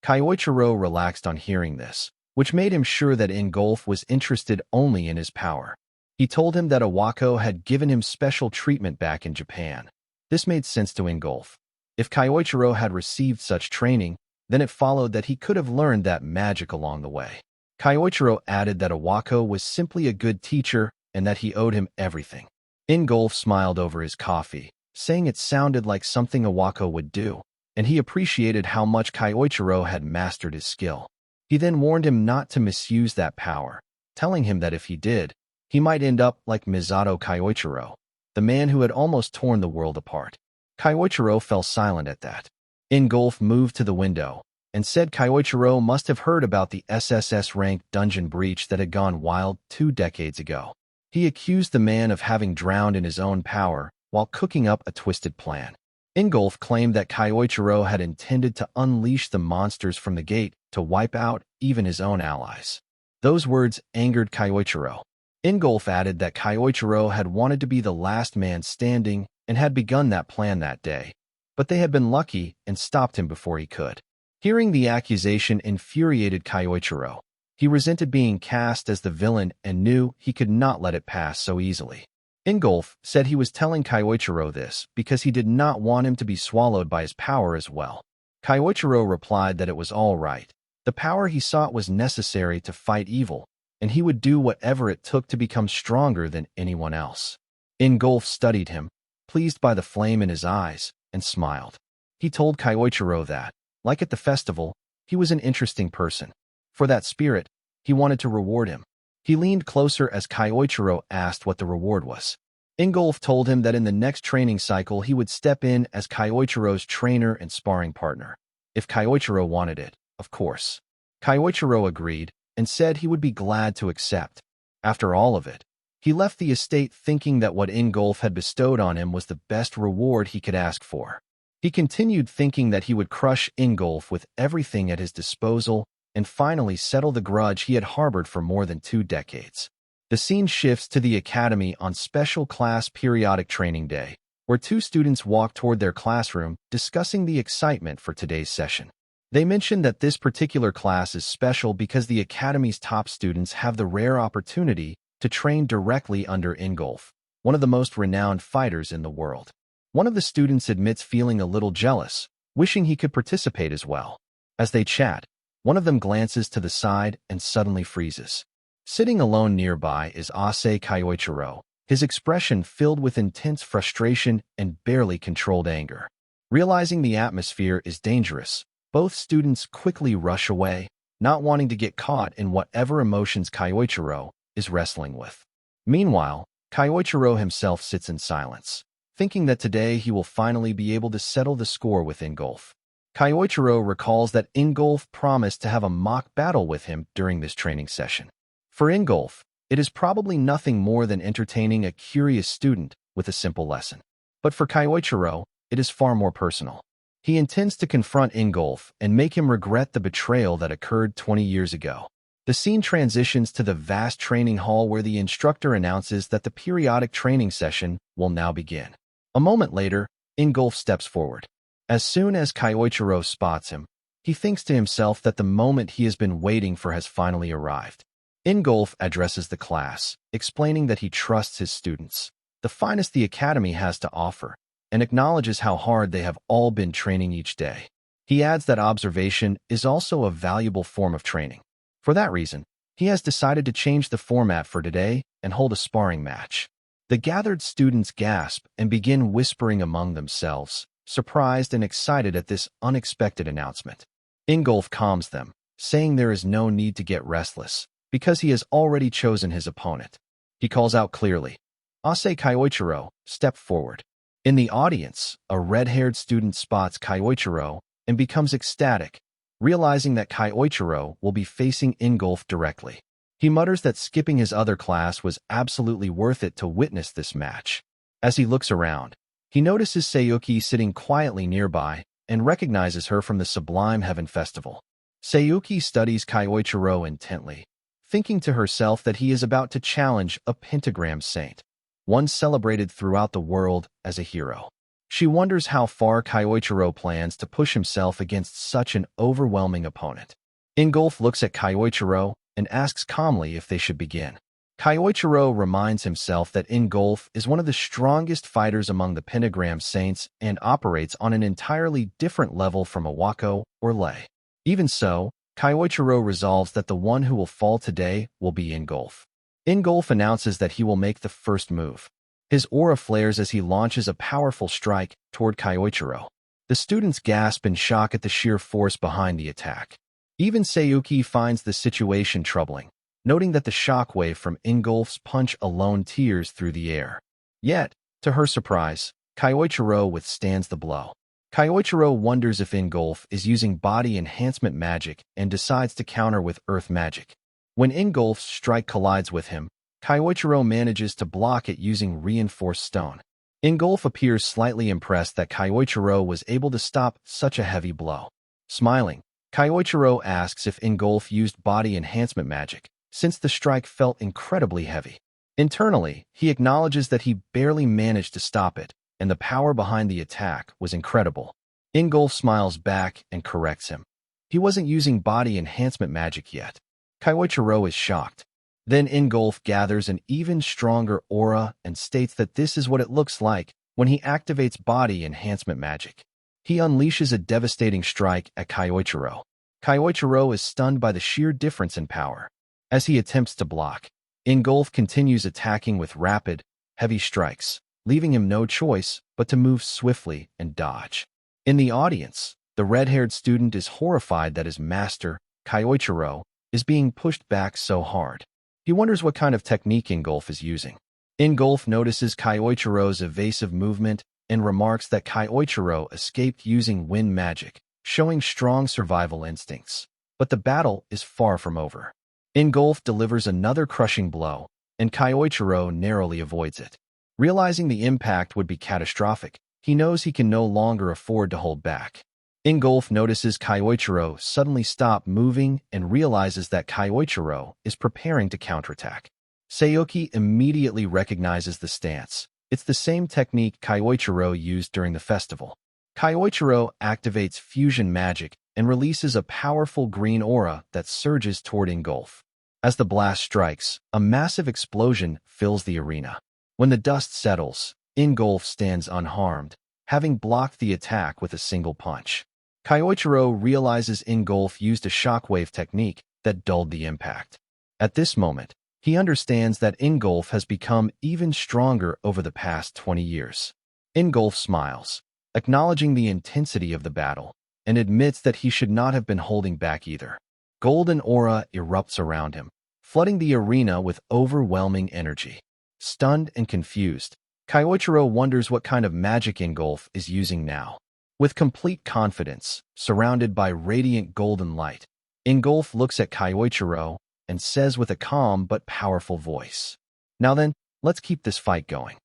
Kyoichiro relaxed on hearing this, which made him sure that Ingolf was interested only in his power. He told him that Iwako had given him special treatment back in Japan. This made sense to Ingolf. If Kyoichiro had received such training, then it followed that he could have learned that magic along the way. Kyoichiro added that Iwako was simply a good teacher and that he owed him everything. Ingolf smiled over his coffee, saying it sounded like something Iwako would do, and he appreciated how much Kyoichiro had mastered his skill. He then warned him not to misuse that power, telling him that if he did, he might end up like Misato Kyoichiro, the man who had almost torn the world apart. Kyoichiro fell silent at that. Ingolf moved to the window and said Kyoichiro must have heard about the SSS-ranked dungeon breach that had gone wild 2 decades ago. He accused the man of having drowned in his own power while cooking up a twisted plan. Ingolf claimed that Kyoichiro had intended to unleash the monsters from the gate to wipe out even his own allies. Those words angered Kyoichiro. Ingolf added that Kyoichiro had wanted to be the last man standing and had begun that plan that day, but they had been lucky and stopped him before he could. Hearing the accusation infuriated Kyoichiro. He resented being cast as the villain and knew he could not let it pass so easily. Ingolf said he was telling Kyoichiro this because he did not want him to be swallowed by his power as well. Kyoichiro replied that it was all right. The power he sought was necessary to fight evil, and he would do whatever it took to become stronger than anyone else. Ingolf studied him, pleased by the flame in his eyes, and smiled. He told Kyoichiro that, like at the festival, he was an interesting person. For that spirit, he wanted to reward him. He leaned closer as Kyoichiro asked what the reward was. Ingolf told him that in the next training cycle he would step in as Kyoichiro's trainer and sparring partner. If Kyoichiro wanted it, of course. Kyoichiro agreed and said he would be glad to accept. After all of it, he left the estate thinking that what Ingolf had bestowed on him was the best reward he could ask for. He continued thinking that he would crush Ingolf with everything at his disposal and finally settle the grudge he had harbored for more than 2 decades. The scene shifts to the academy on Special Class Periodic Training Day, where 2 students walk toward their classroom discussing the excitement for today's session. They mention that this particular class is special because the academy's top students have the rare opportunity to train directly under Ingolf, one of the most renowned fighters in the world. One of the students admits feeling a little jealous, wishing he could participate as well. As they chat, one of them glances to the side and suddenly freezes. Sitting alone nearby is Ase Kyoichiro, his expression filled with intense frustration and barely controlled anger. Realizing the atmosphere is dangerous, both students quickly rush away, not wanting to get caught in whatever emotions Kyoichiro is wrestling with. Meanwhile, Kyoichiro himself sits in silence, thinking that today he will finally be able to settle the score with Ingolf. Kyoichiro recalls that Ingolf promised to have a mock battle with him during this training session. For Ingolf, it is probably nothing more than entertaining a curious student with a simple lesson. But for Kyoichiro, it is far more personal. He intends to confront Ingolf and make him regret the betrayal that occurred 20 years ago. The scene transitions to the vast training hall where the instructor announces that the periodic training session will now begin. A moment later, Ingolf steps forward. As soon as Kyoichiro spots him, he thinks to himself that the moment he has been waiting for has finally arrived. Ingolf addresses the class, explaining that he trusts his students, the finest the academy has to offer, and acknowledges how hard they have all been training each day. He adds that observation is also a valuable form of training. For that reason, he has decided to change the format for today and hold a sparring match. The gathered students gasp and begin whispering among themselves, surprised and excited at this unexpected announcement. Ingolf calms them, saying there is no need to get restless, because he has already chosen his opponent. He calls out clearly, "Ase Kyoichiro, step forward." In the audience, a red-haired student spots Kyoichiro and becomes ecstatic, realizing that Kyoichiro will be facing Ingolf directly. He mutters that skipping his other class was absolutely worth it to witness this match. As he looks around, he notices Sayuki sitting quietly nearby and recognizes her from the Sublime Heaven Festival. Sayuki studies Kyoichiro intently, thinking to herself that he is about to challenge a pentagram saint, one celebrated throughout the world as a hero. She wonders how far Kyoichiro plans to push himself against such an overwhelming opponent. Ingolf looks at Kyoichiro and asks calmly if they should begin. Kyoichiro reminds himself that Ingolf is one of the strongest fighters among the Pentagram Saints and operates on an entirely different level from Iwako or Lei. Even so, Kyoichiro resolves that the one who will fall today will be Ingolf. Ingolf announces that he will make the first move. His aura flares as he launches a powerful strike toward Kyoichiro. The students gasp in shock at the sheer force behind the attack. Even Sayuki finds the situation troubling, noting that the shockwave from Ingolf's punch alone tears through the air. Yet, to her surprise, Kyoichiro withstands the blow. Kyoichiro wonders if Ingolf is using body enhancement magic and decides to counter with earth magic. When Ingolf's strike collides with him, Kyoichiro manages to block it using reinforced stone. Ingolf appears slightly impressed that Kyoichiro was able to stop such a heavy blow. Smiling, Kyoichiro asks if Ingolf used body enhancement magic, since the strike felt incredibly heavy. Internally, he acknowledges that he barely managed to stop it, and the power behind the attack was incredible. Ingolf smiles back and corrects him. He wasn't using body enhancement magic yet. Kyoichiro is shocked. Then Ingolf gathers an even stronger aura and states that this is what it looks like when he activates body enhancement magic. He unleashes a devastating strike at Kyoichiro. Kyoichiro is stunned by the sheer difference in power. As he attempts to block, Ingolf continues attacking with rapid, heavy strikes, leaving him no choice but to move swiftly and dodge. In the audience, the red-haired student is horrified that his master, Kyoichiro, is being pushed back so hard. He wonders what kind of technique Ingolf is using. Ingolf notices Kyoichiro's evasive movement and remarks that Kyoichiro escaped using wind magic, showing strong survival instincts. But the battle is far from over. Ingolf delivers another crushing blow, and Kyoichiro narrowly avoids it. Realizing the impact would be catastrophic, he knows he can no longer afford to hold back. Ingolf notices Kyoichiro suddenly stop moving and realizes that Kyoichiro is preparing to counterattack. Sayuki immediately recognizes the stance. It's the same technique Kyoichiro used during the festival. Kyoichiro activates fusion magic and releases a powerful green aura that surges toward Ingolf. As the blast strikes, a massive explosion fills the arena. When the dust settles, Ingolf stands unharmed, having blocked the attack with a single punch. Kyoichiro realizes Ingolf used a shockwave technique that dulled the impact. At this moment, he understands that Ingolf has become even stronger over the past 20 years. Ingolf smiles, acknowledging the intensity of the battle, and admits that he should not have been holding back either. Golden aura erupts around him, flooding the arena with overwhelming energy. Stunned and confused, Kyoichiro wonders what kind of magic Ingolf is using now. With complete confidence, surrounded by radiant golden light, Ingolf looks at Kyoichiro and says with a calm but powerful voice, "Now then, let's keep this fight going."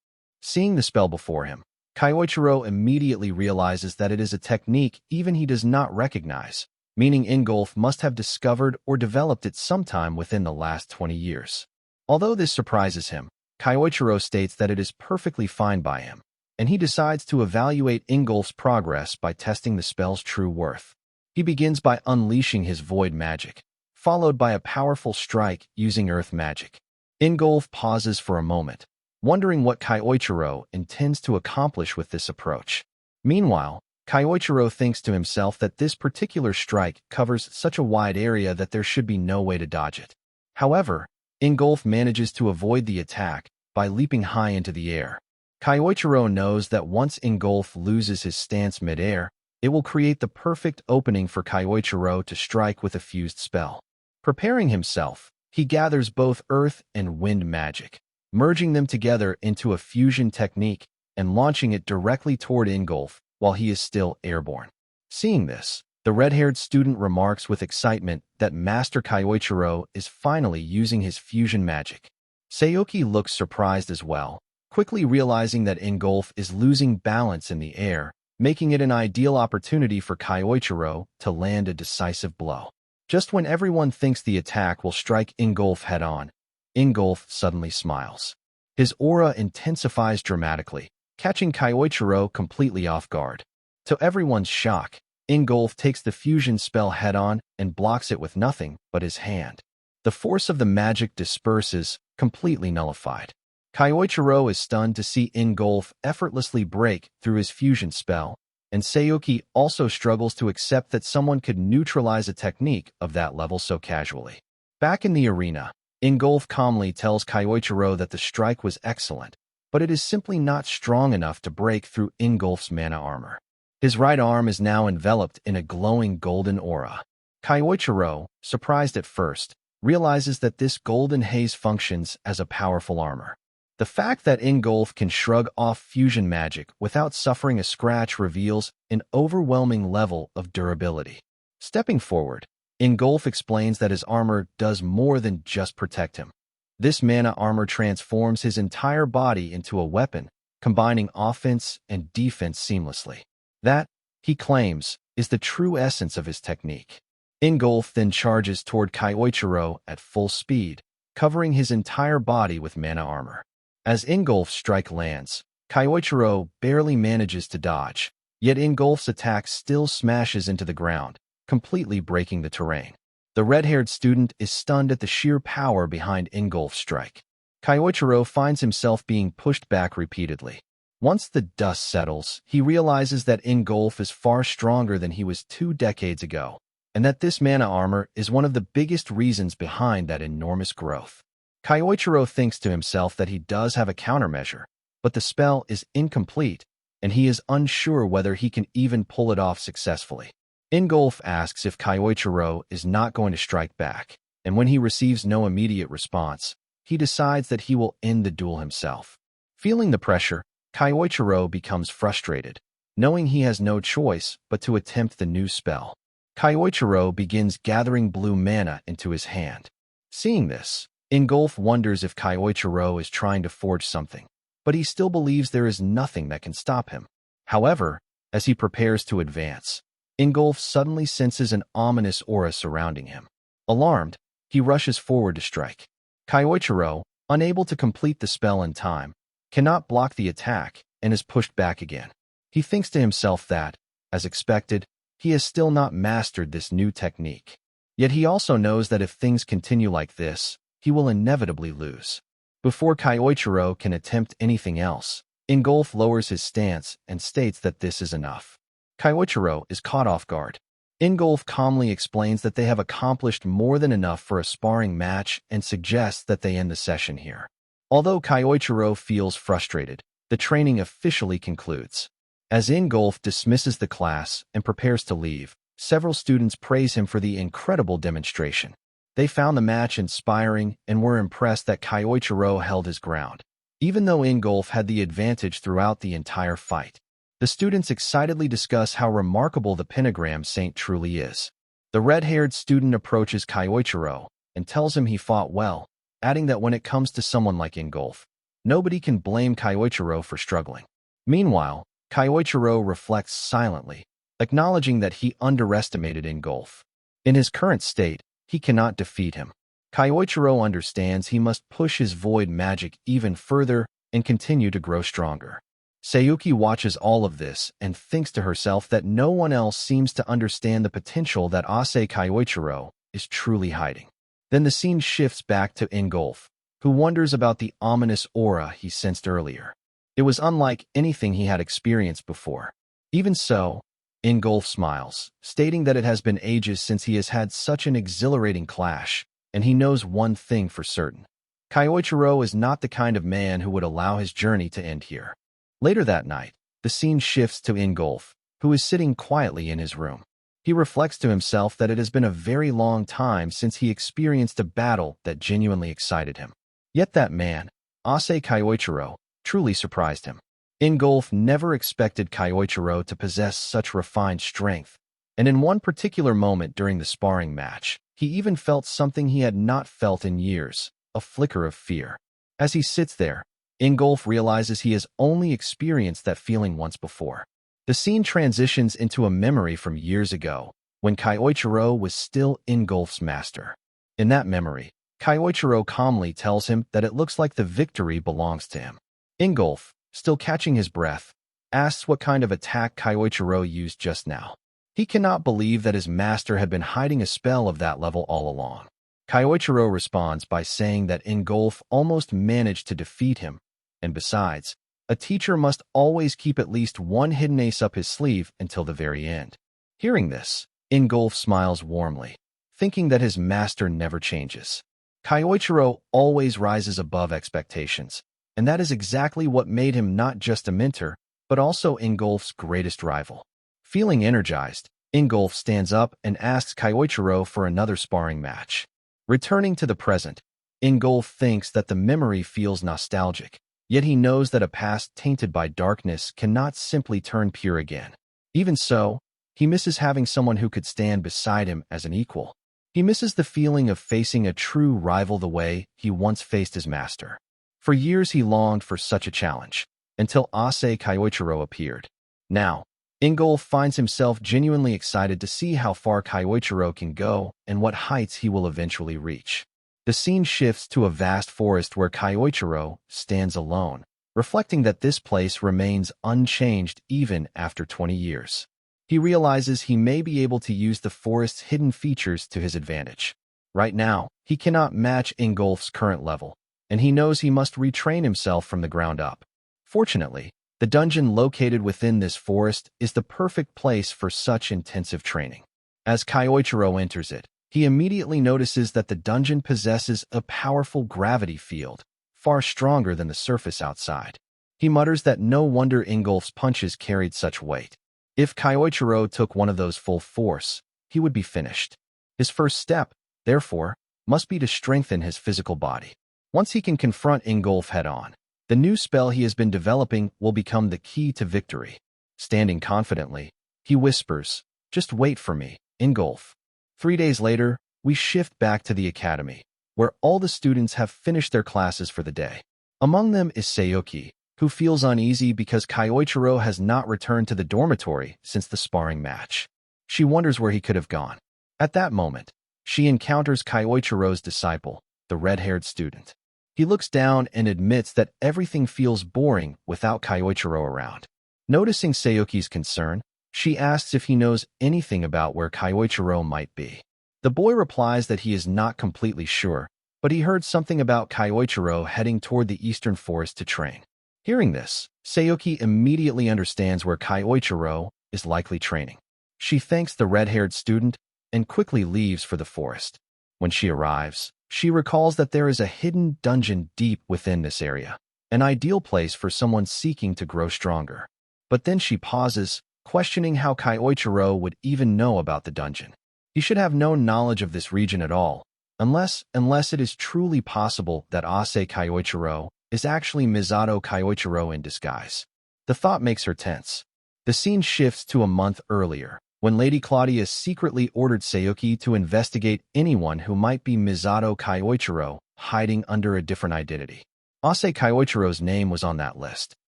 Seeing the spell before him, Kyoichiro immediately realizes that it is a technique even he does not recognize, meaning Ingolf must have discovered or developed it sometime within the last 20 years. Although this surprises him, Kyoichiro states that it is perfectly fine by him, and he decides to evaluate Ingolf's progress by testing the spell's true worth. He begins by unleashing his void magic, followed by a powerful strike using earth magic. Ingolf pauses for a moment, wondering what Kyoichiro intends to accomplish with this approach. Meanwhile, Kyoichiro thinks to himself that this particular strike covers such a wide area that there should be no way to dodge it. However, Ingolf manages to avoid the attack by leaping high into the air. Kyoichiro knows that once Ingolf loses his stance mid-air, it will create the perfect opening for Kyoichiro to strike with a fused spell. Preparing himself, he gathers both earth and wind magic, merging them together into a fusion technique and launching it directly toward Ingolf while he is still airborne. Seeing this, the red-haired student remarks with excitement that Master Kyoichiro is finally using his fusion magic. Sayuki looks surprised as well, quickly realizing that Ingolf is losing balance in the air, making it an ideal opportunity for Kyoichiro to land a decisive blow. Just when everyone thinks the attack will strike Ingolf head-on, Ingolf suddenly smiles. His aura intensifies dramatically, catching Kyoichiro completely off guard. To everyone's shock, Ingolf takes the fusion spell head-on and blocks it with nothing but his hand. The force of the magic disperses, completely nullified. Kyoichiro is stunned to see Ingolf effortlessly break through his fusion spell, and Sayuki also struggles to accept that someone could neutralize a technique of that level so casually. Back in the arena, Ingolf calmly tells Kyoichiro that the strike was excellent, but it is simply not strong enough to break through Ingolf's mana armor. His right arm is now enveloped in a glowing golden aura. Kyoichiro, surprised at first, realizes that this golden haze functions as a powerful armor. The fact that Ingolf can shrug off fusion magic without suffering a scratch reveals an overwhelming level of durability. Stepping forward, Ingolf explains that his armor does more than just protect him. This mana armor transforms his entire body into a weapon, combining offense and defense seamlessly. That, he claims, is the true essence of his technique. Ingolf then charges toward Kyoichiro at full speed, covering his entire body with mana armor. As Ingolf's strike lands, Kyoichiro barely manages to dodge, yet Ingolf's attack still smashes into the ground, completely breaking the terrain. The red-haired student is stunned at the sheer power behind Ingolf's strike. Kyoichiro finds himself being pushed back repeatedly. Once the dust settles, he realizes that Ingolf is far stronger than he was 2 decades ago, and that this mana armor is one of the biggest reasons behind that enormous growth. Kyoichiro thinks to himself that he does have a countermeasure, but the spell is incomplete, and he is unsure whether he can even pull it off successfully. Ingolf asks if Kyoichiro is not going to strike back, and when he receives no immediate response, he decides that he will end the duel himself. Feeling the pressure, Kyoichiro becomes frustrated, knowing he has no choice but to attempt the new spell. Kyoichiro begins gathering blue mana into his hand. Seeing this, Ingolf wonders if Kyoichiro is trying to forge something, but he still believes there is nothing that can stop him. However, as he prepares to advance, Ingolf suddenly senses an ominous aura surrounding him. Alarmed, he rushes forward to strike. Kyoichiro, unable to complete the spell in time, cannot block the attack and is pushed back again. He thinks to himself that, as expected, he has still not mastered this new technique. Yet he also knows that if things continue like this, he will inevitably lose. Before Kyoichiro can attempt anything else, Ingolf lowers his stance and states that this is enough. Kyoichiro is caught off guard. Ingolf calmly explains that they have accomplished more than enough for a sparring match and suggests that they end the session here. Although Kyoichiro feels frustrated, the training officially concludes. As Ingolf dismisses the class and prepares to leave, several students praise him for the incredible demonstration. They found the match inspiring and were impressed that Kyoichiro held his ground, even though Ingolf had the advantage throughout the entire fight. The students excitedly discuss how remarkable the pentagram saint truly is. The red-haired student approaches Kyoichiro and tells him he fought well, adding that when it comes to someone like Ingolf, nobody can blame Kyoichiro for struggling. Meanwhile, Kyoichiro reflects silently, acknowledging that he underestimated Ingolf. In his current state, he cannot defeat him. Kyoichiro understands he must push his void magic even further and continue to grow stronger. Sayuki watches all of this and thinks to herself that no one else seems to understand the potential that Ase Kyoichiro is truly hiding. Then the scene shifts back to Ingolf, who wonders about the ominous aura he sensed earlier. It was unlike anything he had experienced before. Even so, Ingolf smiles, stating that it has been ages since he has had such an exhilarating clash, and he knows one thing for certain. Kyoichiro is not the kind of man who would allow his journey to end here. Later that night, the scene shifts to Ingolf, who is sitting quietly in his room. He reflects to himself that it has been a very long time since he experienced a battle that genuinely excited him. Yet that man, Ase Kyoichiro, truly surprised him. Ingolf never expected Kyoichiro to possess such refined strength, and in one particular moment during the sparring match, he even felt something he had not felt in years, a flicker of fear. As he sits there, Ingolf realizes he has only experienced that feeling once before. The scene transitions into a memory from years ago, when Kyoichiro was still Ingolf's master. In that memory, Kyoichiro calmly tells him that it looks like the victory belongs to him. Ingolf, still catching his breath, asks what kind of attack Kyoichiro used just now. He cannot believe that his master had been hiding a spell of that level all along. Kyoichiro responds by saying that Ingolf almost managed to defeat him, and besides, a teacher must always keep at least one hidden ace up his sleeve until the very end. Hearing this, Ingolf smiles warmly, thinking that his master never changes. Kyoichiro always rises above expectations, and that is exactly what made him not just a mentor, but also Ingolf's greatest rival. Feeling energized, Ingolf stands up and asks Kyoichiro for another sparring match. Returning to the present, Ingolf thinks that the memory feels nostalgic, yet he knows that a past tainted by darkness cannot simply turn pure again. Even so, he misses having someone who could stand beside him as an equal. He misses the feeling of facing a true rival the way he once faced his master. For years he longed for such a challenge, until Ase Kyoichiro appeared. Now, Ingolf finds himself genuinely excited to see how far Kyoichiro can go and what heights he will eventually reach. The scene shifts to a vast forest where Kyoichiro stands alone, reflecting that this place remains unchanged even after 20 years. He realizes he may be able to use the forest's hidden features to his advantage. Right now, he cannot match Ingolf's current level, and he knows he must retrain himself from the ground up. Fortunately, the dungeon located within this forest is the perfect place for such intensive training. As Kyoichiro enters it, he immediately notices that the dungeon possesses a powerful gravity field, far stronger than the surface outside. He mutters that no wonder Ingolf's punches carried such weight. If Kyoichiro took one of those full force, he would be finished. His first step, therefore, must be to strengthen his physical body. Once he can confront Ingolf head-on, the new spell he has been developing will become the key to victory. Standing confidently, he whispers, "Just wait for me, Ingolf." 3 days later, we shift back to the academy, where all the students have finished their classes for the day. Among them is Sayuki, who feels uneasy because Kyoichiro has not returned to the dormitory since the sparring match. She wonders where he could have gone. At that moment, she encounters Kyoichiro's disciple, the red-haired student. He looks down and admits that everything feels boring without Kyoichiro around. Noticing Sayuki's concern, she asks if he knows anything about where Kyoichiro might be. The boy replies that he is not completely sure, but he heard something about Kyoichiro heading toward the eastern forest to train. Hearing this, Sayuki immediately understands where Kyoichiro is likely training. She thanks the red-haired student and quickly leaves for the forest. When she arrives, she recalls that there is a hidden dungeon deep within this area, an ideal place for someone seeking to grow stronger. But then she pauses, questioning how Kyoichiro would even know about the dungeon. He should have no knowledge of this region at all, unless it is truly possible that Ase Kyoichiro is actually Misato Kyoichiro in disguise. The thought makes her tense. The scene shifts to a month earlier, when Lady Claudia secretly ordered Sayuki to investigate anyone who might be Misato Kyoichiro hiding under a different identity. Ase Kyoichiro's name was on that list.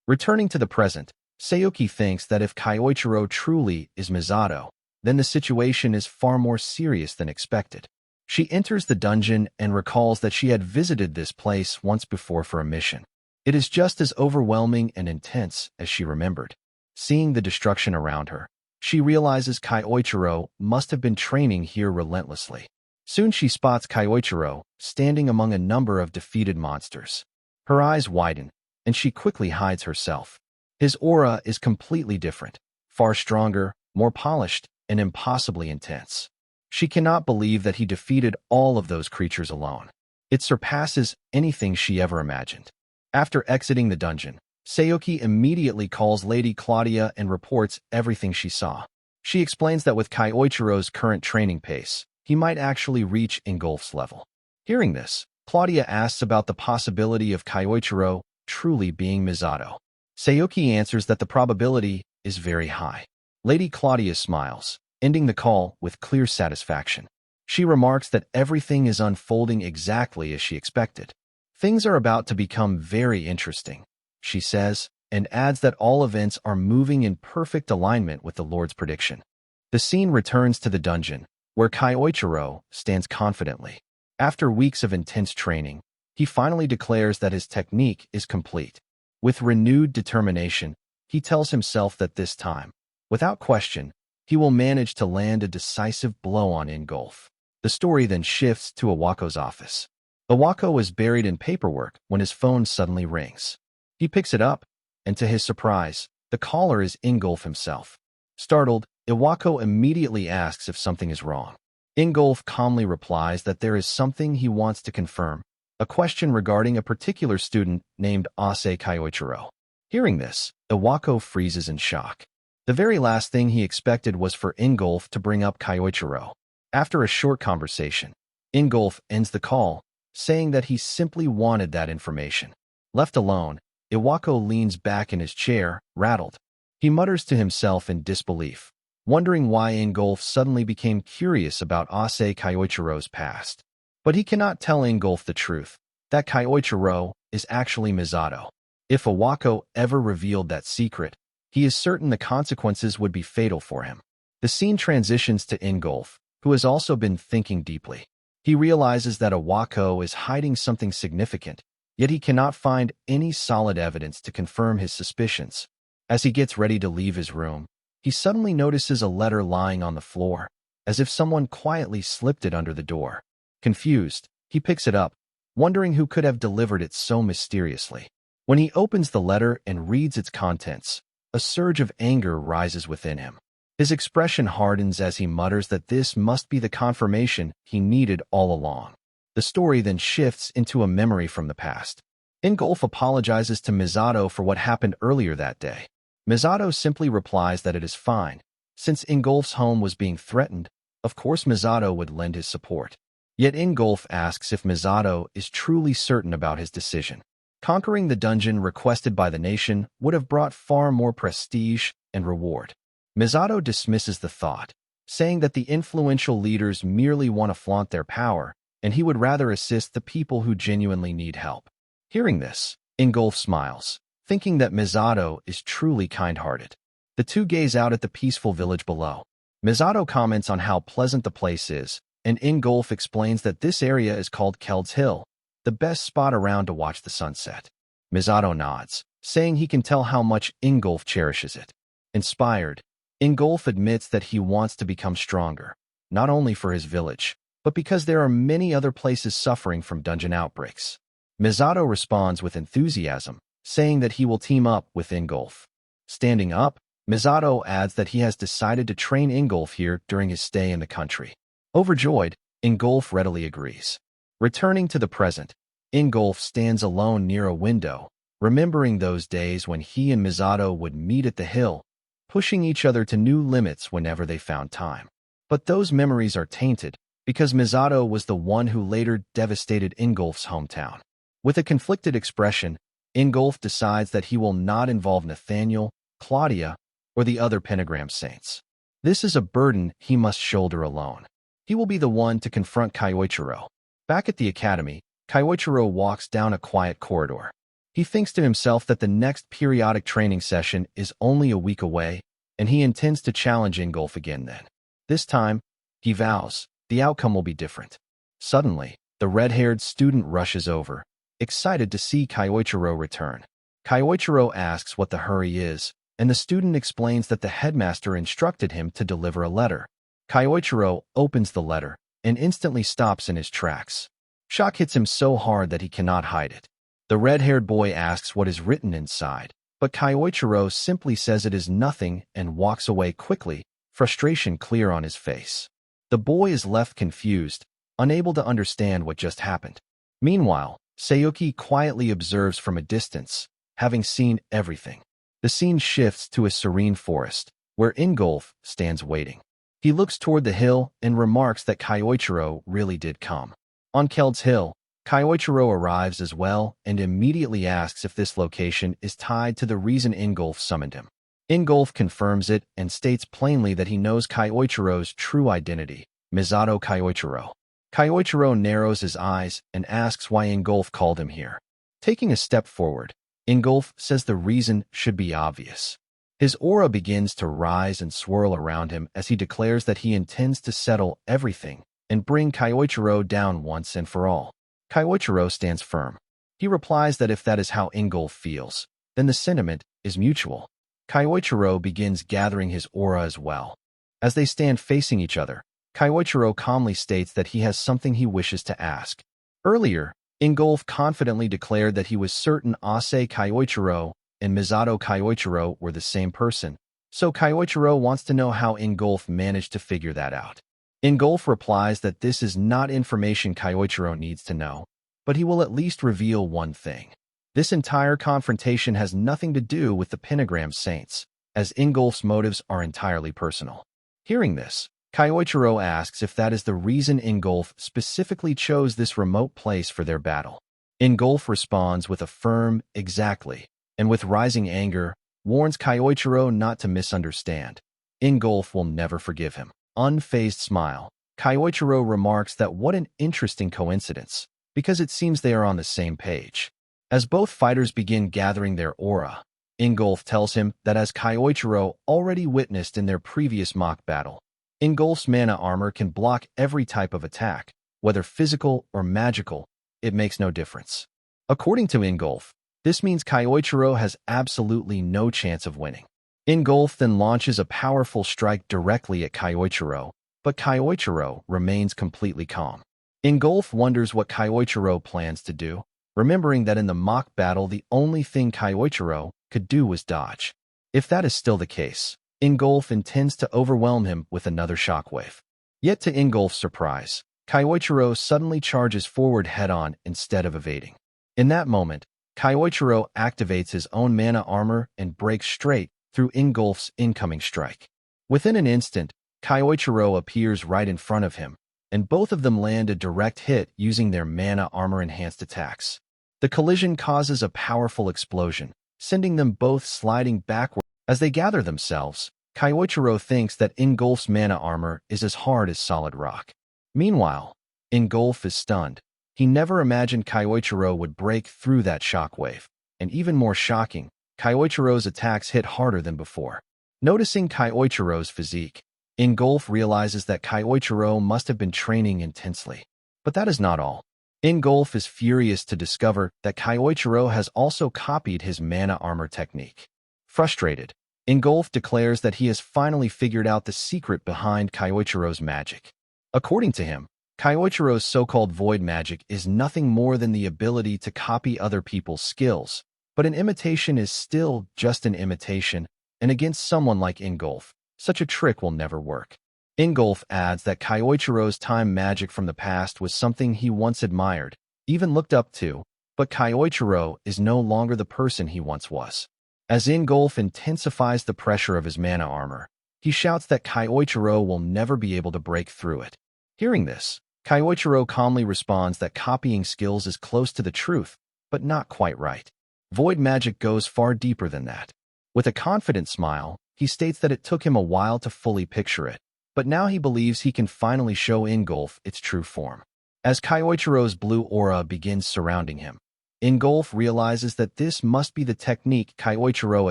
Returning to the present, Sayuki thinks that if Kyoichiro truly is Misato, then the situation is far more serious than expected. She enters the dungeon and recalls that she had visited this place once before for a mission. It is just as overwhelming and intense as she remembered. Seeing the destruction around her, she realizes Kyoichiro must have been training here relentlessly. Soon she spots Kyoichiro standing among a number of defeated monsters. Her eyes widen, and she quickly hides herself. His aura is completely different, far stronger, more polished, and impossibly intense. She cannot believe that he defeated all of those creatures alone. It surpasses anything she ever imagined. After exiting the dungeon, Sayuki immediately calls Lady Claudia and reports everything she saw. She explains that with Kyoichiro's current training pace, he might actually reach Ingolf's level. Hearing this, Claudia asks about the possibility of Kyoichiro truly being Misato. Sayuki answers that the probability is very high. Lady Claudia smiles, ending the call with clear satisfaction. She remarks that everything is unfolding exactly as she expected. Things are about to become very interesting, she says, and adds that all events are moving in perfect alignment with the Lord's prediction. The scene returns to the dungeon, where Kyoichiro stands confidently. After weeks of intense training, he finally declares that his technique is complete. With renewed determination, he tells himself that this time, without question, he will manage to land a decisive blow on Ingolf. The story then shifts to Iwako's office. Iwako is buried in paperwork when his phone suddenly rings. He picks it up, and to his surprise, the caller is Ingolf himself. Startled, Iwako immediately asks if something is wrong. Ingolf calmly replies that there is something he wants to confirm, a question regarding a particular student named Ase Kyoichiro. Hearing this, Iwako freezes in shock. The very last thing he expected was for Ingolf to bring up Kyoichiro. After a short conversation, Ingolf ends the call, saying that he simply wanted that information. Left alone, Iwako leans back in his chair, rattled. He mutters to himself in disbelief, wondering why Ingolf suddenly became curious about Ase Kyoichiro's past. But he cannot tell Ingolf the truth, that Kyoichiro is actually Misato. If Iwako ever revealed that secret, he is certain the consequences would be fatal for him. The scene transitions to Ingolf, who has also been thinking deeply. He realizes that Iwako is hiding something significant, yet he cannot find any solid evidence to confirm his suspicions. As he gets ready to leave his room, he suddenly notices a letter lying on the floor, as if someone quietly slipped it under the door. Confused, he picks it up, wondering who could have delivered it so mysteriously. When he opens the letter and reads its contents, a surge of anger rises within him. His expression hardens as he mutters that this must be the confirmation he needed all along. The story then shifts into a memory from the past. Ingolf apologizes to Misato for what happened earlier that day. Misato simply replies that it is fine. Since Ingolf's home was being threatened, of course Misato would lend his support. Yet Ingolf asks if Misato is truly certain about his decision. Conquering the dungeon requested by the nation would have brought far more prestige and reward. Misato dismisses the thought, saying that the influential leaders merely want to flaunt their power, and he would rather assist the people who genuinely need help. Hearing this, Ingolf smiles, thinking that Misato is truly kind-hearted. The two gaze out at the peaceful village below. Misato comments on how pleasant the place is, and Ingolf explains that this area is called Keld's Hill, the best spot around to watch the sunset. Misato nods, saying he can tell how much Ingolf cherishes it. Inspired, Ingolf admits that he wants to become stronger, not only for his village, but because there are many other places suffering from dungeon outbreaks. Misato responds with enthusiasm, saying that he will team up with Ingolf. Standing up, Misato adds that he has decided to train Ingolf here during his stay in the country. Overjoyed, Ingolf readily agrees. Returning to the present, Ingolf stands alone near a window, remembering those days when he and Misato would meet at the hill, pushing each other to new limits whenever they found time. But those memories are tainted, because Misato was the one who later devastated Ingolf's hometown. With a conflicted expression, Ingolf decides that he will not involve Nathaniel, Claudia, or the other pentagram saints. This is a burden he must shoulder alone. He will be the one to confront Kyoichiro. Back at the academy, Kyoichiro walks down a quiet corridor. He thinks to himself that the next periodic training session is only a week away, and he intends to challenge Ingolf again then. This time, he vows, the outcome will be different. Suddenly, the red-haired student rushes over, excited to see Kyoichiro return. Kyoichiro asks what the hurry is, and the student explains that the headmaster instructed him to deliver a letter. Kyoichiro opens the letter and instantly stops in his tracks. Shock hits him so hard that he cannot hide it. The red-haired boy asks what is written inside, but Kyoichiro simply says it is nothing and walks away quickly, frustration clear on his face. The boy is left confused, unable to understand what just happened. Meanwhile, Sayuki quietly observes from a distance, having seen everything. The scene shifts to a serene forest, where Ingolf stands waiting. He looks toward the hill and remarks that Kyoichiro really did come. On Keld's Hill, Kyoichiro arrives as well and immediately asks if this location is tied to the reason Ingolf summoned him. Ingolf confirms it and states plainly that he knows Kyoichiro's true identity, Misato Kyoichiro. Kyoichiro narrows his eyes and asks why Ingolf called him here. Taking a step forward, Ingolf says the reason should be obvious. His aura begins to rise and swirl around him as he declares that he intends to settle everything and bring Kyoichiro down once and for all. Kyoichiro stands firm. He replies that if that is how Ingolf feels, then the sentiment is mutual. Kyoichiro begins gathering his aura as well. As they stand facing each other, Kyoichiro calmly states that he has something he wishes to ask. Earlier, Ingolf confidently declared that he was certain Ase Kyoichiro and Misato Kyoichiro were the same person, so Kyoichiro wants to know how Ingolf managed to figure that out. Ingolf replies that this is not information Kyoichiro needs to know, but he will at least reveal one thing. This entire confrontation has nothing to do with the Pentagram Saints, as Ingolf's motives are entirely personal. Hearing this, Kyoichiro asks if that is the reason Ingolf specifically chose this remote place for their battle. Ingolf responds with a firm, exactly, and with rising anger, warns Kyoichiro not to misunderstand. Ingolf will never forgive him. Unfazed smile, Kyoichiro remarks that what an interesting coincidence, because it seems they are on the same page. As both fighters begin gathering their aura, Ingolf tells him that as Kyoichiro already witnessed in their previous mock battle, Ingolf's mana armor can block every type of attack, whether physical or magical, it makes no difference. According to Ingolf, this means Kyoichiro has absolutely no chance of winning. Ingolf then launches a powerful strike directly at Kyoichiro, but Kyoichiro remains completely calm. Ingolf wonders what Kyoichiro plans to do, remembering that in the mock battle the only thing Kyoichiro could do was dodge. If that is still the case, Ingolf intends to overwhelm him with another shockwave. Yet to Ingolf's surprise, Kyoichiro suddenly charges forward head-on instead of evading. In that moment, Kyoichiro activates his own mana armor and breaks straight through Ingolf's incoming strike. Within an instant, Kyoichiro appears right in front of him, and both of them land a direct hit using their mana armor-enhanced attacks. The collision causes a powerful explosion, sending them both sliding backward. As they gather themselves, Kyoichiro thinks that Ingolf's mana armor is as hard as solid rock. Meanwhile, Ingolf is stunned. He never imagined Kyoichiro would break through that shockwave, and even more shocking, Kyoichiro's attacks hit harder than before. Noticing Kyoichiro's physique, Ingolf realizes that Kyoichiro must have been training intensely. But that is not all. Ingolf is furious to discover that Kyoichiro has also copied his mana armor technique. Frustrated, Ingolf declares that he has finally figured out the secret behind Kyoichiro's magic. According to him, Kyoichiro's so-called void magic is nothing more than the ability to copy other people's skills, but an imitation is still just an imitation, and against someone like Ingolf, such a trick will never work. Ingolf adds that Kyoichiro's time magic from the past was something he once admired, even looked up to, but Kyoichiro is no longer the person he once was. As Ingolf intensifies the pressure of his mana armor, he shouts that Kyoichiro will never be able to break through it. Hearing this, Kyoichiro calmly responds that copying skills is close to the truth, but not quite right. Void magic goes far deeper than that. With a confident smile, he states that it took him a while to fully picture it, but now he believes he can finally show Ingolf its true form. As Kyoichiro's blue aura begins surrounding him, Ingolf realizes that this must be the technique Kyoichiro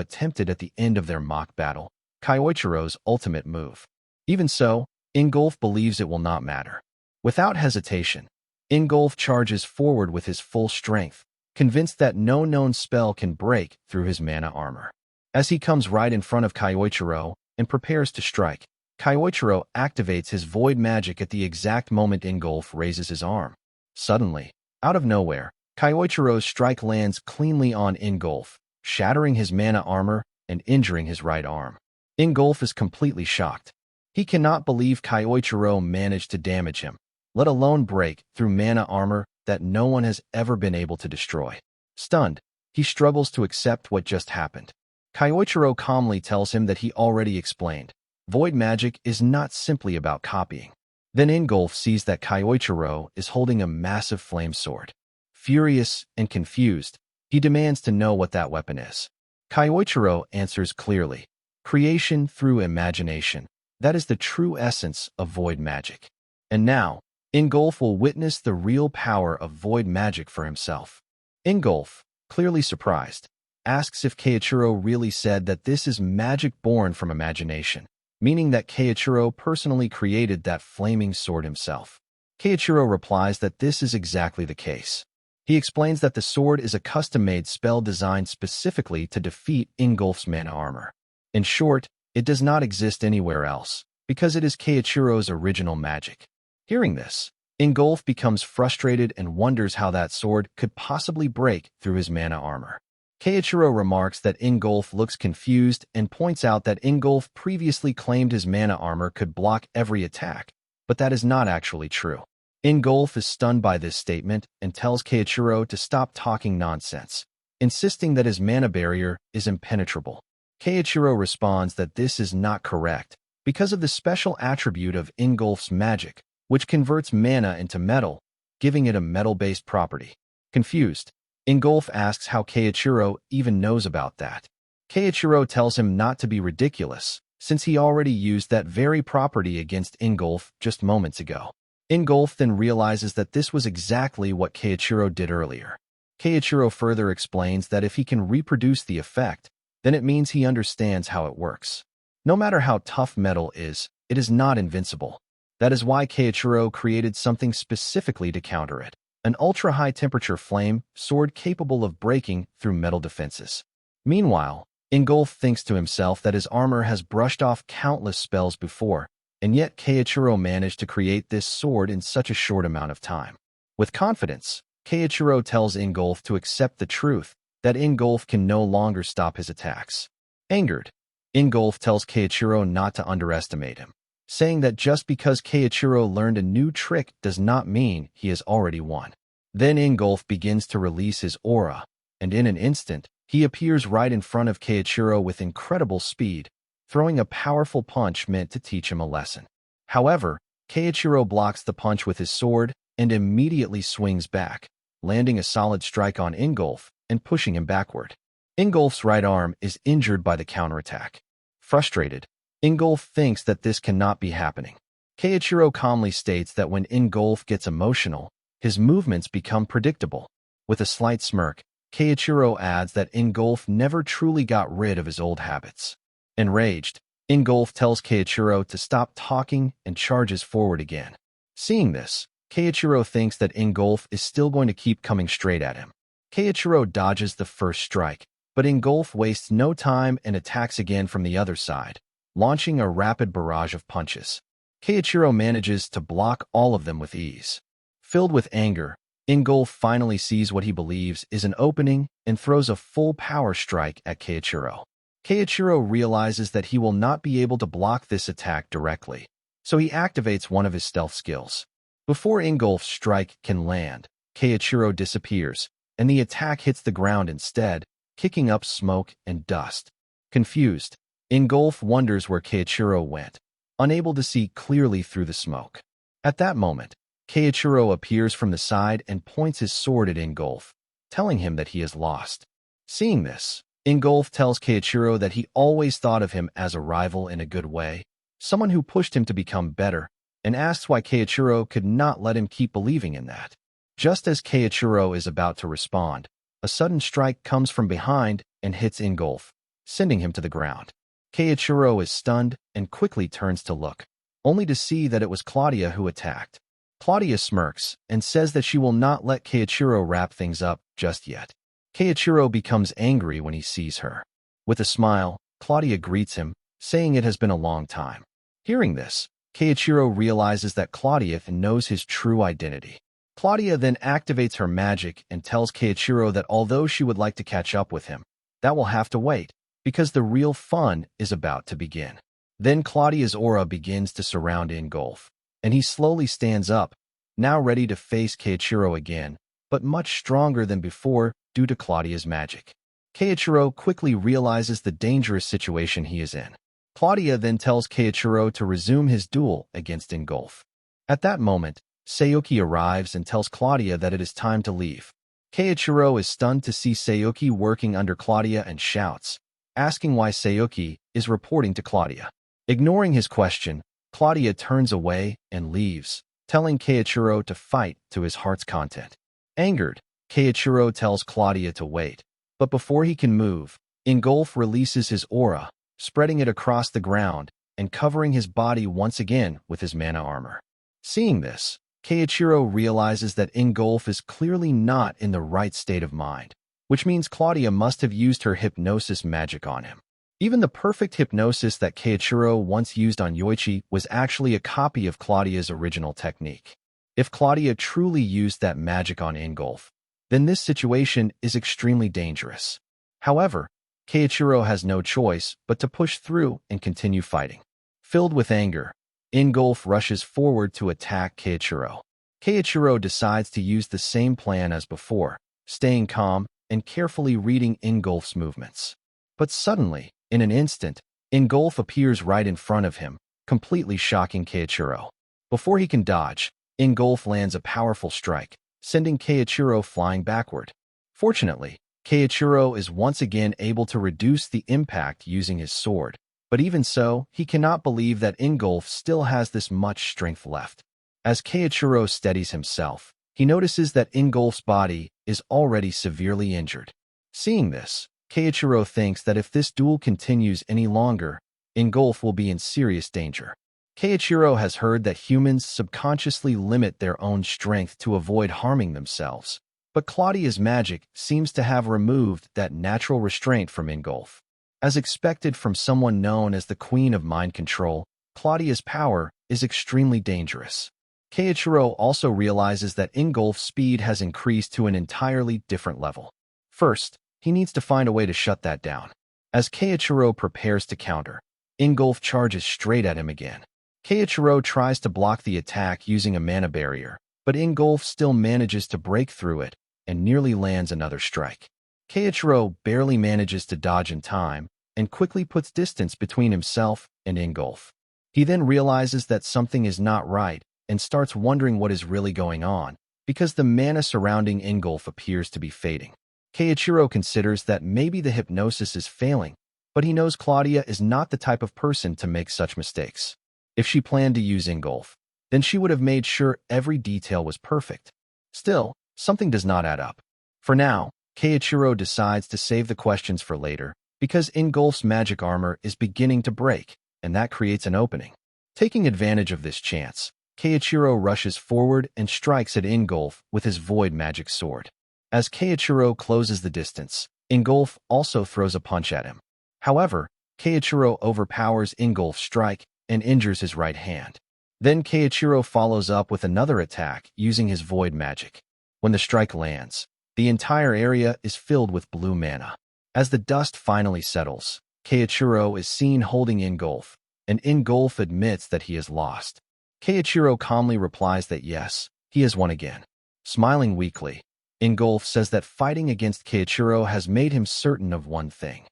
attempted at the end of their mock battle, Kyoichiro's ultimate move. Even so, Ingolf believes it will not matter. Without hesitation, Ingolf charges forward with his full strength, convinced that no known spell can break through his mana armor. As he comes right in front of Kyoichiro and prepares to strike, Kyoichiro activates his void magic at the exact moment Ingolf raises his arm. Suddenly, out of nowhere, Kyoichiro's strike lands cleanly on Ingolf, shattering his mana armor and injuring his right arm. Ingolf is completely shocked. He cannot believe Kyoichiro managed to damage him, let alone break through mana armor that no one has ever been able to destroy. Stunned, he struggles to accept what just happened. Kyoichiro calmly tells him that he already explained. Void magic is not simply about copying. Then Ingolf sees that Kyoichiro is holding a massive flame sword. Furious and confused, he demands to know what that weapon is. Kyoichiro answers clearly. Creation through imagination. That is the true essence of void magic. And now, Ingolf will witness the real power of void magic for himself. Ingolf, clearly surprised, asks if Kyoichiro really said that this is magic born from imagination, meaning that Kyoichiro personally created that flaming sword himself. Kyoichiro replies that this is exactly the case. He explains that the sword is a custom-made spell designed specifically to defeat Ingolf's mana armor. In short, it does not exist anywhere else, because it is Kyoichiro's original magic. Hearing this, Ingolf becomes frustrated and wonders how that sword could possibly break through his mana armor. Kyoichiro remarks that Ingolf looks confused and points out that Ingolf previously claimed his mana armor could block every attack, but that is not actually true. Ingolf is stunned by this statement and tells Kyoichiro to stop talking nonsense, insisting that his mana barrier is impenetrable. Keiichiro responds that this is not correct because of the special attribute of Ingolf's magic, which converts mana into metal, giving it a metal-based property. Confused, Ingolf asks how Keiichiro even knows about that. Keiichiro tells him not to be ridiculous, since he already used that very property against Ingolf just moments ago. Ingolf then realizes that this was exactly what Keiichiro did earlier. Keiichiro further explains that if he can reproduce the effect, then it means he understands how it works. No matter how tough metal is, it is not invincible. That is why Keiichiro created something specifically to counter it, an ultra-high temperature flame sword capable of breaking through metal defenses. Meanwhile, Ingolf thinks to himself that his armor has brushed off countless spells before, and yet Keiichiro managed to create this sword in such a short amount of time. With confidence, Keiichiro tells Ingolf to accept the truth, that Ingolf can no longer stop his attacks. Angered, Ingolf tells Keiichiro not to underestimate him, saying that just because Keiichiro learned a new trick does not mean he has already won. Then Ingolf begins to release his aura, and in an instant, he appears right in front of Keiichiro with incredible speed, throwing a powerful punch meant to teach him a lesson. However, Keiichiro blocks the punch with his sword and immediately swings back, landing a solid strike on Ingolf and pushing him backward. Ingolf's right arm is injured by the counterattack. Frustrated, Ingolf thinks that this cannot be happening. Keiichiro calmly states that when Ingolf gets emotional, his movements become predictable. With a slight smirk, Keiichiro adds that Ingolf never truly got rid of his old habits. Enraged, Ingolf tells Keiichiro to stop talking and charges forward again. Seeing this, Keiichiro thinks that Ingolf is still going to keep coming straight at him. Keiichiro dodges the first strike, but Ingolf wastes no time and attacks again from the other side, launching a rapid barrage of punches. Keiichiro manages to block all of them with ease. Filled with anger, Ingolf finally sees what he believes is an opening and throws a full power strike at Keiichiro. Keiichiro realizes that he will not be able to block this attack directly, so he activates one of his stealth skills. Before Ingolf's strike can land, Keiichiro disappears, and the attack hits the ground instead, kicking up smoke and dust. Confused, Ingolf wonders where Keiichiro went, unable to see clearly through the smoke. At that moment, Keiichiro appears from the side and points his sword at Ingolf, telling him that he is lost. Seeing this, Ingolf tells Keiichiro that he always thought of him as a rival in a good way, someone who pushed him to become better, and asks why Keiichiro could not let him keep believing in that. Just as Keiichiro is about to respond, a sudden strike comes from behind and hits Ingolf, sending him to the ground. Keiichiro is stunned and quickly turns to look, only to see that it was Claudia who attacked. Claudia smirks and says that she will not let Keiichiro wrap things up just yet. Keiichiro becomes angry when he sees her. With a smile, Claudia greets him, saying it has been a long time. Hearing this, Keiichiro realizes that Claudia knows his true identity. Claudia then activates her magic and tells Keiichiro that although she would like to catch up with him, that will have to wait, because the real fun is about to begin. Then Claudia's aura begins to surround Ingolf, and he slowly stands up, now ready to face Keiichiro again, but much stronger than before due to Claudia's magic. Keiichiro quickly realizes the dangerous situation he is in. Claudia then tells Keiichiro to resume his duel against Ingolf. At that moment, Sayuki arrives and tells Claudia that it is time to leave. Keiichiro is stunned to see Sayuki working under Claudia and shouts, asking why Sayuki is reporting to Claudia. Ignoring his question, Claudia turns away and leaves, telling Keiichiro to fight to his heart's content. Angered, Keiichiro tells Claudia to wait, but before he can move, Ingolf releases his aura, spreading it across the ground and covering his body once again with his mana armor. Seeing this, Keiichiro realizes that Ingolf is clearly not in the right state of mind, which means Claudia must have used her hypnosis magic on him. Even the perfect hypnosis that Keiichiro once used on Yoichi was actually a copy of Claudia's original technique. If Claudia truly used that magic on Ingolf, then this situation is extremely dangerous. However, Keiichiro has no choice but to push through and continue fighting. Filled with anger, Ingolf rushes forward to attack Keiichiro. Keiichiro decides to use the same plan as before, staying calm and carefully reading Ingolf's movements. But suddenly, In an instant, Ingolf appears right in front of him, completely shocking Keiichiro. Before he can dodge, Ingolf lands a powerful strike, sending Keiichiro flying backward. Fortunately, Keiichiro is once again able to reduce the impact using his sword, but even so, he cannot believe that Ingolf still has this much strength left. As Keiichiro steadies himself, he notices that Ingolf's body is already severely injured. Seeing this, Keiichiro thinks that if this duel continues any longer, Ingolf will be in serious danger. Keiichiro has heard that humans subconsciously limit their own strength to avoid harming themselves, but Claudia's magic seems to have removed that natural restraint from Ingolf. As expected from someone known as the Queen of Mind Control, Claudia's power is extremely dangerous. Keiichiro also realizes that Ingolf's speed has increased to an entirely different level. First, he needs to find a way to shut that down. As Keiichiro prepares to counter, Ingolf charges straight at him again. Keiichiro tries to block the attack using a mana barrier, but Ingolf still manages to break through it and nearly lands another strike. Keiichiro barely manages to dodge in time and quickly puts distance between himself and Ingolf. He then realizes that something is not right and starts wondering what is really going on, because the mana surrounding Ingolf appears to be fading. Keiichiro considers that maybe the hypnosis is failing, but he knows Claudia is not the type of person to make such mistakes. If she planned to use Ingolf, then she would have made sure every detail was perfect. Still, something does not add up. For now, Keiichiro decides to save the questions for later, because Ingolf's magic armor is beginning to break, and that creates an opening. Taking advantage of this chance, Keiichiro rushes forward and strikes at Ingolf with his void magic sword. As Keiichiro closes the distance, Ingolf also throws a punch at him. However, Keiichiro overpowers Ingolf's strike and injures his right hand. Then Keiichiro follows up with another attack using his void magic. When the strike lands, the entire area is filled with blue mana. As the dust finally settles, Keiichiro is seen holding Ingolf, and Ingolf admits that he has lost. Keiichiro calmly replies that yes, he has won again. Smiling weakly, Ingolf says that fighting against Keiichiro has made him certain of one thing.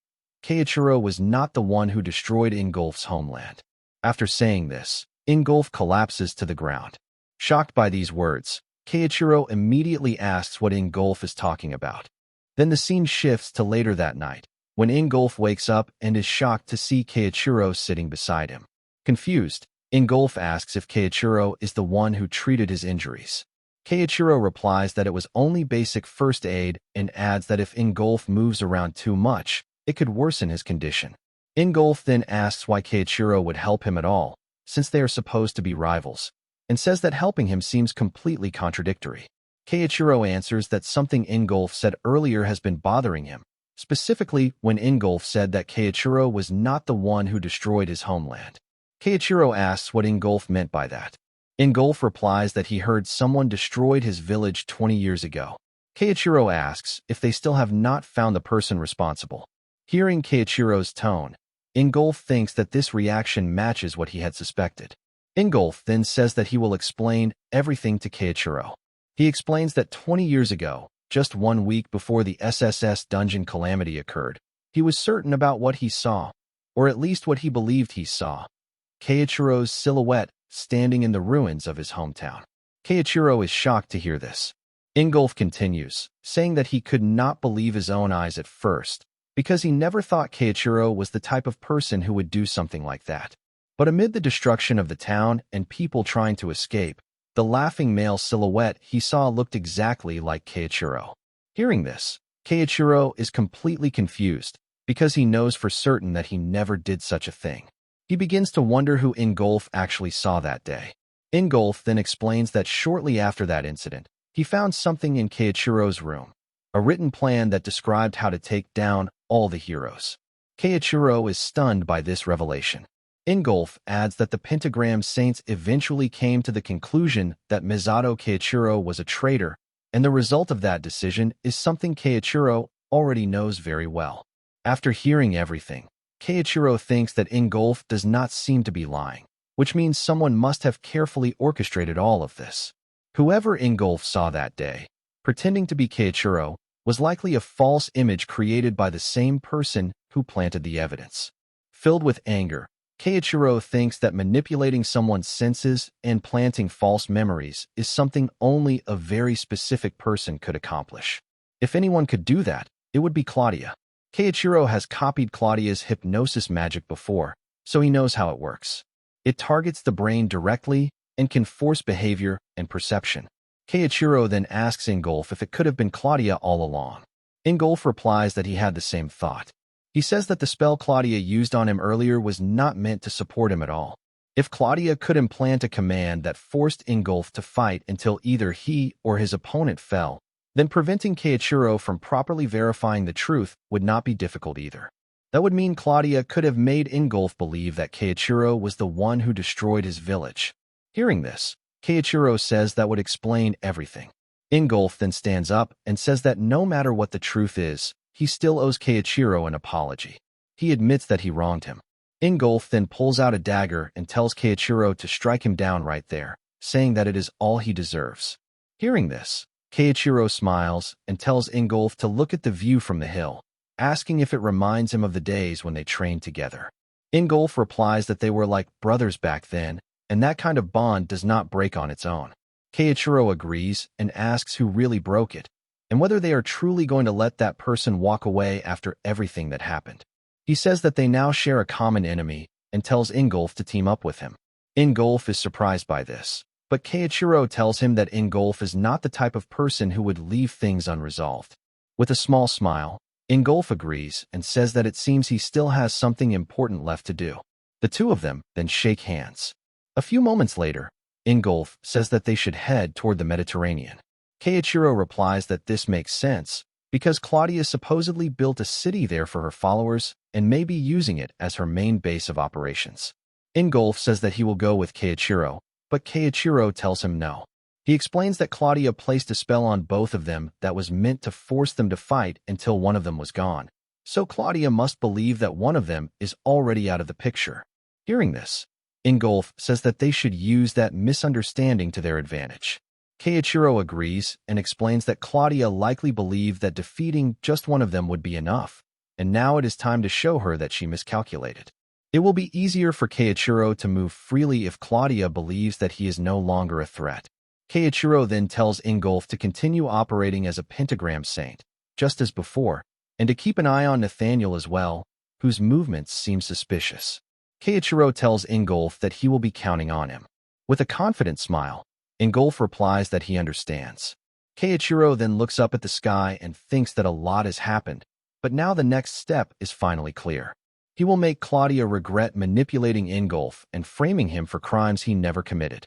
Keiichiro was not the one who destroyed Ingolf's homeland. After saying this, Ingolf collapses to the ground. Shocked by these words, Keiichiro immediately asks what Ingolf is talking about. Then the scene shifts to later that night, when Ingolf wakes up and is shocked to see Keiichiro sitting beside him. Confused, Ingolf asks if Keiichiro is the one who treated his injuries. Keiichiro replies that it was only basic first aid and adds that if Ingolf moves around too much, it could worsen his condition. Ingolf then asks why Keiichiro would help him at all, since they are supposed to be rivals, and says that helping him seems completely contradictory. Keiichiro answers that something Ingolf said earlier has been bothering him, specifically when Ingolf said that Keiichiro was not the one who destroyed his homeland. Keiichiro asks what Ingolf meant by that. Ingolf replies that he heard someone destroyed his village 20 years ago. Keiichiro asks if they still have not found the person responsible. Hearing Keiichiro's tone, Ingolf thinks that this reaction matches what he had suspected. Ingolf then says that he will explain everything to Keiichiro. He explains that 20 years ago, just 1 week before the SSS dungeon calamity occurred, he was certain about what he saw, or at least what he believed he saw: Keiichiro's silhouette standing in the ruins of his hometown. Keiichiro is shocked to hear this. Ingolf continues, saying that he could not believe his own eyes at first, because he never thought Keiichiro was the type of person who would do something like that. But amid the destruction of the town and people trying to escape, the laughing male silhouette he saw looked exactly like Keiichiro. Hearing this, Keiichiro is completely confused, because he knows for certain that he never did such a thing. He begins to wonder who Ingolf actually saw that day. Ingolf then explains that shortly after that incident, he found something in Keiichiro's room, a written plan that described how to take down all the heroes. Keiichiro is stunned by this revelation. Ingolf adds that the Pentagram Saints eventually came to the conclusion that Misato Keiichiro was a traitor, and the result of that decision is something Keiichiro already knows very well. After hearing everything, Keiichiro thinks that Ingolf does not seem to be lying, which means someone must have carefully orchestrated all of this. Whoever Ingolf saw that day, pretending to be Keiichiro, was likely a false image created by the same person who planted the evidence. Filled with anger, Keiichiro thinks that manipulating someone's senses and planting false memories is something only a very specific person could accomplish. If anyone could do that, it would be Claudia. Keiichiro has copied Claudia's hypnosis magic before, so he knows how it works. It targets the brain directly and can force behavior and perception. Keiichiro then asks Ingolf if it could have been Claudia all along. Ingolf replies that he had the same thought. He says that the spell Claudia used on him earlier was not meant to support him at all. If Claudia could implant a command that forced Ingolf to fight until either he or his opponent fell, then preventing Keiichiro from properly verifying the truth would not be difficult either. That would mean Claudia could have made Ingolf believe that Keiichiro was the one who destroyed his village. Hearing this, Keiichiro says that would explain everything. Ingolf then stands up and says that no matter what the truth is, he still owes Keiichiro an apology. He admits that he wronged him. Ingolf then pulls out a dagger and tells Keiichiro to strike him down right there, saying that it is all he deserves. Hearing this, Keiichiro smiles and tells Ingolf to look at the view from the hill, asking if it reminds him of the days when they trained together. Ingolf replies that they were like brothers back then, and that kind of bond does not break on its own. Keiichiro agrees and asks who really broke it, and whether they are truly going to let that person walk away after everything that happened. He says that they now share a common enemy and tells Ingolf to team up with him. Ingolf is surprised by this, but Keiichiro tells him that Ingolf is not the type of person who would leave things unresolved. With a small smile, Ingolf agrees and says that it seems he still has something important left to do. The two of them then shake hands. A few moments later, Ingolf says that they should head toward the Mediterranean. Keiichiro replies that this makes sense, because Claudia supposedly built a city there for her followers and may be using it as her main base of operations. Ingolf says that he will go with Keiichiro, but Keiichiro tells him no. He explains that Claudia placed a spell on both of them that was meant to force them to fight until one of them was gone, so Claudia must believe that one of them is already out of the picture. Hearing this, Ingolf says that they should use that misunderstanding to their advantage. Keiichiro agrees and explains that Claudia likely believed that defeating just one of them would be enough, and now it is time to show her that she miscalculated. It will be easier for Keiichiro to move freely if Claudia believes that he is no longer a threat. Keiichiro then tells Ingolf to continue operating as a pentagram saint, just as before, and to keep an eye on Nathaniel as well, whose movements seem suspicious. Keiichiro tells Ingolf that he will be counting on him. With a confident smile, Ingolf replies that he understands. Keiichiro then looks up at the sky and thinks that a lot has happened, but now the next step is finally clear. He will make Claudia regret manipulating Ingolf and framing him for crimes he never committed.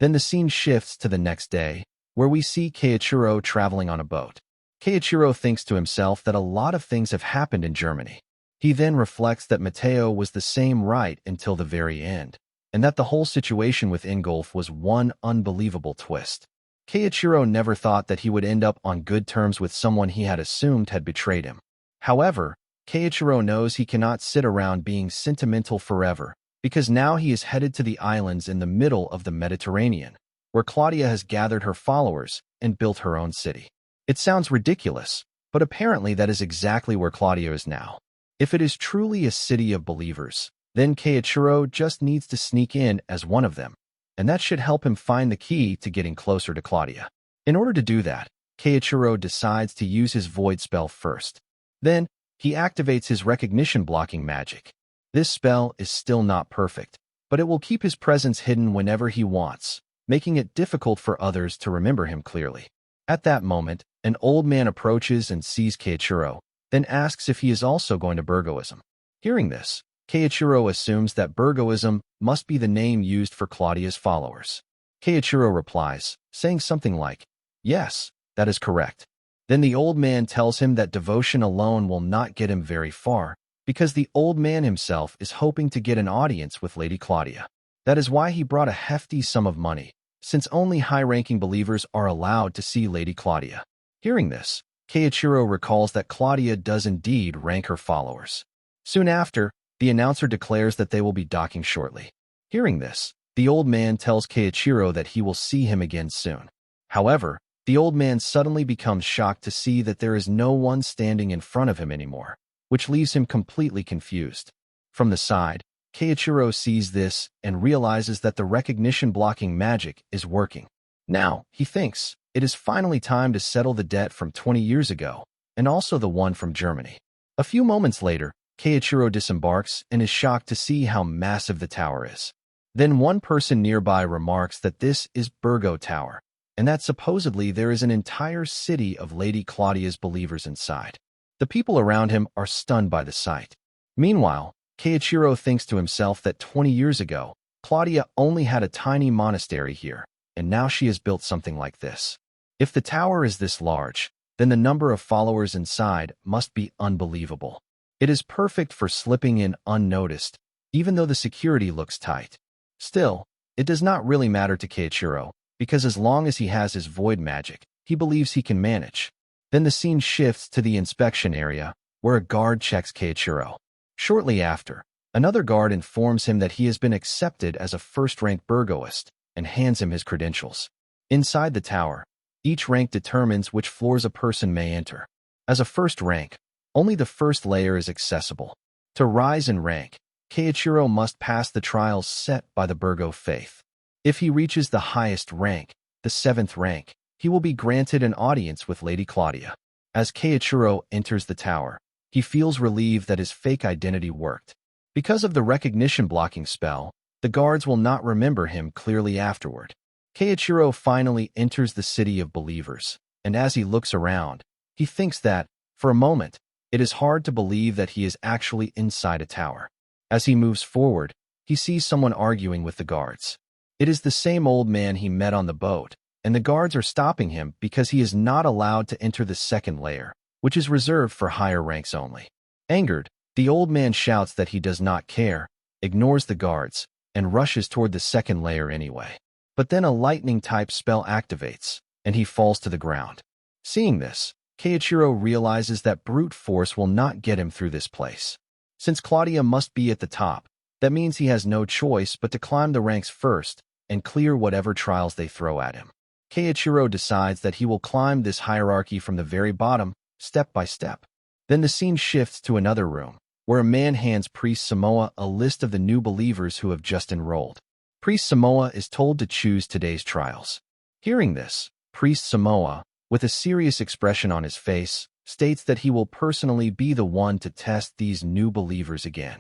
Then the scene shifts to the next day, where we see Keiichiro traveling on a boat. Keiichiro thinks to himself that a lot of things have happened in Germany. He then reflects that Matteo was the same right until the very end, and that the whole situation with Ingolf was one unbelievable twist. Keiichiro never thought that he would end up on good terms with someone he had assumed had betrayed him. However, Keiichiro knows he cannot sit around being sentimental forever, because now he is headed to the islands in the middle of the Mediterranean, where Claudia has gathered her followers and built her own city. It sounds ridiculous, but apparently that is exactly where Claudia is now. If it is truly a city of believers, then Keiichiro just needs to sneak in as one of them, and that should help him find the key to getting closer to Claudia. In order to do that, Keiichiro decides to use his void spell first. Then, he activates his recognition blocking magic. This spell is still not perfect, but it will keep his presence hidden whenever he wants, making it difficult for others to remember him clearly. At that moment, an old man approaches and sees Keiichiro, then asks if he is also going to Burgoism. Hearing this, Keiichiro assumes that Burgoism must be the name used for Claudia's followers. Keiichiro replies, saying something like, "Yes, that is correct." Then the old man tells him that devotion alone will not get him very far, because the old man himself is hoping to get an audience with Lady Claudia. That is why he brought a hefty sum of money, since only high-ranking believers are allowed to see Lady Claudia. Hearing this, Keiichiro recalls that Claudia does indeed rank her followers. Soon after, the announcer declares that they will be docking shortly. Hearing this, the old man tells Keiichiro that he will see him again soon. However, the old man suddenly becomes shocked to see that there is no one standing in front of him anymore. which leaves him completely confused. From the side, Keiichiro sees this and realizes that the recognition-blocking magic is working. Now, he thinks, it is finally time to settle the debt from 20 years ago, and also the one from Germany. A few moments later, Keiichiro disembarks and is shocked to see how massive the tower is. Then one person nearby remarks that this is Burgo Tower, and that supposedly there is an entire city of Lady Claudia's believers inside. The people around him are stunned by the sight. Meanwhile, Keiichiro thinks to himself that 20 years ago, Claudia only had a tiny monastery here, and now she has built something like this. If the tower is this large, then the number of followers inside must be unbelievable. It is perfect for slipping in unnoticed, even though the security looks tight. Still, it does not really matter to Keiichiro, because as long as he has his void magic, he believes he can manage. Then the scene shifts to the inspection area, where a guard checks Keiichiro. Shortly after, another guard informs him that he has been accepted as a first-rank Burgoist and hands him his credentials. Inside the tower, each rank determines which floors a person may enter. As a first rank, only the first layer is accessible. To rise in rank, Keiichiro must pass the trials set by the Burgo faith. If he reaches the highest rank, the 7th rank, he will be granted an audience with Lady Claudia. As Keiichiro enters the tower, he feels relieved that his fake identity worked. Because of the recognition-blocking spell, the guards will not remember him clearly afterward. Keiichiro finally enters the city of believers, and as he looks around, he thinks that, for a moment, it is hard to believe that he is actually inside a tower. As he moves forward, he sees someone arguing with the guards. It is the same old man he met on the boat, and the guards are stopping him because he is not allowed to enter the 2nd layer, which is reserved for higher ranks only. Angered, the old man shouts that he does not care, ignores the guards, and rushes toward the 2nd layer anyway. But then a lightning-type spell activates, and he falls to the ground. Seeing this, Keiichiro realizes that brute force will not get him through this place. Since Claudia must be at the top, that means he has no choice but to climb the ranks first and clear whatever trials they throw at him. Keiichiro decides that he will climb this hierarchy from the very bottom, step by step. Then the scene shifts to another room, where a man hands Priest Samoa a list of the new believers who have just enrolled. Priest Samoa is told to choose today's trials. Hearing this, Priest Samoa, with a serious expression on his face, states that he will personally be the one to test these new believers again.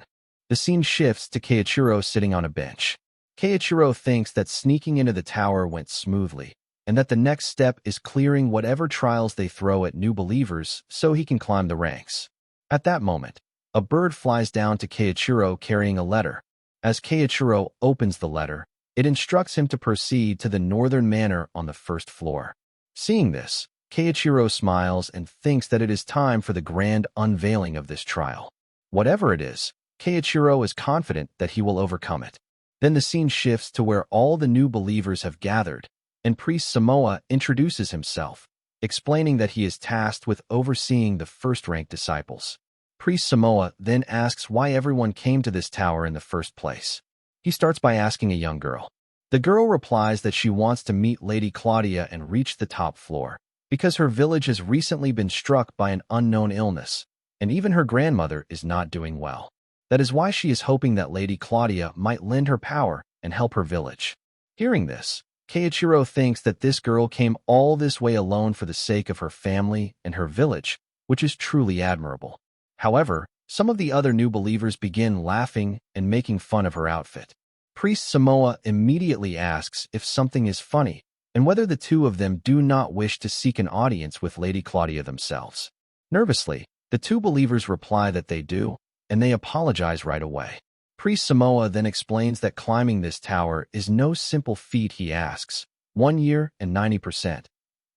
The scene shifts to Keiichiro sitting on a bench. Keiichiro thinks that sneaking into the tower went smoothly, and that the next step is clearing whatever trials they throw at new believers so he can climb the ranks. At that moment, a bird flies down to Keiichiro carrying a letter. As Keiichiro opens the letter, it instructs him to proceed to the northern manor on the 1st floor. Seeing this, Keiichiro smiles and thinks that it is time for the grand unveiling of this trial. Whatever it is, Keiichiro is confident that he will overcome it. Then the scene shifts to where all the new believers have gathered, and Priest Samoa introduces himself, explaining that he is tasked with overseeing the first-rank disciples. Priest Samoa then asks why everyone came to this tower in the first place. He starts by asking a young girl. The girl replies that she wants to meet Lady Claudia and reach the top floor, because her village has recently been struck by an unknown illness, and even her grandmother is not doing well. That is why she is hoping that Lady Claudia might lend her power and help her village. Hearing this, Keiichiro thinks that this girl came all this way alone for the sake of her family and her village, which is truly admirable. However, some of the other new believers begin laughing and making fun of her outfit. Priest Samoa immediately asks if something is funny, and whether the two of them do not wish to seek an audience with Lady Claudia themselves. Nervously, the two believers reply that they do, and they apologize right away. Priest Samoa then explains that climbing this tower is no simple feat. He asks, 1 year and 90%.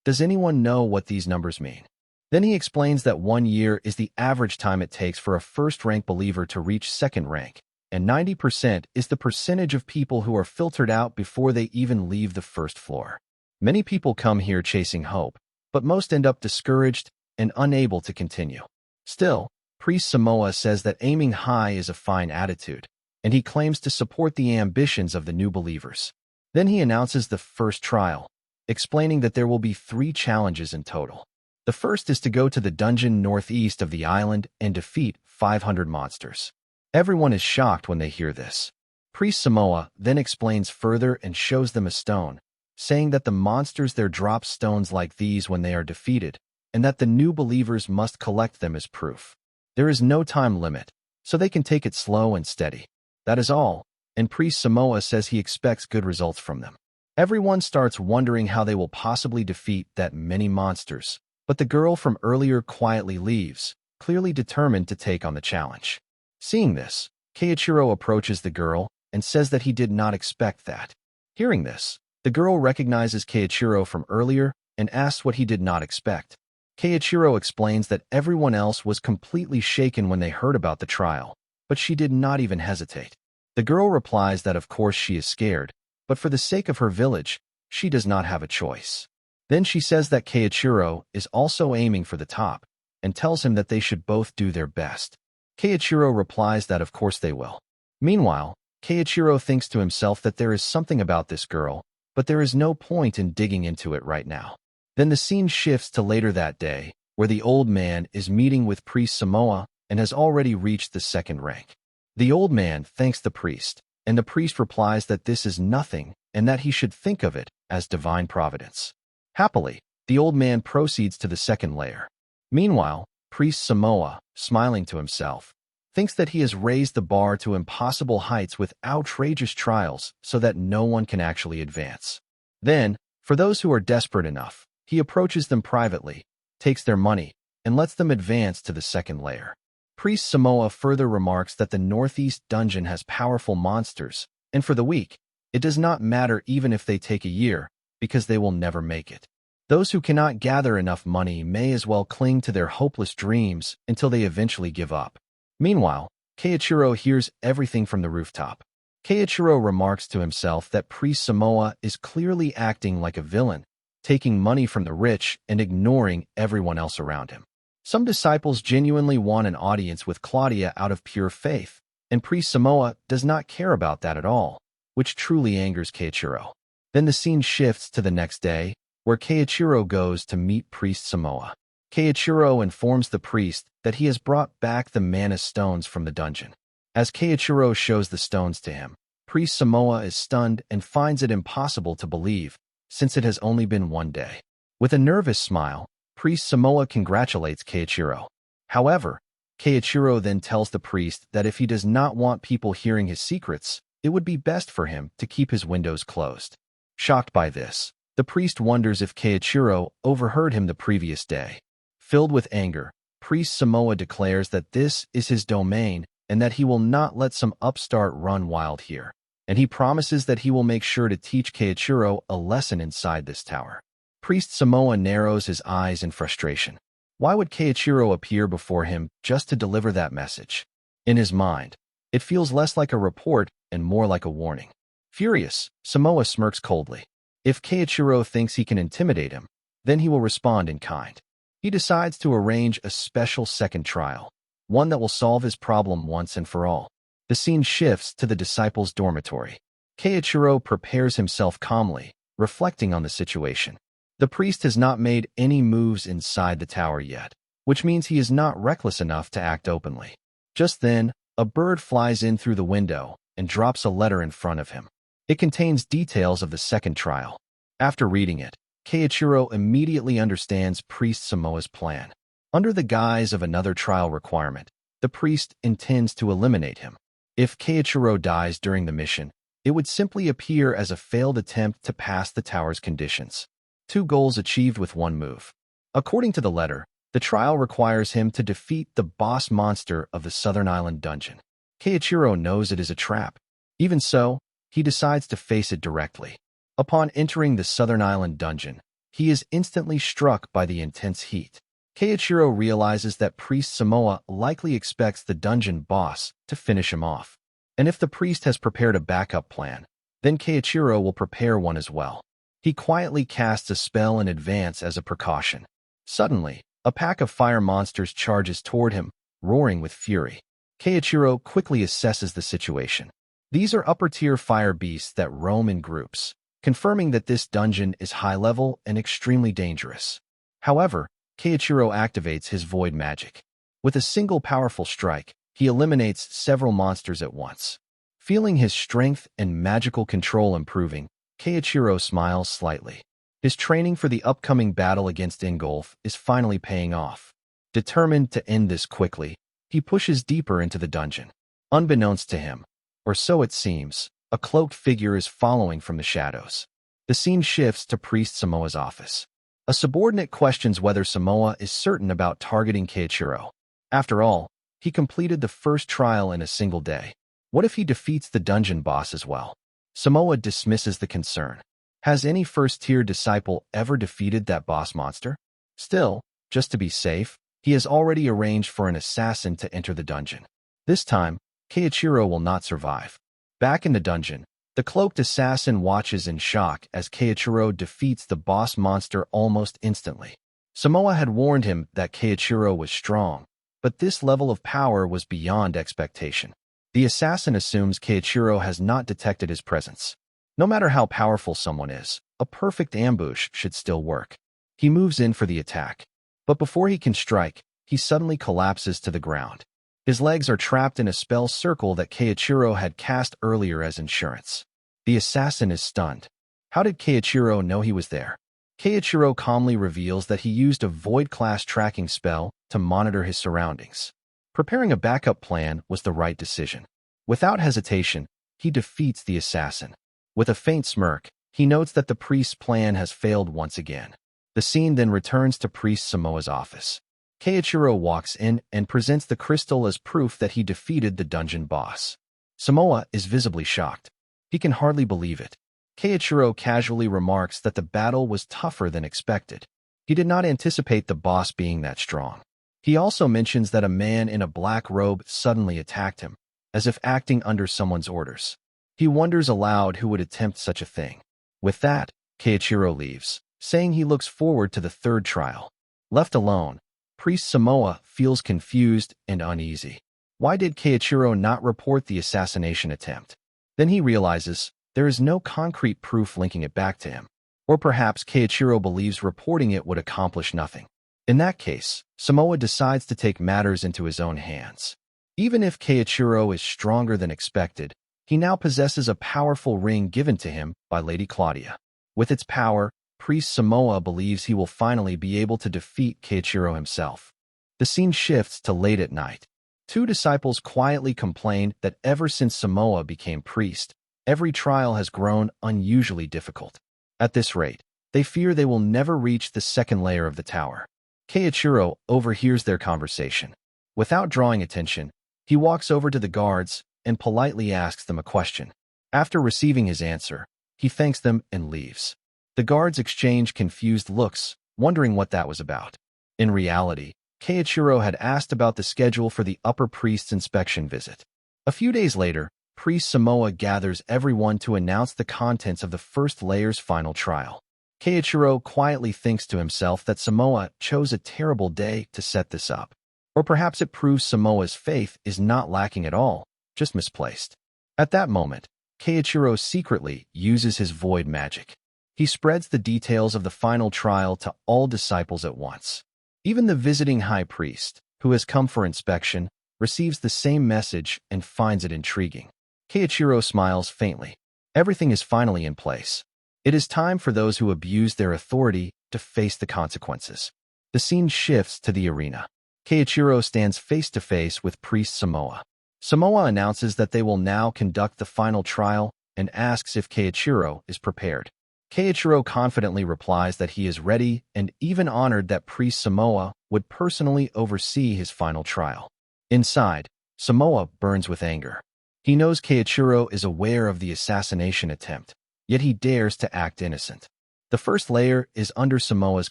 Does anyone know what these numbers mean? Then he explains that 1 year is the average time it takes for a first-rank believer to reach 2nd rank, and 90% is the percentage of people who are filtered out before they even leave the 1st floor. Many people come here chasing hope, but most end up discouraged and unable to continue. Still, Priest Samoa says that aiming high is a fine attitude, and he claims to support the ambitions of the new believers. Then he announces the first trial, explaining that there will be 3 challenges in total. The first is to go to the dungeon northeast of the island and defeat 500 monsters. Everyone is shocked when they hear this. Priest Samoa then explains further and shows them a stone, saying that the monsters there drop stones like these when they are defeated, and that the new believers must collect them as proof. There is no time limit, so they can take it slow and steady. That is all, and Priest Samoa says he expects good results from them. Everyone starts wondering how they will possibly defeat that many monsters, but the girl from earlier quietly leaves, clearly determined to take on the challenge. Seeing this, Keiichiro approaches the girl and says that he did not expect that. Hearing this, the girl recognizes Keiichiro from earlier and asks what he did not expect. Keiichiro explains that everyone else was completely shaken when they heard about the trial, but she did not even hesitate. The girl replies that of course she is scared, but for the sake of her village, she does not have a choice. Then she says that Keiichiro is also aiming for the top, and tells him that they should both do their best. Keiichiro replies that of course they will. Meanwhile, Keiichiro thinks to himself that there is something about this girl, but there is no point in digging into it right now. Then the scene shifts to later that day, where the old man is meeting with Priest Samoa and has already reached the second rank. The old man thanks the priest, and the priest replies that this is nothing and that he should think of it as divine providence. Happily, the old man proceeds to the second layer. Meanwhile, Priest Samoa, smiling to himself, thinks that he has raised the bar to impossible heights with outrageous trials so that no one can actually advance. Then, for those who are desperate enough, he approaches them privately, takes their money, and lets them advance to the second layer. Priest Samoa further remarks that the northeast dungeon has powerful monsters, and for the weak, it does not matter even if they take a year, because they will never make it. Those who cannot gather enough money may as well cling to their hopeless dreams until they eventually give up. Meanwhile, Keiichiro hears everything from the rooftop. Keiichiro remarks to himself that Priest Samoa is clearly acting like a villain, taking money from the rich and ignoring everyone else around him. Some disciples genuinely want an audience with Claudia out of pure faith, and Priest Samoa does not care about that at all, which truly angers Keiichiro. Then the scene shifts to the next day, where Keiichiro goes to meet Priest Samoa. Keiichiro informs the priest that he has brought back the mana stones from the dungeon. As Keiichiro shows the stones to him, Priest Samoa is stunned and finds it impossible to believe, since it has only been one day. With a nervous smile, Priest Samoa congratulates Keiichiro. However, Keiichiro then tells the priest that if he does not want people hearing his secrets, it would be best for him to keep his windows closed. Shocked by this, the priest wonders if Keiichiro overheard him the previous day. Filled with anger, Priest Samoa declares that this is his domain and that he will not let some upstart run wild here, and he promises that he will make sure to teach Keiichiro a lesson inside this tower. Priest Samoa narrows his eyes in frustration. Why would Keiichiro appear before him just to deliver that message? In his mind, it feels less like a report and more like a warning. Furious, Samoa smirks coldly. If Keiichiro thinks he can intimidate him, then he will respond in kind. He decides to arrange a special second trial, one that will solve his problem once and for all. The scene shifts to the disciples' dormitory. Keiichiro prepares himself calmly, reflecting on the situation. The priest has not made any moves inside the tower yet, which means he is not reckless enough to act openly. Just then, a bird flies in through the window and drops a letter in front of him. It contains details of the second trial. After reading it, Keiichiro immediately understands Priest Samoa's plan. Under the guise of another trial requirement, the priest intends to eliminate him. If Keiichiro dies during the mission, it would simply appear as a failed attempt to pass the tower's conditions. 2 goals achieved with 1 move. According to the letter, the trial requires him to defeat the boss monster of the Southern Island dungeon. Keiichiro knows it is a trap. Even so, he decides to face it directly. Upon entering the Southern Island dungeon, he is instantly struck by the intense heat. Keiichiro realizes that Priest Samoa likely expects the dungeon boss to finish him off. And if the priest has prepared a backup plan, then Keiichiro will prepare one as well. He quietly casts a spell in advance as a precaution. Suddenly, a pack of fire monsters charges toward him, roaring with fury. Keiichiro quickly assesses the situation. These are upper-tier fire beasts that roam in groups, confirming that this dungeon is high-level and extremely dangerous. However, Keiichiro activates his void magic. With a single powerful strike, he eliminates several monsters at once. Feeling his strength and magical control improving, Keiichiro smiles slightly. His training for the upcoming battle against Ingolf is finally paying off. Determined to end this quickly, he pushes deeper into the dungeon. Unbeknownst to him, or so it seems, a cloaked figure is following from the shadows. The scene shifts to Priest Samoa's office. A subordinate questions whether Samoa is certain about targeting Keiichiro. After all, he completed the first trial in a single day. What if he defeats the dungeon boss as well? Samoa dismisses the concern. Has any first-tier disciple ever defeated that boss monster? Still, just to be safe, he has already arranged for an assassin to enter the dungeon. This time, Keiichiro will not survive. Back in the dungeon, the cloaked assassin watches in shock as Keiichiro defeats the boss monster almost instantly. Samoa had warned him that Keiichiro was strong, but this level of power was beyond expectation. The assassin assumes Keiichiro has not detected his presence. No matter how powerful someone is, a perfect ambush should still work. He moves in for the attack. But before he can strike, he suddenly collapses to the ground. His legs are trapped in a spell circle that Keiichiro had cast earlier as insurance. The assassin is stunned. How did Keiichiro know he was there? Keiichiro calmly reveals that he used a void-class tracking spell to monitor his surroundings. Preparing a backup plan was the right decision. Without hesitation, he defeats the assassin. With a faint smirk, he notes that the priest's plan has failed once again. The scene then returns to Priest Samoa's office. Keiichiro walks in and presents the crystal as proof that he defeated the dungeon boss. Samoa is visibly shocked. He can hardly believe it. Keiichiro casually remarks that the battle was tougher than expected. He did not anticipate the boss being that strong. He also mentions that a man in a black robe suddenly attacked him, as if acting under someone's orders. He wonders aloud who would attempt such a thing. With that, Keiichiro leaves, saying he looks forward to the third trial. Left alone, Priest Samoa feels confused and uneasy. Why did Keiichiro not report the assassination attempt? Then he realizes there is no concrete proof linking it back to him. Or perhaps Keiichiro believes reporting it would accomplish nothing. In that case, Samoa decides to take matters into his own hands. Even if Keiichiro is stronger than expected, he now possesses a powerful ring given to him by Lady Claudia. With its power, Priest Samoa believes he will finally be able to defeat Keiichiro himself. The scene shifts to late at night. Two disciples quietly complain that ever since Samoa became priest, every trial has grown unusually difficult. At this rate, they fear they will never reach the second layer of the tower. Keiichiro overhears their conversation. Without drawing attention, he walks over to the guards and politely asks them a question. After receiving his answer, he thanks them and leaves. The guards exchange confused looks, wondering what that was about. In reality, Keiichiro had asked about the schedule for the upper priest's inspection visit. A few days later, Priest Samoa gathers everyone to announce the contents of the first layer's final trial. Keiichiro quietly thinks to himself that Samoa chose a terrible day to set this up. Or perhaps it proves Samoa's faith is not lacking at all, just misplaced. At that moment, Keiichiro secretly uses his void magic. He spreads the details of the final trial to all disciples at once. Even the visiting high priest, who has come for inspection, receives the same message and finds it intriguing. Keiichiro smiles faintly. Everything is finally in place. It is time for those who abuse their authority to face the consequences. The scene shifts to the arena. Keiichiro stands face to face with Priest Samoa. Samoa announces that they will now conduct the final trial and asks if Keiichiro is prepared. Keiichiro confidently replies that he is ready and even honored that Priest Samoa would personally oversee his final trial. Inside, Samoa burns with anger. He knows Keiichiro is aware of the assassination attempt, yet he dares to act innocent. The first layer is under Samoa's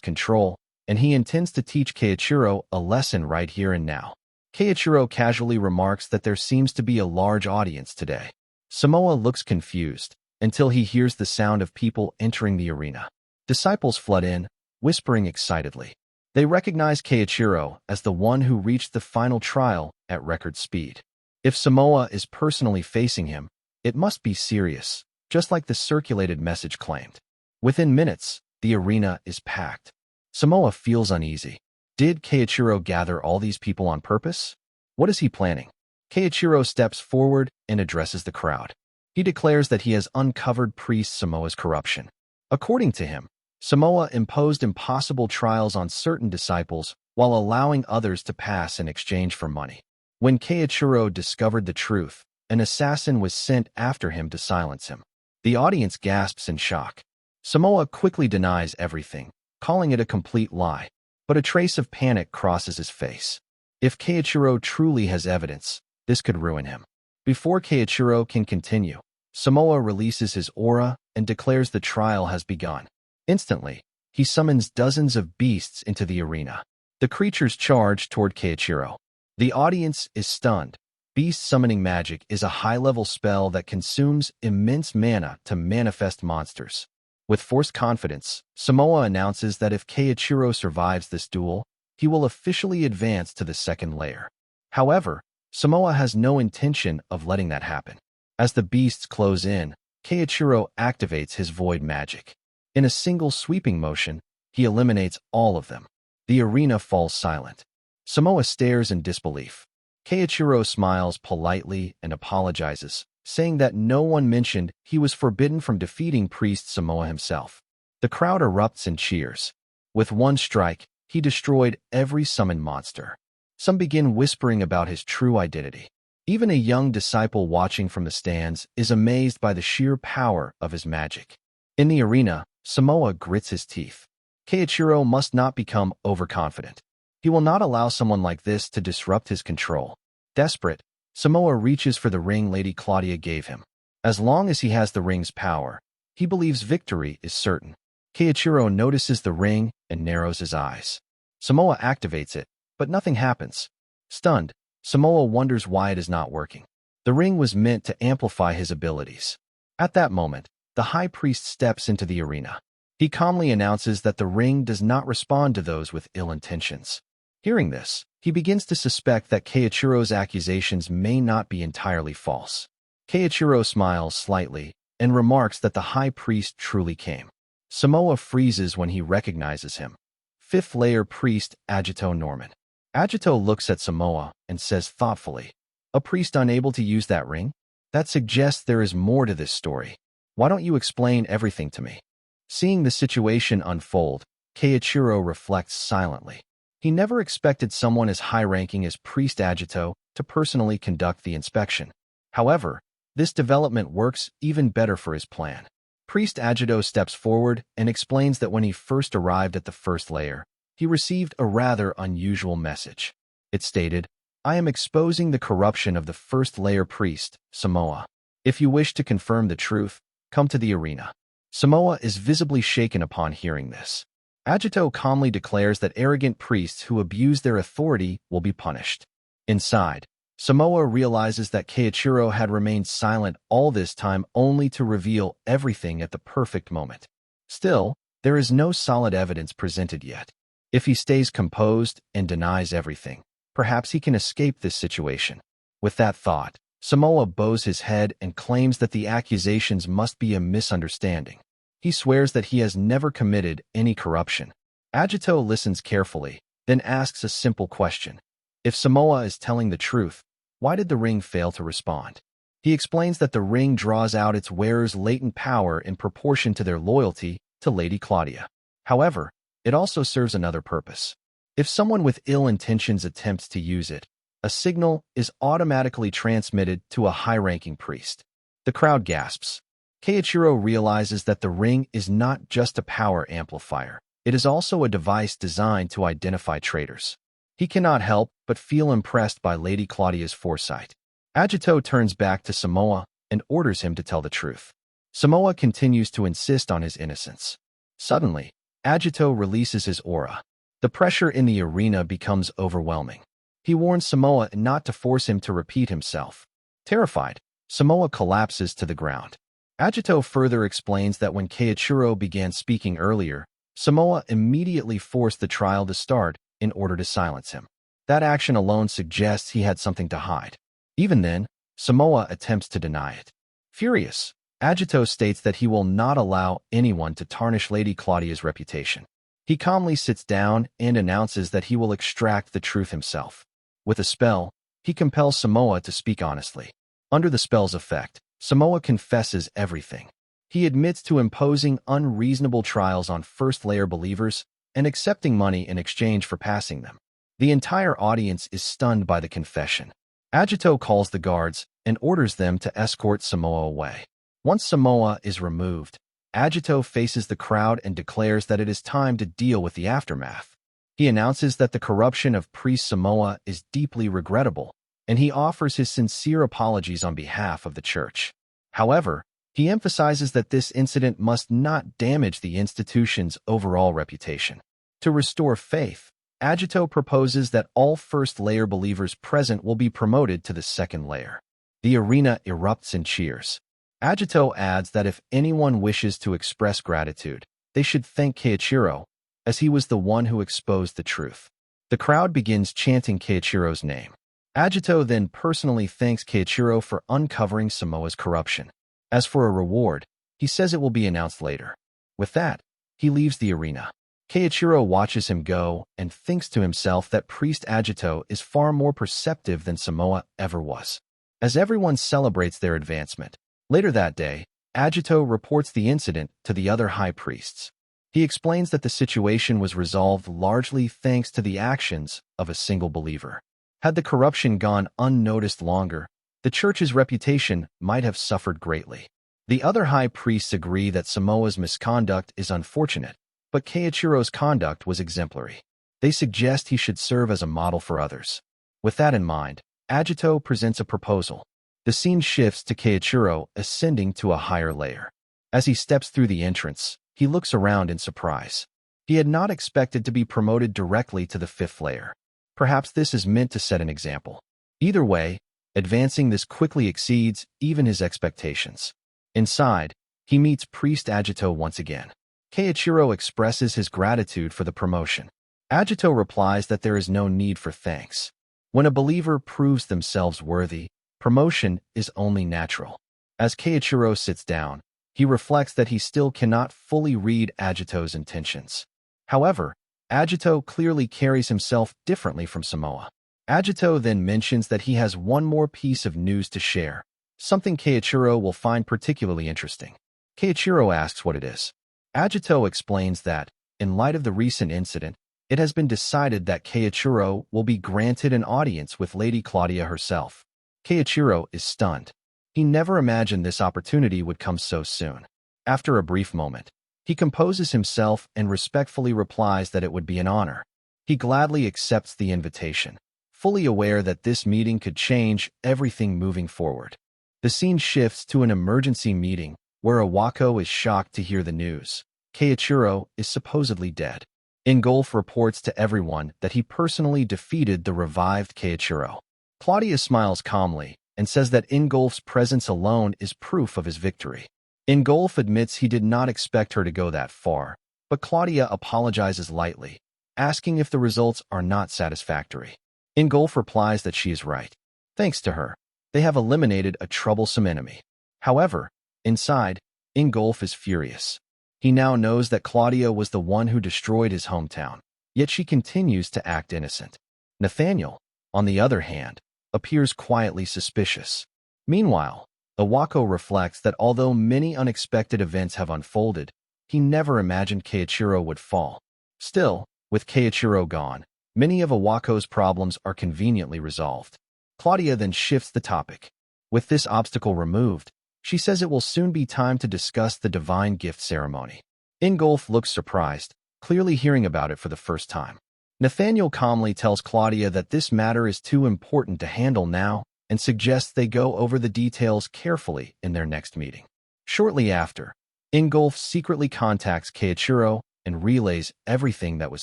control, and he intends to teach Keiichiro a lesson right here and now. Keiichiro casually remarks that there seems to be a large audience today. Samoa looks confused until he hears the sound of people entering the arena. Disciples flood in, whispering excitedly. They recognize Keiichiro as the one who reached the final trial at record speed. If Samoa is personally facing him, it must be serious, just like the circulated message claimed. Within minutes, the arena is packed. Samoa feels uneasy. Did Keiichiro gather all these people on purpose? What is he planning? Keiichiro steps forward and addresses the crowd. He declares that he has uncovered priest Samoa's corruption. According to him, Samoa imposed impossible trials on certain disciples while allowing others to pass in exchange for money. When Keiichiro discovered the truth, an assassin was sent after him to silence him. The audience gasps in shock. Samoa quickly denies everything, calling it a complete lie, but a trace of panic crosses his face. If Keiichiro truly has evidence, this could ruin him. Before Keiichiro can continue, Samoa releases his aura and declares the trial has begun. Instantly, he summons dozens of beasts into the arena. The creatures charge toward Keiichiro. The audience is stunned. Beast summoning magic is a high-level spell that consumes immense mana to manifest monsters. With forced confidence, Samoa announces that if Keiichiro survives this duel, he will officially advance to the second layer. However, Samoa has no intention of letting that happen. As the beasts close in, Keiichiro activates his void magic. In a single sweeping motion, he eliminates all of them. The arena falls silent. Samoa stares in disbelief. Keiichiro smiles politely and apologizes, saying that no one mentioned he was forbidden from defeating priest Samoa himself. The crowd erupts in cheers. With one strike, he destroyed every summoned monster. Some begin whispering about his true identity. Even a young disciple watching from the stands is amazed by the sheer power of his magic. In the arena, Samoa grits his teeth. Keiichiro must not become overconfident. He will not allow someone like this to disrupt his control. Desperate, Samoa reaches for the ring Lady Claudia gave him. As long as he has the ring's power, he believes victory is certain. Keiichiro notices the ring and narrows his eyes. Samoa activates it, but nothing happens. Stunned, Samoa wonders why it is not working. The ring was meant to amplify his abilities. At that moment, the high priest steps into the arena. He calmly announces that the ring does not respond to those with ill intentions. Hearing this, he begins to suspect that Keiichiro's accusations may not be entirely false. Keiichiro smiles slightly and remarks that the high priest truly came. Samoa freezes when he recognizes him. Fifth layer priest Agito Norman. Agito looks at Samoa and says thoughtfully, "A priest unable to use that ring? That suggests there is more to this story. Why don't you explain everything to me?" Seeing the situation unfold, Keiichiro reflects silently. He never expected someone as high-ranking as Priest Agito to personally conduct the inspection. However, this development works even better for his plan. Priest Agito steps forward and explains that when he first arrived at the first layer, he received a rather unusual message. It stated, "I am exposing the corruption of the first layer priest, Samoa. If you wish to confirm the truth, come to the arena." Samoa is visibly shaken upon hearing this. Agito calmly declares that arrogant priests who abuse their authority will be punished. Inside, Samoa realizes that Keiichiro had remained silent all this time only to reveal everything at the perfect moment. Still, there is no solid evidence presented yet. If he stays composed and denies everything, perhaps he can escape this situation. With that thought, Samoa bows his head and claims that the accusations must be a misunderstanding. He swears that he has never committed any corruption. Agito listens carefully, then asks a simple question. If Samoa is telling the truth, why did the ring fail to respond? He explains that the ring draws out its wearer's latent power in proportion to their loyalty to Lady Claudia. However, it also serves another purpose. If someone with ill intentions attempts to use it, a signal is automatically transmitted to a high-ranking priest. The crowd gasps. Keiichiro realizes that the ring is not just a power amplifier. It is also a device designed to identify traitors. He cannot help but feel impressed by Lady Claudia's foresight. Agito turns back to Samoa and orders him to tell the truth. Samoa continues to insist on his innocence. Suddenly, Agito releases his aura. The pressure in the arena becomes overwhelming. He warns Samoa not to force him to repeat himself. Terrified, Samoa collapses to the ground. Agito further explains that when Keiichiro began speaking earlier, Samoa immediately forced the trial to start in order to silence him. That action alone suggests he had something to hide. Even then, Samoa attempts to deny it. Furious, Agito states that he will not allow anyone to tarnish Lady Claudia's reputation. He calmly sits down and announces that he will extract the truth himself. With a spell, he compels Samoa to speak honestly. Under the spell's effect, Samoa confesses everything. He admits to imposing unreasonable trials on first-layer believers and accepting money in exchange for passing them. The entire audience is stunned by the confession. Agito calls the guards and orders them to escort Samoa away. Once Samoa is removed, Agito faces the crowd and declares that it is time to deal with the aftermath. He announces that the corruption of priest Samoa is deeply regrettable, and he offers his sincere apologies on behalf of the church. However, he emphasizes that this incident must not damage the institution's overall reputation. To restore faith, Agito proposes that all first-layer believers present will be promoted to the second layer. The arena erupts in cheers. Agito adds that if anyone wishes to express gratitude, they should thank Keiichiro, as he was the one who exposed the truth. The crowd begins chanting Keiichiro's name. Agito then personally thanks Keiichiro for uncovering Samoa's corruption. As for a reward, he says it will be announced later. With that, he leaves the arena. Keiichiro watches him go and thinks to himself that Priest Agito is far more perceptive than Samoa ever was. As everyone celebrates their advancement, later that day, Agito reports the incident to the other high priests. He explains that the situation was resolved largely thanks to the actions of a single believer. Had the corruption gone unnoticed longer, the church's reputation might have suffered greatly. The other high priests agree that Samoa's misconduct is unfortunate, but Keiichiro's conduct was exemplary. They suggest he should serve as a model for others. With that in mind, Agito presents a proposal. The scene shifts to Keiichiro ascending to a higher layer. As he steps through the entrance, he looks around in surprise. He had not expected to be promoted directly to the fifth layer. Perhaps this is meant to set an example. Either way, advancing this quickly exceeds even his expectations. Inside, he meets Priest Agito once again. Keiichiro expresses his gratitude for the promotion. Agito replies that there is no need for thanks. When a believer proves themselves worthy, promotion is only natural. As Keiichiro sits down, he reflects that he still cannot fully read Agito's intentions. However, Agito clearly carries himself differently from Samoa. Agito then mentions that he has one more piece of news to share, something Keiichiro will find particularly interesting. Keiichiro asks what it is. Agito explains that, in light of the recent incident, it has been decided that Keiichiro will be granted an audience with Lady Claudia herself. Keiichiro is stunned. He never imagined this opportunity would come so soon. After a brief moment, he composes himself and respectfully replies that it would be an honor. He gladly accepts the invitation, fully aware that this meeting could change everything moving forward. The scene shifts to an emergency meeting where Iwako is shocked to hear the news. Keiichiro is supposedly dead. Ingolf reports to everyone that he personally defeated the revived Keiichiro. Claudia smiles calmly and says that Ingolf's presence alone is proof of his victory. Ingolf admits he did not expect her to go that far, but Claudia apologizes lightly, asking if the results are not satisfactory. Ingolf replies that she is right. Thanks to her, they have eliminated a troublesome enemy. However, inside, Ingolf is furious. He now knows that Claudia was the one who destroyed his hometown, yet she continues to act innocent. Nathaniel, on the other hand, appears quietly suspicious. Meanwhile, Iwako reflects that although many unexpected events have unfolded, he never imagined Keiichiro would fall. Still, with Keiichiro gone, many of Iwako's problems are conveniently resolved. Claudia then shifts the topic. With this obstacle removed, she says it will soon be time to discuss the divine gift ceremony. Ingolf looks surprised, clearly hearing about it for the first time. Nathaniel calmly tells Claudia that this matter is too important to handle now and suggests they go over the details carefully in their next meeting. Shortly after, Ingolf secretly contacts Keiichiro and relays everything that was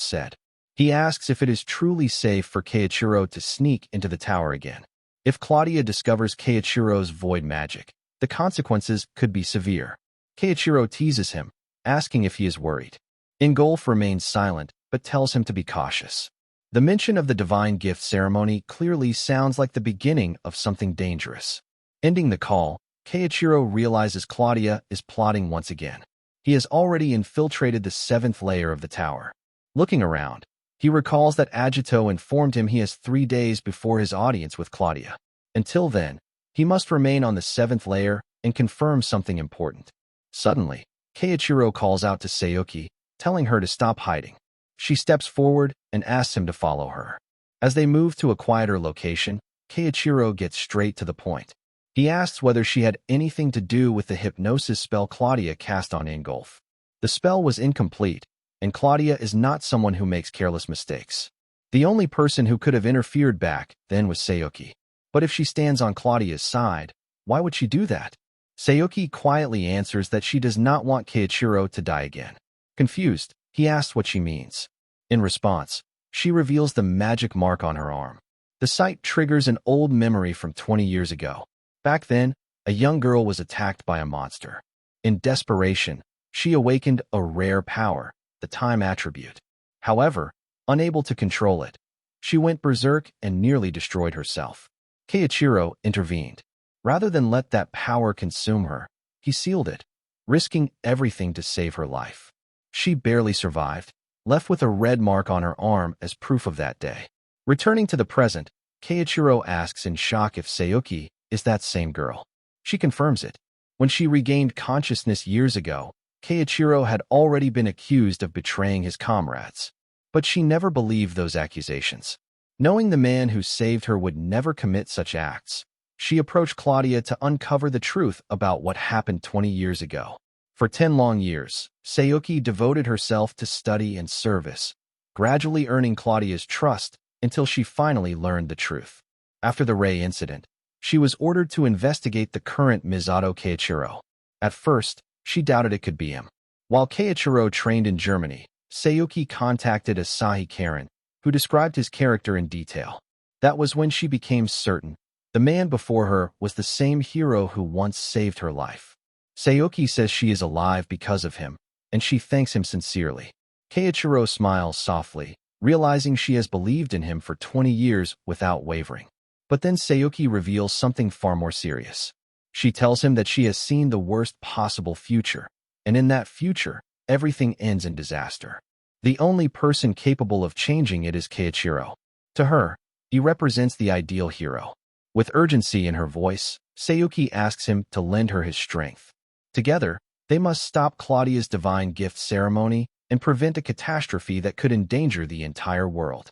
said. He asks if it is truly safe for Keiichiro to sneak into the tower again. If Claudia discovers Keiichiro's void magic, the consequences could be severe. Keiichiro teases him, asking if he is worried. Ingolf remains silent, but tells him to be cautious. The mention of the divine gift ceremony clearly sounds like the beginning of something dangerous. Ending the call, Keiichiro realizes Claudia is plotting once again. He has already infiltrated the seventh layer of the tower. Looking around, he recalls that Agito informed him he has 3 days before his audience with Claudia. Until then, he must remain on the 7th layer and confirm something important. Suddenly, Keiichiro calls out to Sayuki, telling her to stop hiding. She steps forward and asks him to follow her. As they move to a quieter location, Keiichiro gets straight to the point. He asks whether she had anything to do with the hypnosis spell Claudia cast on Ingolf. The spell was incomplete, and Claudia is not someone who makes careless mistakes. The only person who could have interfered back then was Sayuki. But if she stands on Claudia's side, why would she do that? Sayuki quietly answers that she does not want Keiichiro to die again. Confused, he asks what she means. In response, she reveals the magic mark on her arm. The sight triggers an old memory from 20 years ago. Back then, a young girl was attacked by a monster. In desperation, she awakened a rare power, the time attribute. However, unable to control it, she went berserk and nearly destroyed herself. Keiichiro intervened. Rather than let that power consume her, he sealed it, risking everything to save her life. She barely survived, left with a red mark on her arm as proof of that day. Returning to the present, Keiichiro asks in shock if Sayuki is that same girl. She confirms it. When she regained consciousness years ago, Keiichiro had already been accused of betraying his comrades. But she never believed those accusations. Knowing the man who saved her would never commit such acts, she approached Claudia to uncover the truth about what happened 20 years ago. For 10 long years, Sayuki devoted herself to study and service, gradually earning Claudia's trust until she finally learned the truth. After the Rei incident, she was ordered to investigate the current Misato Keiichiro. At first, she doubted it could be him. While Keiichiro trained in Germany, Sayuki contacted Asahi Karen, who described his character in detail. That was when she became certain the man before her was the same hero who once saved her life. Sayuki says she is alive because of him, and she thanks him sincerely. Keiichiro smiles softly, realizing she has believed in him for 20 years without wavering. But then Sayuki reveals something far more serious. She tells him that she has seen the worst possible future, and in that future, everything ends in disaster. The only person capable of changing it is Keiichiro. To her, he represents the ideal hero. With urgency in her voice, Sayuki asks him to lend her his strength. Together, they must stop Claudia's divine gift ceremony and prevent a catastrophe that could endanger the entire world.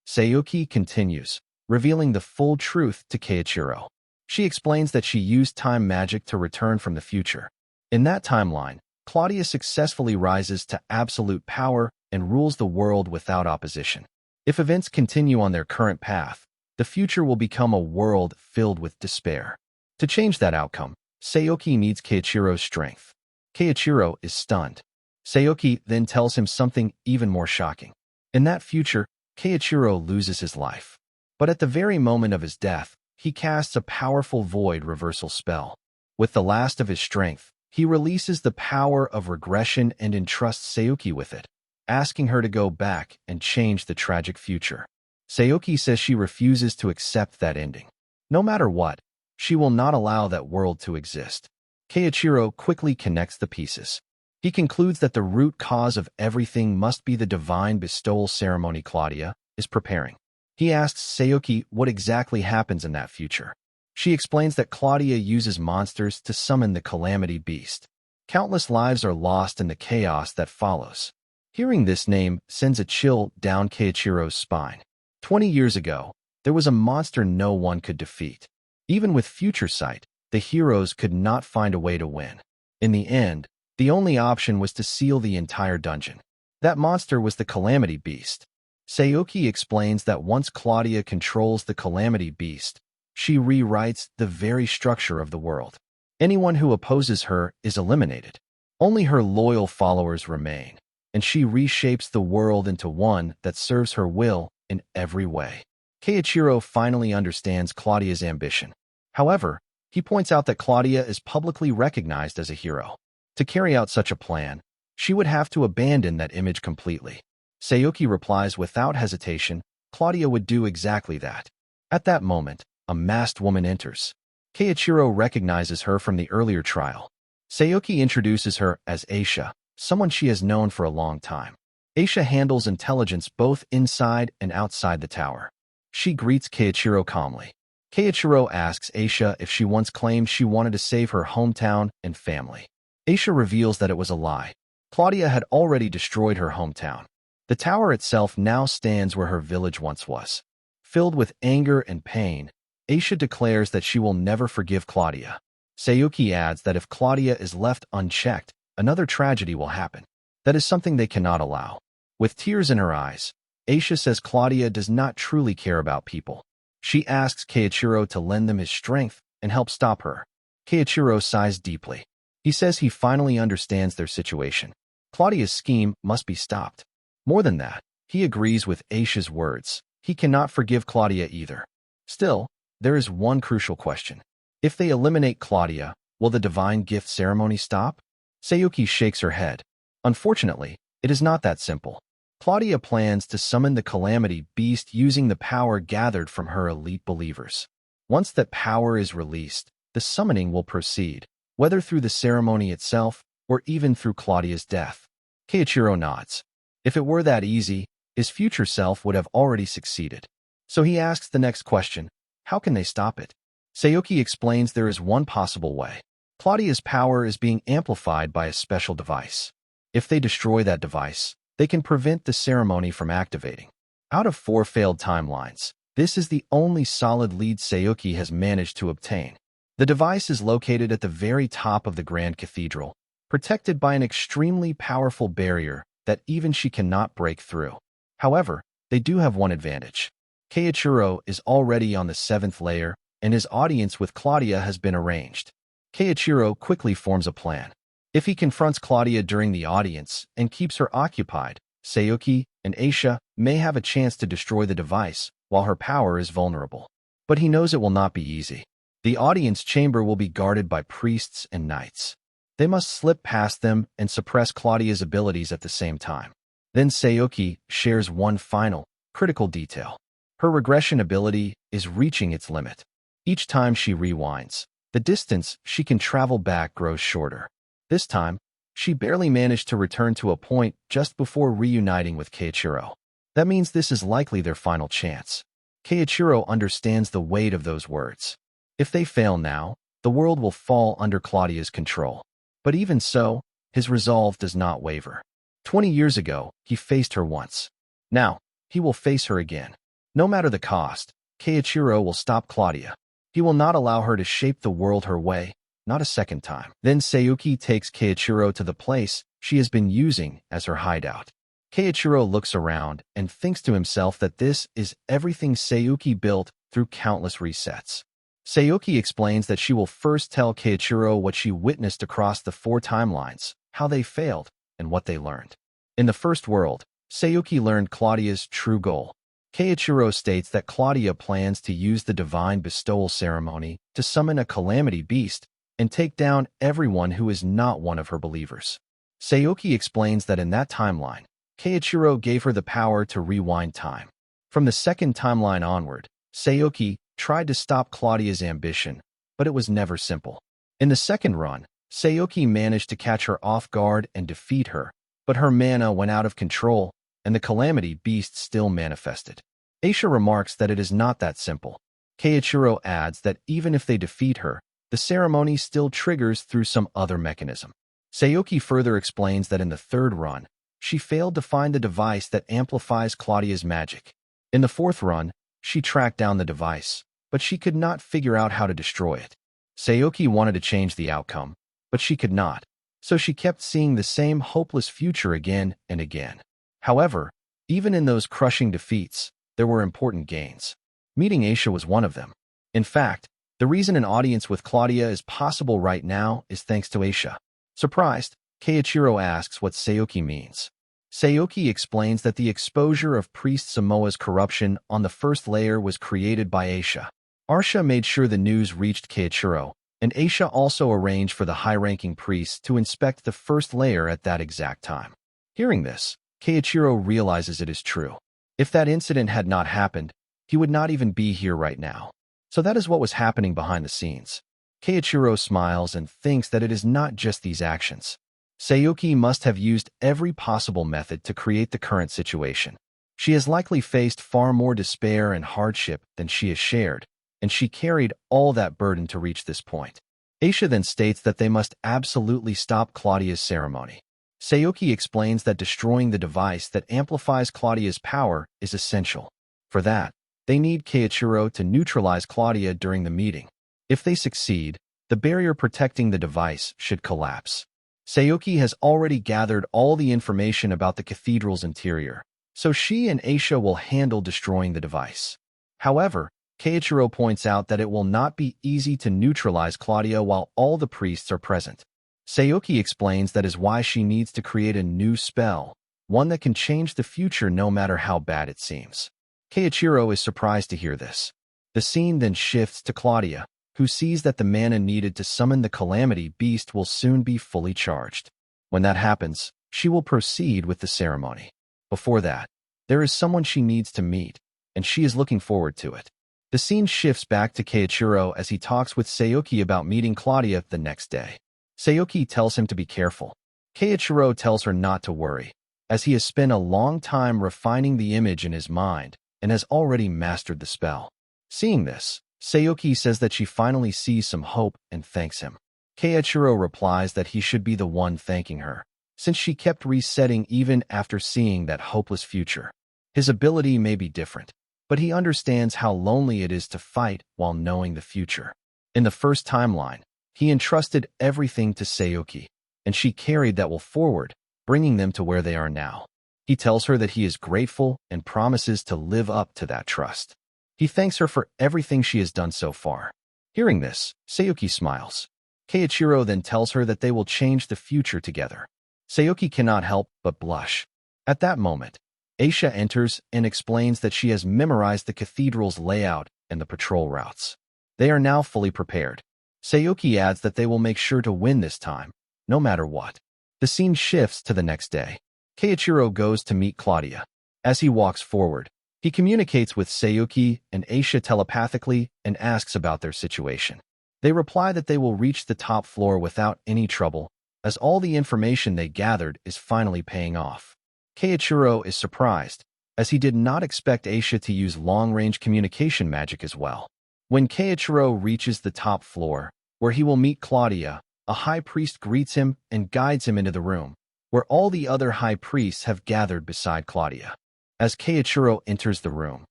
Sayuki continues, revealing the full truth to Keiichiro. She explains that she used time magic to return from the future. In that timeline, Claudia successfully rises to absolute power and rules the world without opposition. If events continue on their current path, the future will become a world filled with despair. To change that outcome, Sayuki needs Keiichiro's strength. Keiichiro is stunned. Sayuki then tells him something even more shocking. In that future, Keiichiro loses his life. But at the very moment of his death, he casts a powerful void reversal spell. With the last of his strength, he releases the power of regression and entrusts Sayuki with it, asking her to go back and change the tragic future. Sayuki says she refuses to accept that ending. No matter what, she will not allow that world to exist. Keiichiro quickly connects the pieces. He concludes that the root cause of everything must be the divine bestowal ceremony Claudia is preparing. He asks Sayuki what exactly happens in that future. She explains that Claudia uses monsters to summon the Calamity Beast. Countless lives are lost in the chaos that follows. Hearing this name sends a chill down Keiichiro's spine. 20 years ago, there was a monster no one could defeat. Even with future sight, the heroes could not find a way to win. In the end, the only option was to seal the entire dungeon. That monster was the Calamity Beast. Sayuki explains that once Claudia controls the Calamity Beast, she rewrites the very structure of the world. Anyone who opposes her is eliminated. Only her loyal followers remain, and she reshapes the world into one that serves her will in every way. Keiichiro finally understands Claudia's ambition. However, he points out that Claudia is publicly recognized as a hero. To carry out such a plan, she would have to abandon that image completely. Sayuki replies without hesitation, Claudia would do exactly that. At that moment, a masked woman enters. Keiichiro recognizes her from the earlier trial. Sayuki introduces her as Aisha, someone she has known for a long time. Aisha handles intelligence both inside and outside the tower. She greets Keiichiro calmly. Keiichiro asks Aisha if she once claimed she wanted to save her hometown and family. Aisha reveals that it was a lie. Claudia had already destroyed her hometown. The tower itself now stands where her village once was. Filled with anger and pain, Aisha declares that she will never forgive Claudia. Sayuki adds that if Claudia is left unchecked, another tragedy will happen. That is something they cannot allow. With tears in her eyes, Aisha says Claudia does not truly care about people. She asks Keiichiro to lend them his strength and help stop her. Keiichiro sighs deeply. He says he finally understands their situation. Claudia's scheme must be stopped. More than that, he agrees with Aisha's words. He cannot forgive Claudia either. Still, there is one crucial question. If they eliminate Claudia, will the divine gift ceremony stop? Sayuki shakes her head. Unfortunately, it is not that simple. Claudia plans to summon the Calamity Beast using the power gathered from her elite believers. Once that power is released, the summoning will proceed, whether through the ceremony itself or even through Claudia's death. Keiichiro nods. If it were that easy, his future self would have already succeeded. So he asks the next question, how can they stop it? Sayuki explains there is one possible way. Claudia's power is being amplified by a special device. If they destroy that device, they can prevent the ceremony from activating. Out of 4 failed timelines, this is the only solid lead Sayuki has managed to obtain. The device is located at the very top of the Grand Cathedral, protected by an extremely powerful barrier that even she cannot break through. However, they do have one advantage. Keiichiro is already on the 7th layer, and his audience with Claudia has been arranged. Keiichiro quickly forms a plan. If he confronts Claudia during the audience and keeps her occupied, Sayuki and Aisha may have a chance to destroy the device while her power is vulnerable. But he knows it will not be easy. The audience chamber will be guarded by priests and knights. They must slip past them and suppress Claudia's abilities at the same time. Then Sayuki shares one final, critical detail. Her regression ability is reaching its limit. Each time she rewinds, the distance she can travel back grows shorter. This time, she barely managed to return to a point just before reuniting with Keiichiro. That means this is likely their final chance. Keiichiro understands the weight of those words. If they fail now, the world will fall under Claudia's control. But even so, his resolve does not waver. 20 years ago, he faced her once. Now, he will face her again. No matter the cost, Keiichiro will stop Claudia. He will not allow her to shape the world her way, not a second time. Then Sayuki takes Keiichiro to the place she has been using as her hideout. Keiichiro looks around and thinks to himself that this is everything Sayuki built through countless resets. Sayuki explains that she will first tell Keiichiro what she witnessed across the 4 timelines, how they failed, and what they learned. In the first world, Sayuki learned Claudia's true goal. Keiichiro states that Claudia plans to use the divine bestowal ceremony to summon a calamity beast and take down everyone who is not one of her believers. Sayuki explains that in that timeline, Keiichiro gave her the power to rewind time. From the second timeline onward, Sayuki tried to stop Claudia's ambition, but it was never simple. In the second run, Sayuki managed to catch her off guard and defeat her, but her mana went out of control, and the calamity beast still manifested. Aisha remarks that it is not that simple. Keiichiro adds that even if they defeat her, the ceremony still triggers through some other mechanism. Sayuki further explains that in the third run, she failed to find the device that amplifies Claudia's magic. In the fourth run, she tracked down the device, but she could not figure out how to destroy it. Sayuki wanted to change the outcome, but she could not, so she kept seeing the same hopeless future again and again. However, even in those crushing defeats, there were important gains. Meeting Aisha was one of them. In fact, the reason an audience with Claudia is possible right now is thanks to Aisha. Surprised, Keiichiro asks what Sayuki means. Sayuki explains that the exposure of Priest Samoa's corruption on the first layer was created by Aisha. Aisha made sure the news reached Keiichiro, and Aisha also arranged for the high-ranking priests to inspect the first layer at that exact time. Hearing this, Keiichiro realizes it is true. If that incident had not happened, he would not even be here right now. So that is what was happening behind the scenes. Keiichiro smiles and thinks that it is not just these actions. Sayuki must have used every possible method to create the current situation. She has likely faced far more despair and hardship than she has shared, and she carried all that burden to reach this point. Aisha then states that they must absolutely stop Claudia's ceremony. Sayuki explains that destroying the device that amplifies Claudia's power is essential. For that, they need Keiichiro to neutralize Claudia during the meeting. If they succeed, the barrier protecting the device should collapse. Sayuki has already gathered all the information about the cathedral's interior, so she and Aisha will handle destroying the device. However, Keiichiro points out that it will not be easy to neutralize Claudia while all the priests are present. Sayuki explains that is why she needs to create a new spell, one that can change the future no matter how bad it seems. Keiichiro is surprised to hear this. The scene then shifts to Claudia, who sees that the mana needed to summon the Calamity Beast will soon be fully charged. When that happens, she will proceed with the ceremony. Before that, there is someone she needs to meet, and she is looking forward to it. The scene shifts back to Keiichiro as he talks with Sayuki about meeting Claudia the next day. Sayuki tells him to be careful. Keiichiro tells her not to worry, as he has spent a long time refining the image in his mind and has already mastered the spell. Seeing this, Sayuki says that she finally sees some hope and thanks him. Keiichiro replies that he should be the one thanking her, since she kept resetting even after seeing that hopeless future. His ability may be different, but he understands how lonely it is to fight while knowing the future. In the first timeline, he entrusted everything to Sayuki, and she carried that will forward, bringing them to where they are now. He tells her that he is grateful and promises to live up to that trust. He thanks her for everything she has done so far. Hearing this, Sayuki smiles. Keiichiro then tells her that they will change the future together. Sayuki cannot help but blush. At that moment, Aisha enters and explains that she has memorized the cathedral's layout and the patrol routes. They are now fully prepared. Sayuki adds that they will make sure to win this time, no matter what. The scene shifts to the next day. Keiichiro goes to meet Claudia. As he walks forward, he communicates with Sayuki and Aisha telepathically and asks about their situation. They reply that they will reach the top floor without any trouble, as all the information they gathered is finally paying off. Keiichiro is surprised, as he did not expect Aisha to use long-range communication magic as well. When Keiichiro reaches the top floor, where he will meet Claudia, a high priest greets him and guides him into the room, where all the other high priests have gathered beside Claudia. As Keiichiro enters the room,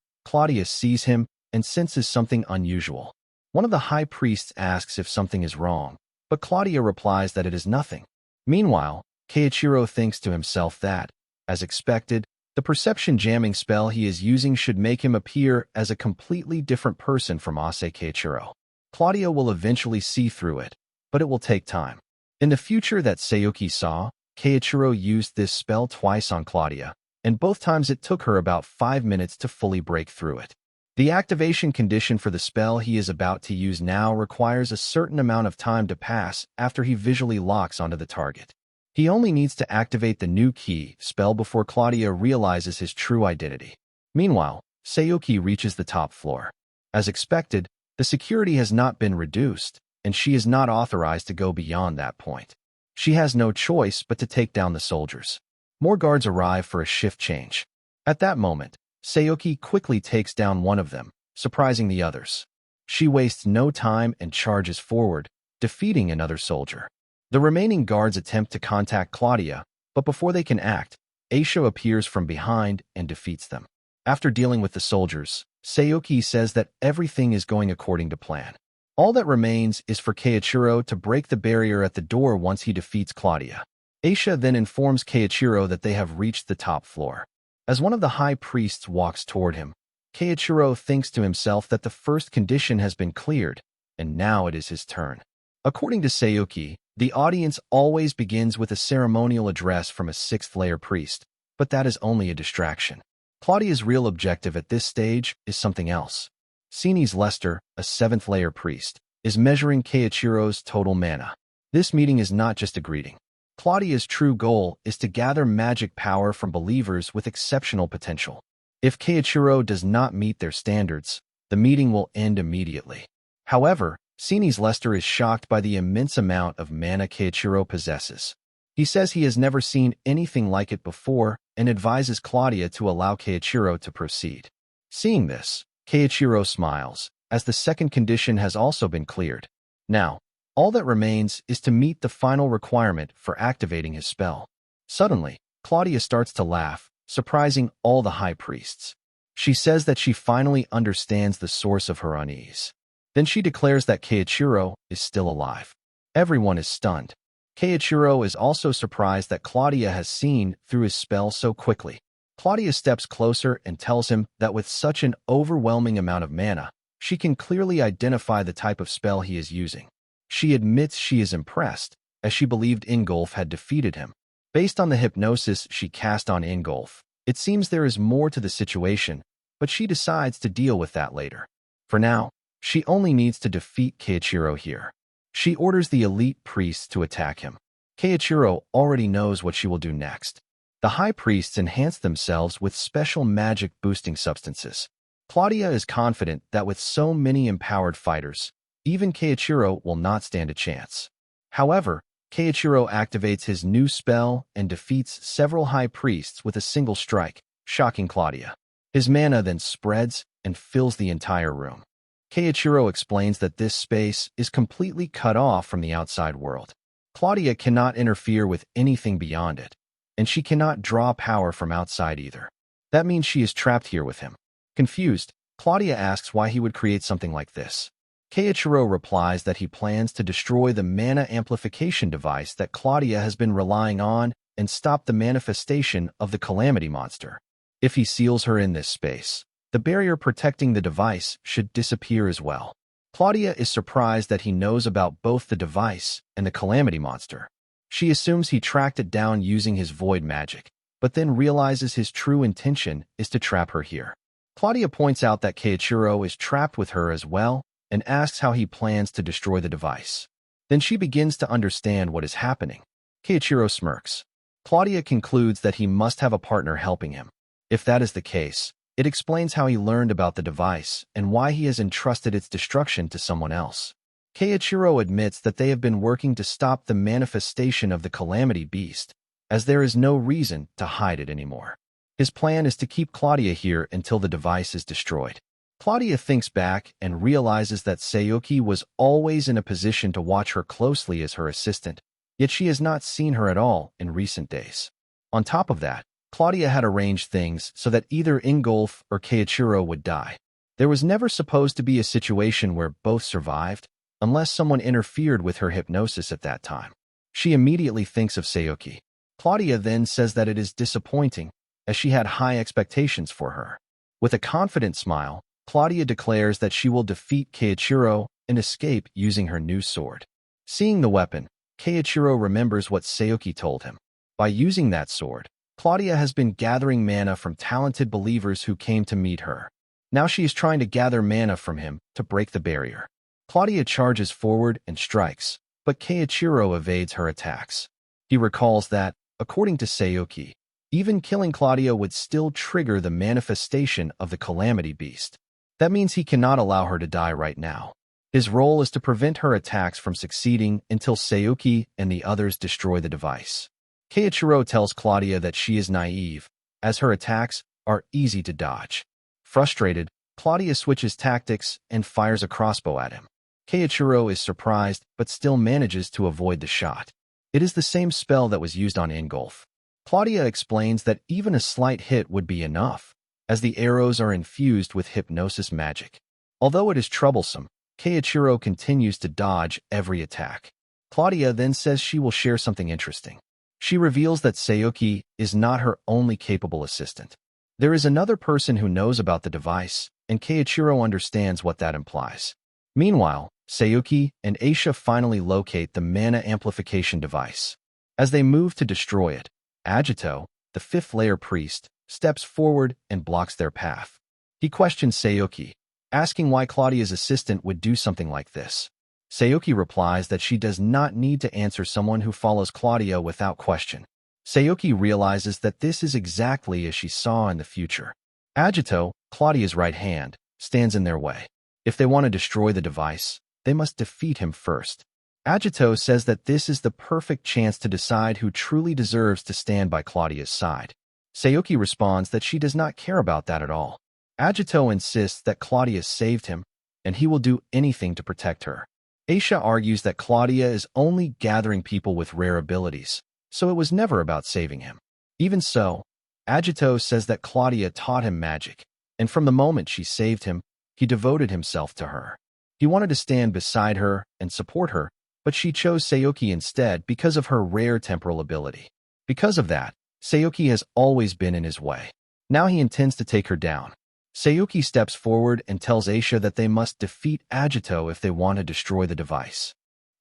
Claudia sees him and senses something unusual. One of the high priests asks if something is wrong, but Claudia replies that it is nothing. Meanwhile, Keiichiro thinks to himself that, as expected, the perception jamming spell he is using should make him appear as a completely different person from Ase Keiichiro. Claudia will eventually see through it, but it will take time. In the future that Sayuki saw, Keiichiro used this spell twice on Claudia, and both times it took her about 5 minutes to fully break through it. The activation condition for the spell he is about to use now requires a certain amount of time to pass after he visually locks onto the target. He only needs to activate the new key spell before Claudia realizes his true identity. Meanwhile, Sayuki reaches the top floor. As expected, the security has not been reduced, and she is not authorized to go beyond that point. She has no choice but to take down the soldiers. More guards arrive for a shift change. At that moment, Sayuki quickly takes down one of them, surprising the others. She wastes no time and charges forward, defeating another soldier. The remaining guards attempt to contact Claudia, but before they can act, Aisha appears from behind and defeats them. After dealing with the soldiers, Sayuki says that everything is going according to plan. All that remains is for Keiichiro to break the barrier at the door once he defeats Claudia. Aisha then informs Keiichiro that they have reached the top floor. As one of the high priests walks toward him, Keiichiro thinks to himself that the first condition has been cleared, and now it is his turn. According to Sayuki, the audience always begins with a ceremonial address from a sixth-layer priest, but that is only a distraction. Claudia's real objective at this stage is something else. Sinis Lester, a seventh-layer priest, is measuring Keiichiro's total mana. This meeting is not just a greeting. Claudia's true goal is to gather magic power from believers with exceptional potential. If Keiichiro does not meet their standards, the meeting will end immediately. However, Sinis Lester is shocked by the immense amount of mana Keiichiro possesses. He says he has never seen anything like it before and advises Claudia to allow Keiichiro to proceed. Seeing this, Keiichiro smiles, as the second condition has also been cleared. Now, all that remains is to meet the final requirement for activating his spell. Suddenly, Claudia starts to laugh, surprising all the high priests. She says that she finally understands the source of her unease. Then she declares that Keiichiro is still alive. Everyone is stunned. Keiichiro is also surprised that Claudia has seen through his spell so quickly. Claudia steps closer and tells him that with such an overwhelming amount of mana, she can clearly identify the type of spell he is using. She admits she is impressed, as she believed Ingolf had defeated him. Based on the hypnosis she cast on Ingolf, it seems there is more to the situation, but she decides to deal with that later. For now, she only needs to defeat Keiichiro here. She orders the elite priests to attack him. Keiichiro already knows what she will do next. The high priests enhance themselves with special magic-boosting substances. Claudia is confident that with so many empowered fighters, even Keiichiro will not stand a chance. However, Keiichiro activates his new spell and defeats several high priests with a single strike, shocking Claudia. His mana then spreads and fills the entire room. Keiichiro explains that this space is completely cut off from the outside world. Claudia cannot interfere with anything beyond it, and she cannot draw power from outside either. That means she is trapped here with him. Confused, Claudia asks why he would create something like this. Keiichiro replies that he plans to destroy the mana amplification device that Claudia has been relying on and stop the manifestation of the calamity monster. If he seals her in this space, the barrier protecting the device should disappear as well. Claudia is surprised that he knows about both the device and the calamity monster. She assumes he tracked it down using his void magic, but then realizes his true intention is to trap her here. Claudia points out that Keiichiro is trapped with her as well and asks how he plans to destroy the device. Then she begins to understand what is happening. Keiichiro smirks. Claudia concludes that he must have a partner helping him. If that is the case, it explains how he learned about the device and why he has entrusted its destruction to someone else. Keiichiro admits that they have been working to stop the manifestation of the calamity beast, as there is no reason to hide it anymore. His plan is to keep Claudia here until the device is destroyed. Claudia thinks back and realizes that Sayuki was always in a position to watch her closely as her assistant, yet she has not seen her at all in recent days. On top of that, Claudia had arranged things so that either Ingolf or Keiichiro would die. There was never supposed to be a situation where both survived, unless someone interfered with her hypnosis at that time. She immediately thinks of Sayuki. Claudia then says that it is disappointing, as she had high expectations for her. With a confident smile, Claudia declares that she will defeat Keiichiro and escape using her new sword. Seeing the weapon, Keiichiro remembers what Sayuki told him. By using that sword, Claudia has been gathering mana from talented believers who came to meet her. Now she is trying to gather mana from him to break the barrier. Claudia charges forward and strikes, but Keiichiro evades her attacks. He recalls that, according to Sayuki, even killing Claudia would still trigger the manifestation of the calamity beast. That means he cannot allow her to die right now. His role is to prevent her attacks from succeeding until Sayuki and the others destroy the device. Keiichiro tells Claudia that she is naive, as her attacks are easy to dodge. Frustrated, Claudia switches tactics and fires a crossbow at him. Keiichiro is surprised but still manages to avoid the shot. It is the same spell that was used on Ingolf. Claudia explains that even a slight hit would be enough, as the arrows are infused with hypnosis magic. Although it is troublesome, Keiichiro continues to dodge every attack. Claudia then says she will share something interesting. She reveals that Sayuki is not her only capable assistant. There is another person who knows about the device, and Keiichiro understands what that implies. Meanwhile, Sayuki and Aisha finally locate the mana amplification device. As they move to destroy it, Agito, the fifth-layer priest, steps forward and blocks their path. He questions Sayuki, asking why Claudia's assistant would do something like this. Sayuki replies that she does not need to answer someone who follows Claudia without question. Sayuki realizes that this is exactly as she saw in the future. Agito, Claudia's right hand, stands in their way. If they want to destroy the device, they must defeat him first. Agito says that this is the perfect chance to decide who truly deserves to stand by Claudia's side. Sayuki responds that she does not care about that at all. Agito insists that Claudia saved him, and he will do anything to protect her. Aisha argues that Claudia is only gathering people with rare abilities, so it was never about saving him. Even so, Agito says that Claudia taught him magic, and from the moment she saved him, he devoted himself to her. He wanted to stand beside her and support her, but she chose Sayuki instead because of her rare temporal ability. Because of that, Sayuki has always been in his way. Now he intends to take her down. Sayuki steps forward and tells Aisha that they must defeat Agito if they want to destroy the device.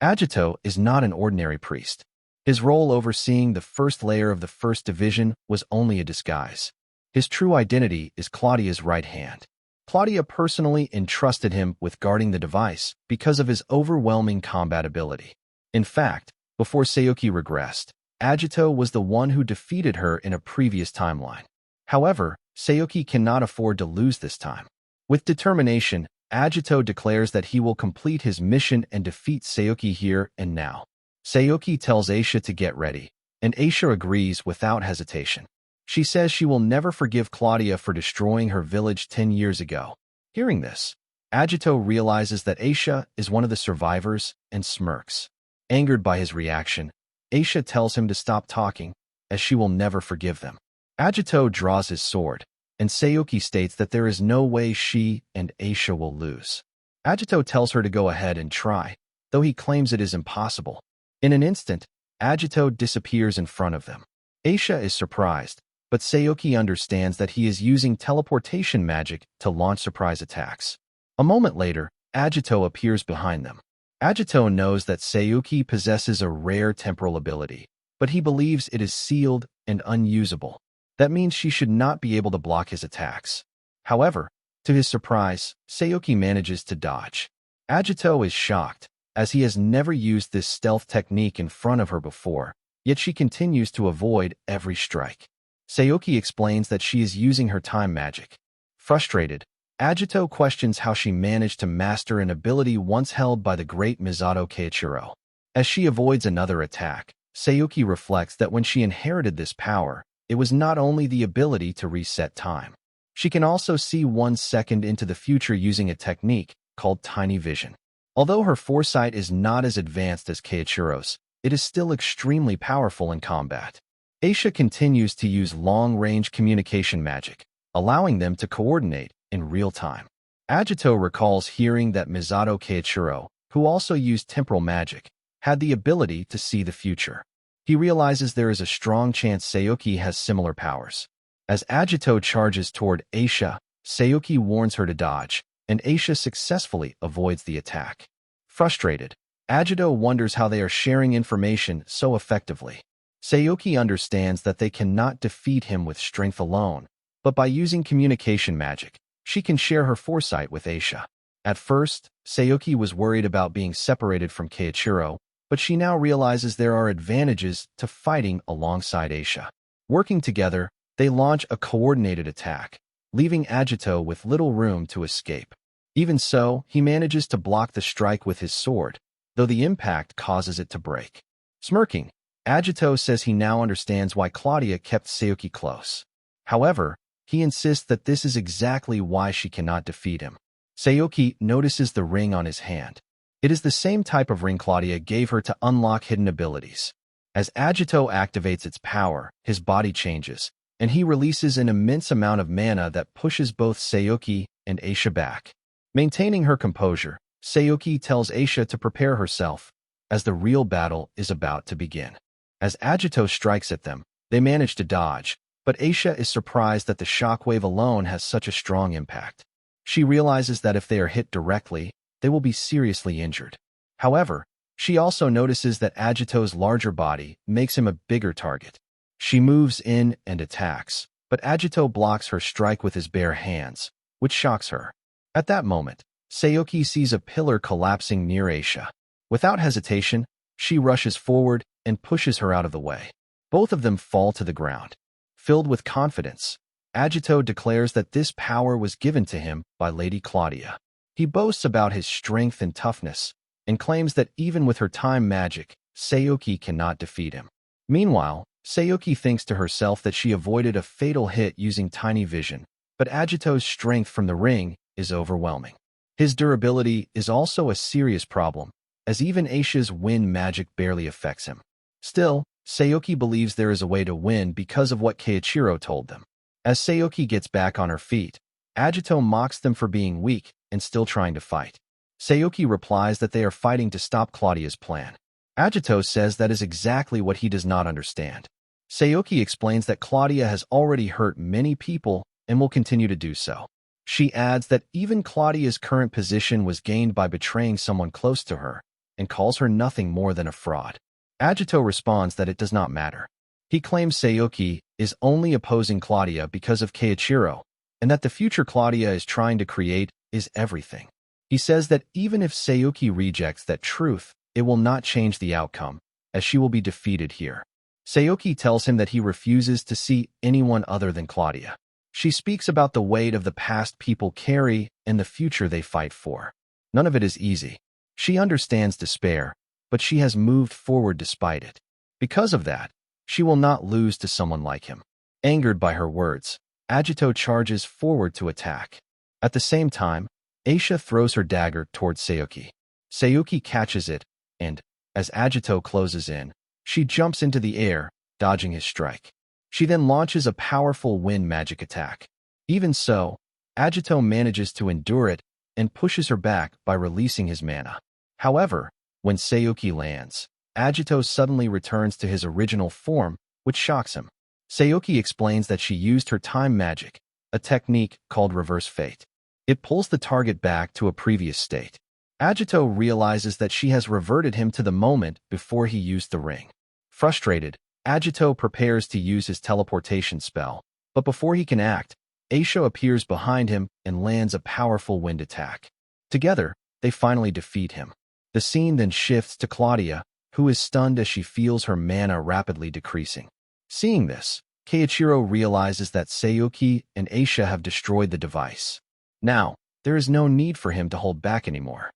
Agito is not an ordinary priest. His role overseeing the first layer of the First Division was only a disguise. His true identity is Claudia's right hand. Claudia personally entrusted him with guarding the device because of his overwhelming combat ability. In fact, before Sayuki regressed, Agito was the one who defeated her in a previous timeline. However, Sayuki cannot afford to lose this time. With determination, Agito declares that he will complete his mission and defeat Sayuki here and now. Sayuki tells Aisha to get ready, and Aisha agrees without hesitation. She says she will never forgive Claudia for destroying her village 10 years ago. Hearing this, Agito realizes that Aisha is one of the survivors and smirks. Angered by his reaction, Aisha tells him to stop talking, as she will never forgive them. Agito draws his sword, and Sayuki states that there is no way she and Aisha will lose. Agito tells her to go ahead and try, though he claims it is impossible. In an instant, Agito disappears in front of them. Aisha is surprised, but Sayuki understands that he is using teleportation magic to launch surprise attacks. A moment later, Agito appears behind them. Agito knows that Sayuki possesses a rare temporal ability, but he believes it is sealed and unusable. That means she should not be able to block his attacks. However, to his surprise, Sayuki manages to dodge. Agito is shocked, as he has never used this stealth technique in front of her before, yet she continues to avoid every strike. Sayuki explains that she is using her time magic. Frustrated, Agito questions how she managed to master an ability once held by the great Misato Keiichiro. As she avoids another attack, Sayuki reflects that when she inherited this power, it was not only the ability to reset time. She can also see 1 second into the future using a technique called tiny vision. Although her foresight is not as advanced as Keiichiro's, it is still extremely powerful in combat. Aisha continues to use long-range communication magic, allowing them to coordinate in real time. Agito recalls hearing that Misato Keiichiro, who also used temporal magic, had the ability to see the future. He realizes there is a strong chance Sayuki has similar powers. As Agito charges toward Aisha, Sayuki warns her to dodge, and Aisha successfully avoids the attack. Frustrated, Agito wonders how they are sharing information so effectively. Sayuki understands that they cannot defeat him with strength alone, but by using communication magic, she can share her foresight with Aisha. At first, Sayuki was worried about being separated from Keiichiro, but she now realizes there are advantages to fighting alongside Aisha. Working together, they launch a coordinated attack, leaving Agito with little room to escape. Even so, he manages to block the strike with his sword, though the impact causes it to break. Smirking, Agito says he now understands why Claudia kept Sayuki close. However, he insists that this is exactly why she cannot defeat him. Sayuki notices the ring on his hand. It is the same type of ring Claudia gave her to unlock hidden abilities. As Agito activates its power, his body changes, and he releases an immense amount of mana that pushes both Sayuki and Aisha back. Maintaining her composure, Sayuki tells Aisha to prepare herself, as the real battle is about to begin. As Agito strikes at them, they manage to dodge, but Aisha is surprised that the shockwave alone has such a strong impact. She realizes that if they are hit directly, they will be seriously injured. However, she also notices that Agito's larger body makes him a bigger target. She moves in and attacks, but Agito blocks her strike with his bare hands, which shocks her. At that moment, Sayuki sees a pillar collapsing near Aisha. Without hesitation, she rushes forward and pushes her out of the way. Both of them fall to the ground. Filled with confidence, Agito declares that this power was given to him by Lady Claudia. He boasts about his strength and toughness, and claims that even with her time magic, Sayoki cannot defeat him. Meanwhile, Sayoki thinks to herself that she avoided a fatal hit using tiny vision, but Agito's strength from the ring is overwhelming. His durability is also a serious problem, as even Aisha's wind magic barely affects him. Still, Sayoki believes there is a way to win because of what Keiichiro told them. As Sayoki gets back on her feet, Agito mocks them for being weak and still trying to fight. Sayoki replies that they are fighting to stop Claudia's plan. Agito says that is exactly what he does not understand. Sayoki explains that Claudia has already hurt many people and will continue to do so. She adds that even Claudia's current position was gained by betraying someone close to her, and calls her nothing more than a fraud. Agito responds that it does not matter. He claims Sayoki is only opposing Claudia because of Keiichiro, and that the future Claudia is trying to create is everything. He says that even if Sayoki rejects that truth, it will not change the outcome, as she will be defeated here. Sayoki tells him that he refuses to see anyone other than Claudia. She speaks about the weight of the past people carry and the future they fight for. None of it is easy. She understands despair, but she has moved forward despite it. Because of that, she will not lose to someone like him. Angered by her words, Agito charges forward to attack. At the same time, Aisha throws her dagger towards Sayoki. Sayoki catches it, and, as Agito closes in, she jumps into the air, dodging his strike. She then launches a powerful wind magic attack. Even so, Agito manages to endure it and pushes her back by releasing his mana. However, when Sayoki lands, Agito suddenly returns to his original form, which shocks him. Sayoki explains that she used her time magic, a technique called reverse fate. It pulls the target back to a previous state. Agito realizes that she has reverted him to the moment before he used the ring. Frustrated, Agito prepares to use his teleportation spell, but before he can act, Aisha appears behind him and lands a powerful wind attack. Together, they finally defeat him. The scene then shifts to Claudia, who is stunned as she feels her mana rapidly decreasing. Seeing this, Keiichiro realizes that Sayoki and Aisha have destroyed the device. Now, there is no need for him to hold back anymore.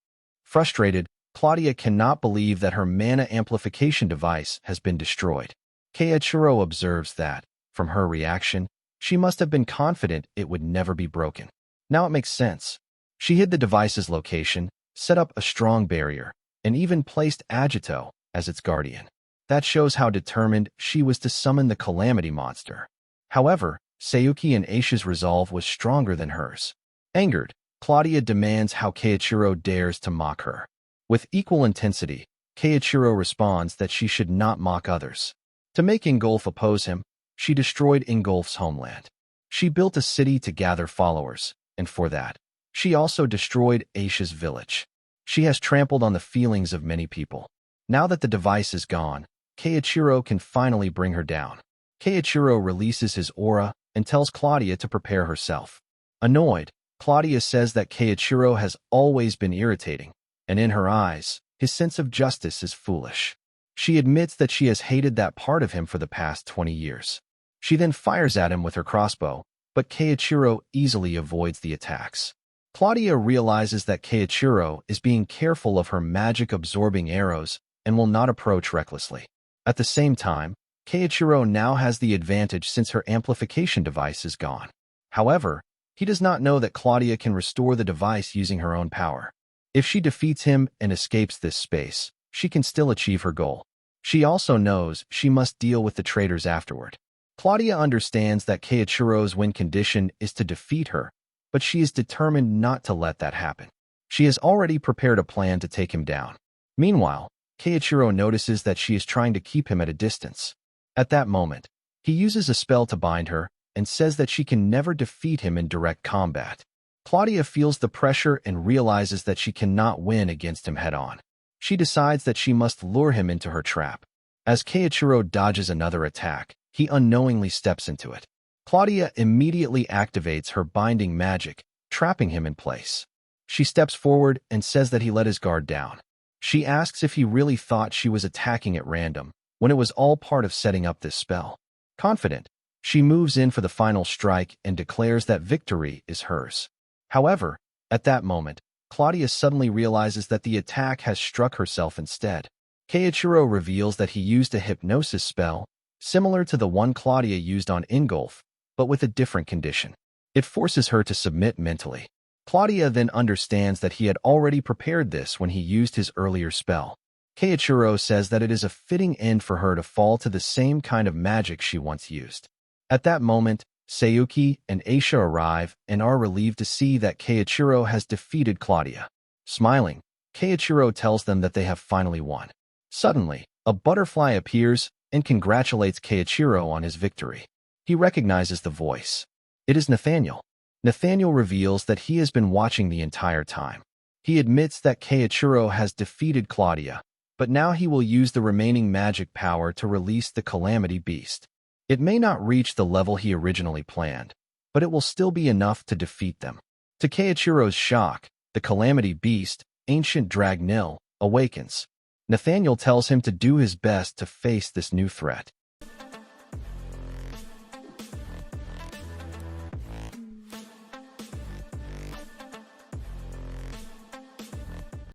Frustrated, Claudia cannot believe that her mana amplification device has been destroyed. Keiichiro observes that, from her reaction, she must have been confident it would never be broken. Now it makes sense. She hid the device's location, set up a strong barrier, and even placed Agito as its guardian. That shows how determined she was to summon the Calamity monster. However, Sayoki and Aisha's resolve was stronger than hers. Angered, Claudia demands how Keiichiro dares to mock her. With equal intensity, Keiichiro responds that she should not mock others. To make Ingolf oppose him, she destroyed Ingolf's homeland. She built a city to gather followers, and for that, she also destroyed Aisha's village. She has trampled on the feelings of many people. Now that the device is gone, Keiichiro can finally bring her down. Keiichiro releases his aura and tells Claudia to prepare herself. Annoyed, Claudia says that Keiichiro has always been irritating, and in her eyes, his sense of justice is foolish. She admits that she has hated that part of him for the past 20 years. She then fires at him with her crossbow, but Keiichiro easily avoids the attacks. Claudia realizes that Keiichiro is being careful of her magic-absorbing arrows and will not approach recklessly. At the same time, Keiichiro now has the advantage since her amplification device is gone. However, he does not know that Claudia can restore the device using her own power. If she defeats him and escapes this space, she can still achieve her goal. She also knows she must deal with the traitors afterward. Claudia understands that Keiichiro's win condition is to defeat her, but she is determined not to let that happen. She has already prepared a plan to take him down. Meanwhile, Keiichiro notices that she is trying to keep him at a distance. At that moment, he uses a spell to bind her and says that she can never defeat him in direct combat. Claudia feels the pressure and realizes that she cannot win against him head-on. She decides that she must lure him into her trap. As Keiichiro dodges another attack, he unknowingly steps into it. Claudia immediately activates her binding magic, trapping him in place. She steps forward and says that he let his guard down. She asks if he really thought she was attacking at random, when it was all part of setting up this spell. Confident, she moves in for the final strike and declares that victory is hers. However, at that moment, Claudia suddenly realizes that the attack has struck herself instead. Keiichiro reveals that he used a hypnosis spell, similar to the one Claudia used on Ingolf, but with a different condition. It forces her to submit mentally. Claudia then understands that he had already prepared this when he used his earlier spell. Keiichiro says that it is a fitting end for her to fall to the same kind of magic she once used. At that moment, Sayuki and Aisha arrive and are relieved to see that Keiichiro has defeated Claudia. Smiling, Keiichiro tells them that they have finally won. Suddenly, a butterfly appears and congratulates Keiichiro on his victory. He recognizes the voice. It is Nathaniel. Nathaniel reveals that he has been watching the entire time. He admits that Keiichiro has defeated Claudia, but now he will use the remaining magic power to release the Calamity Beast. It may not reach the level he originally planned, but it will still be enough to defeat them. To Keiichiro's shock, the Calamity Beast, Ancient Dragnil, awakens. Nathaniel tells him to do his best to face this new threat.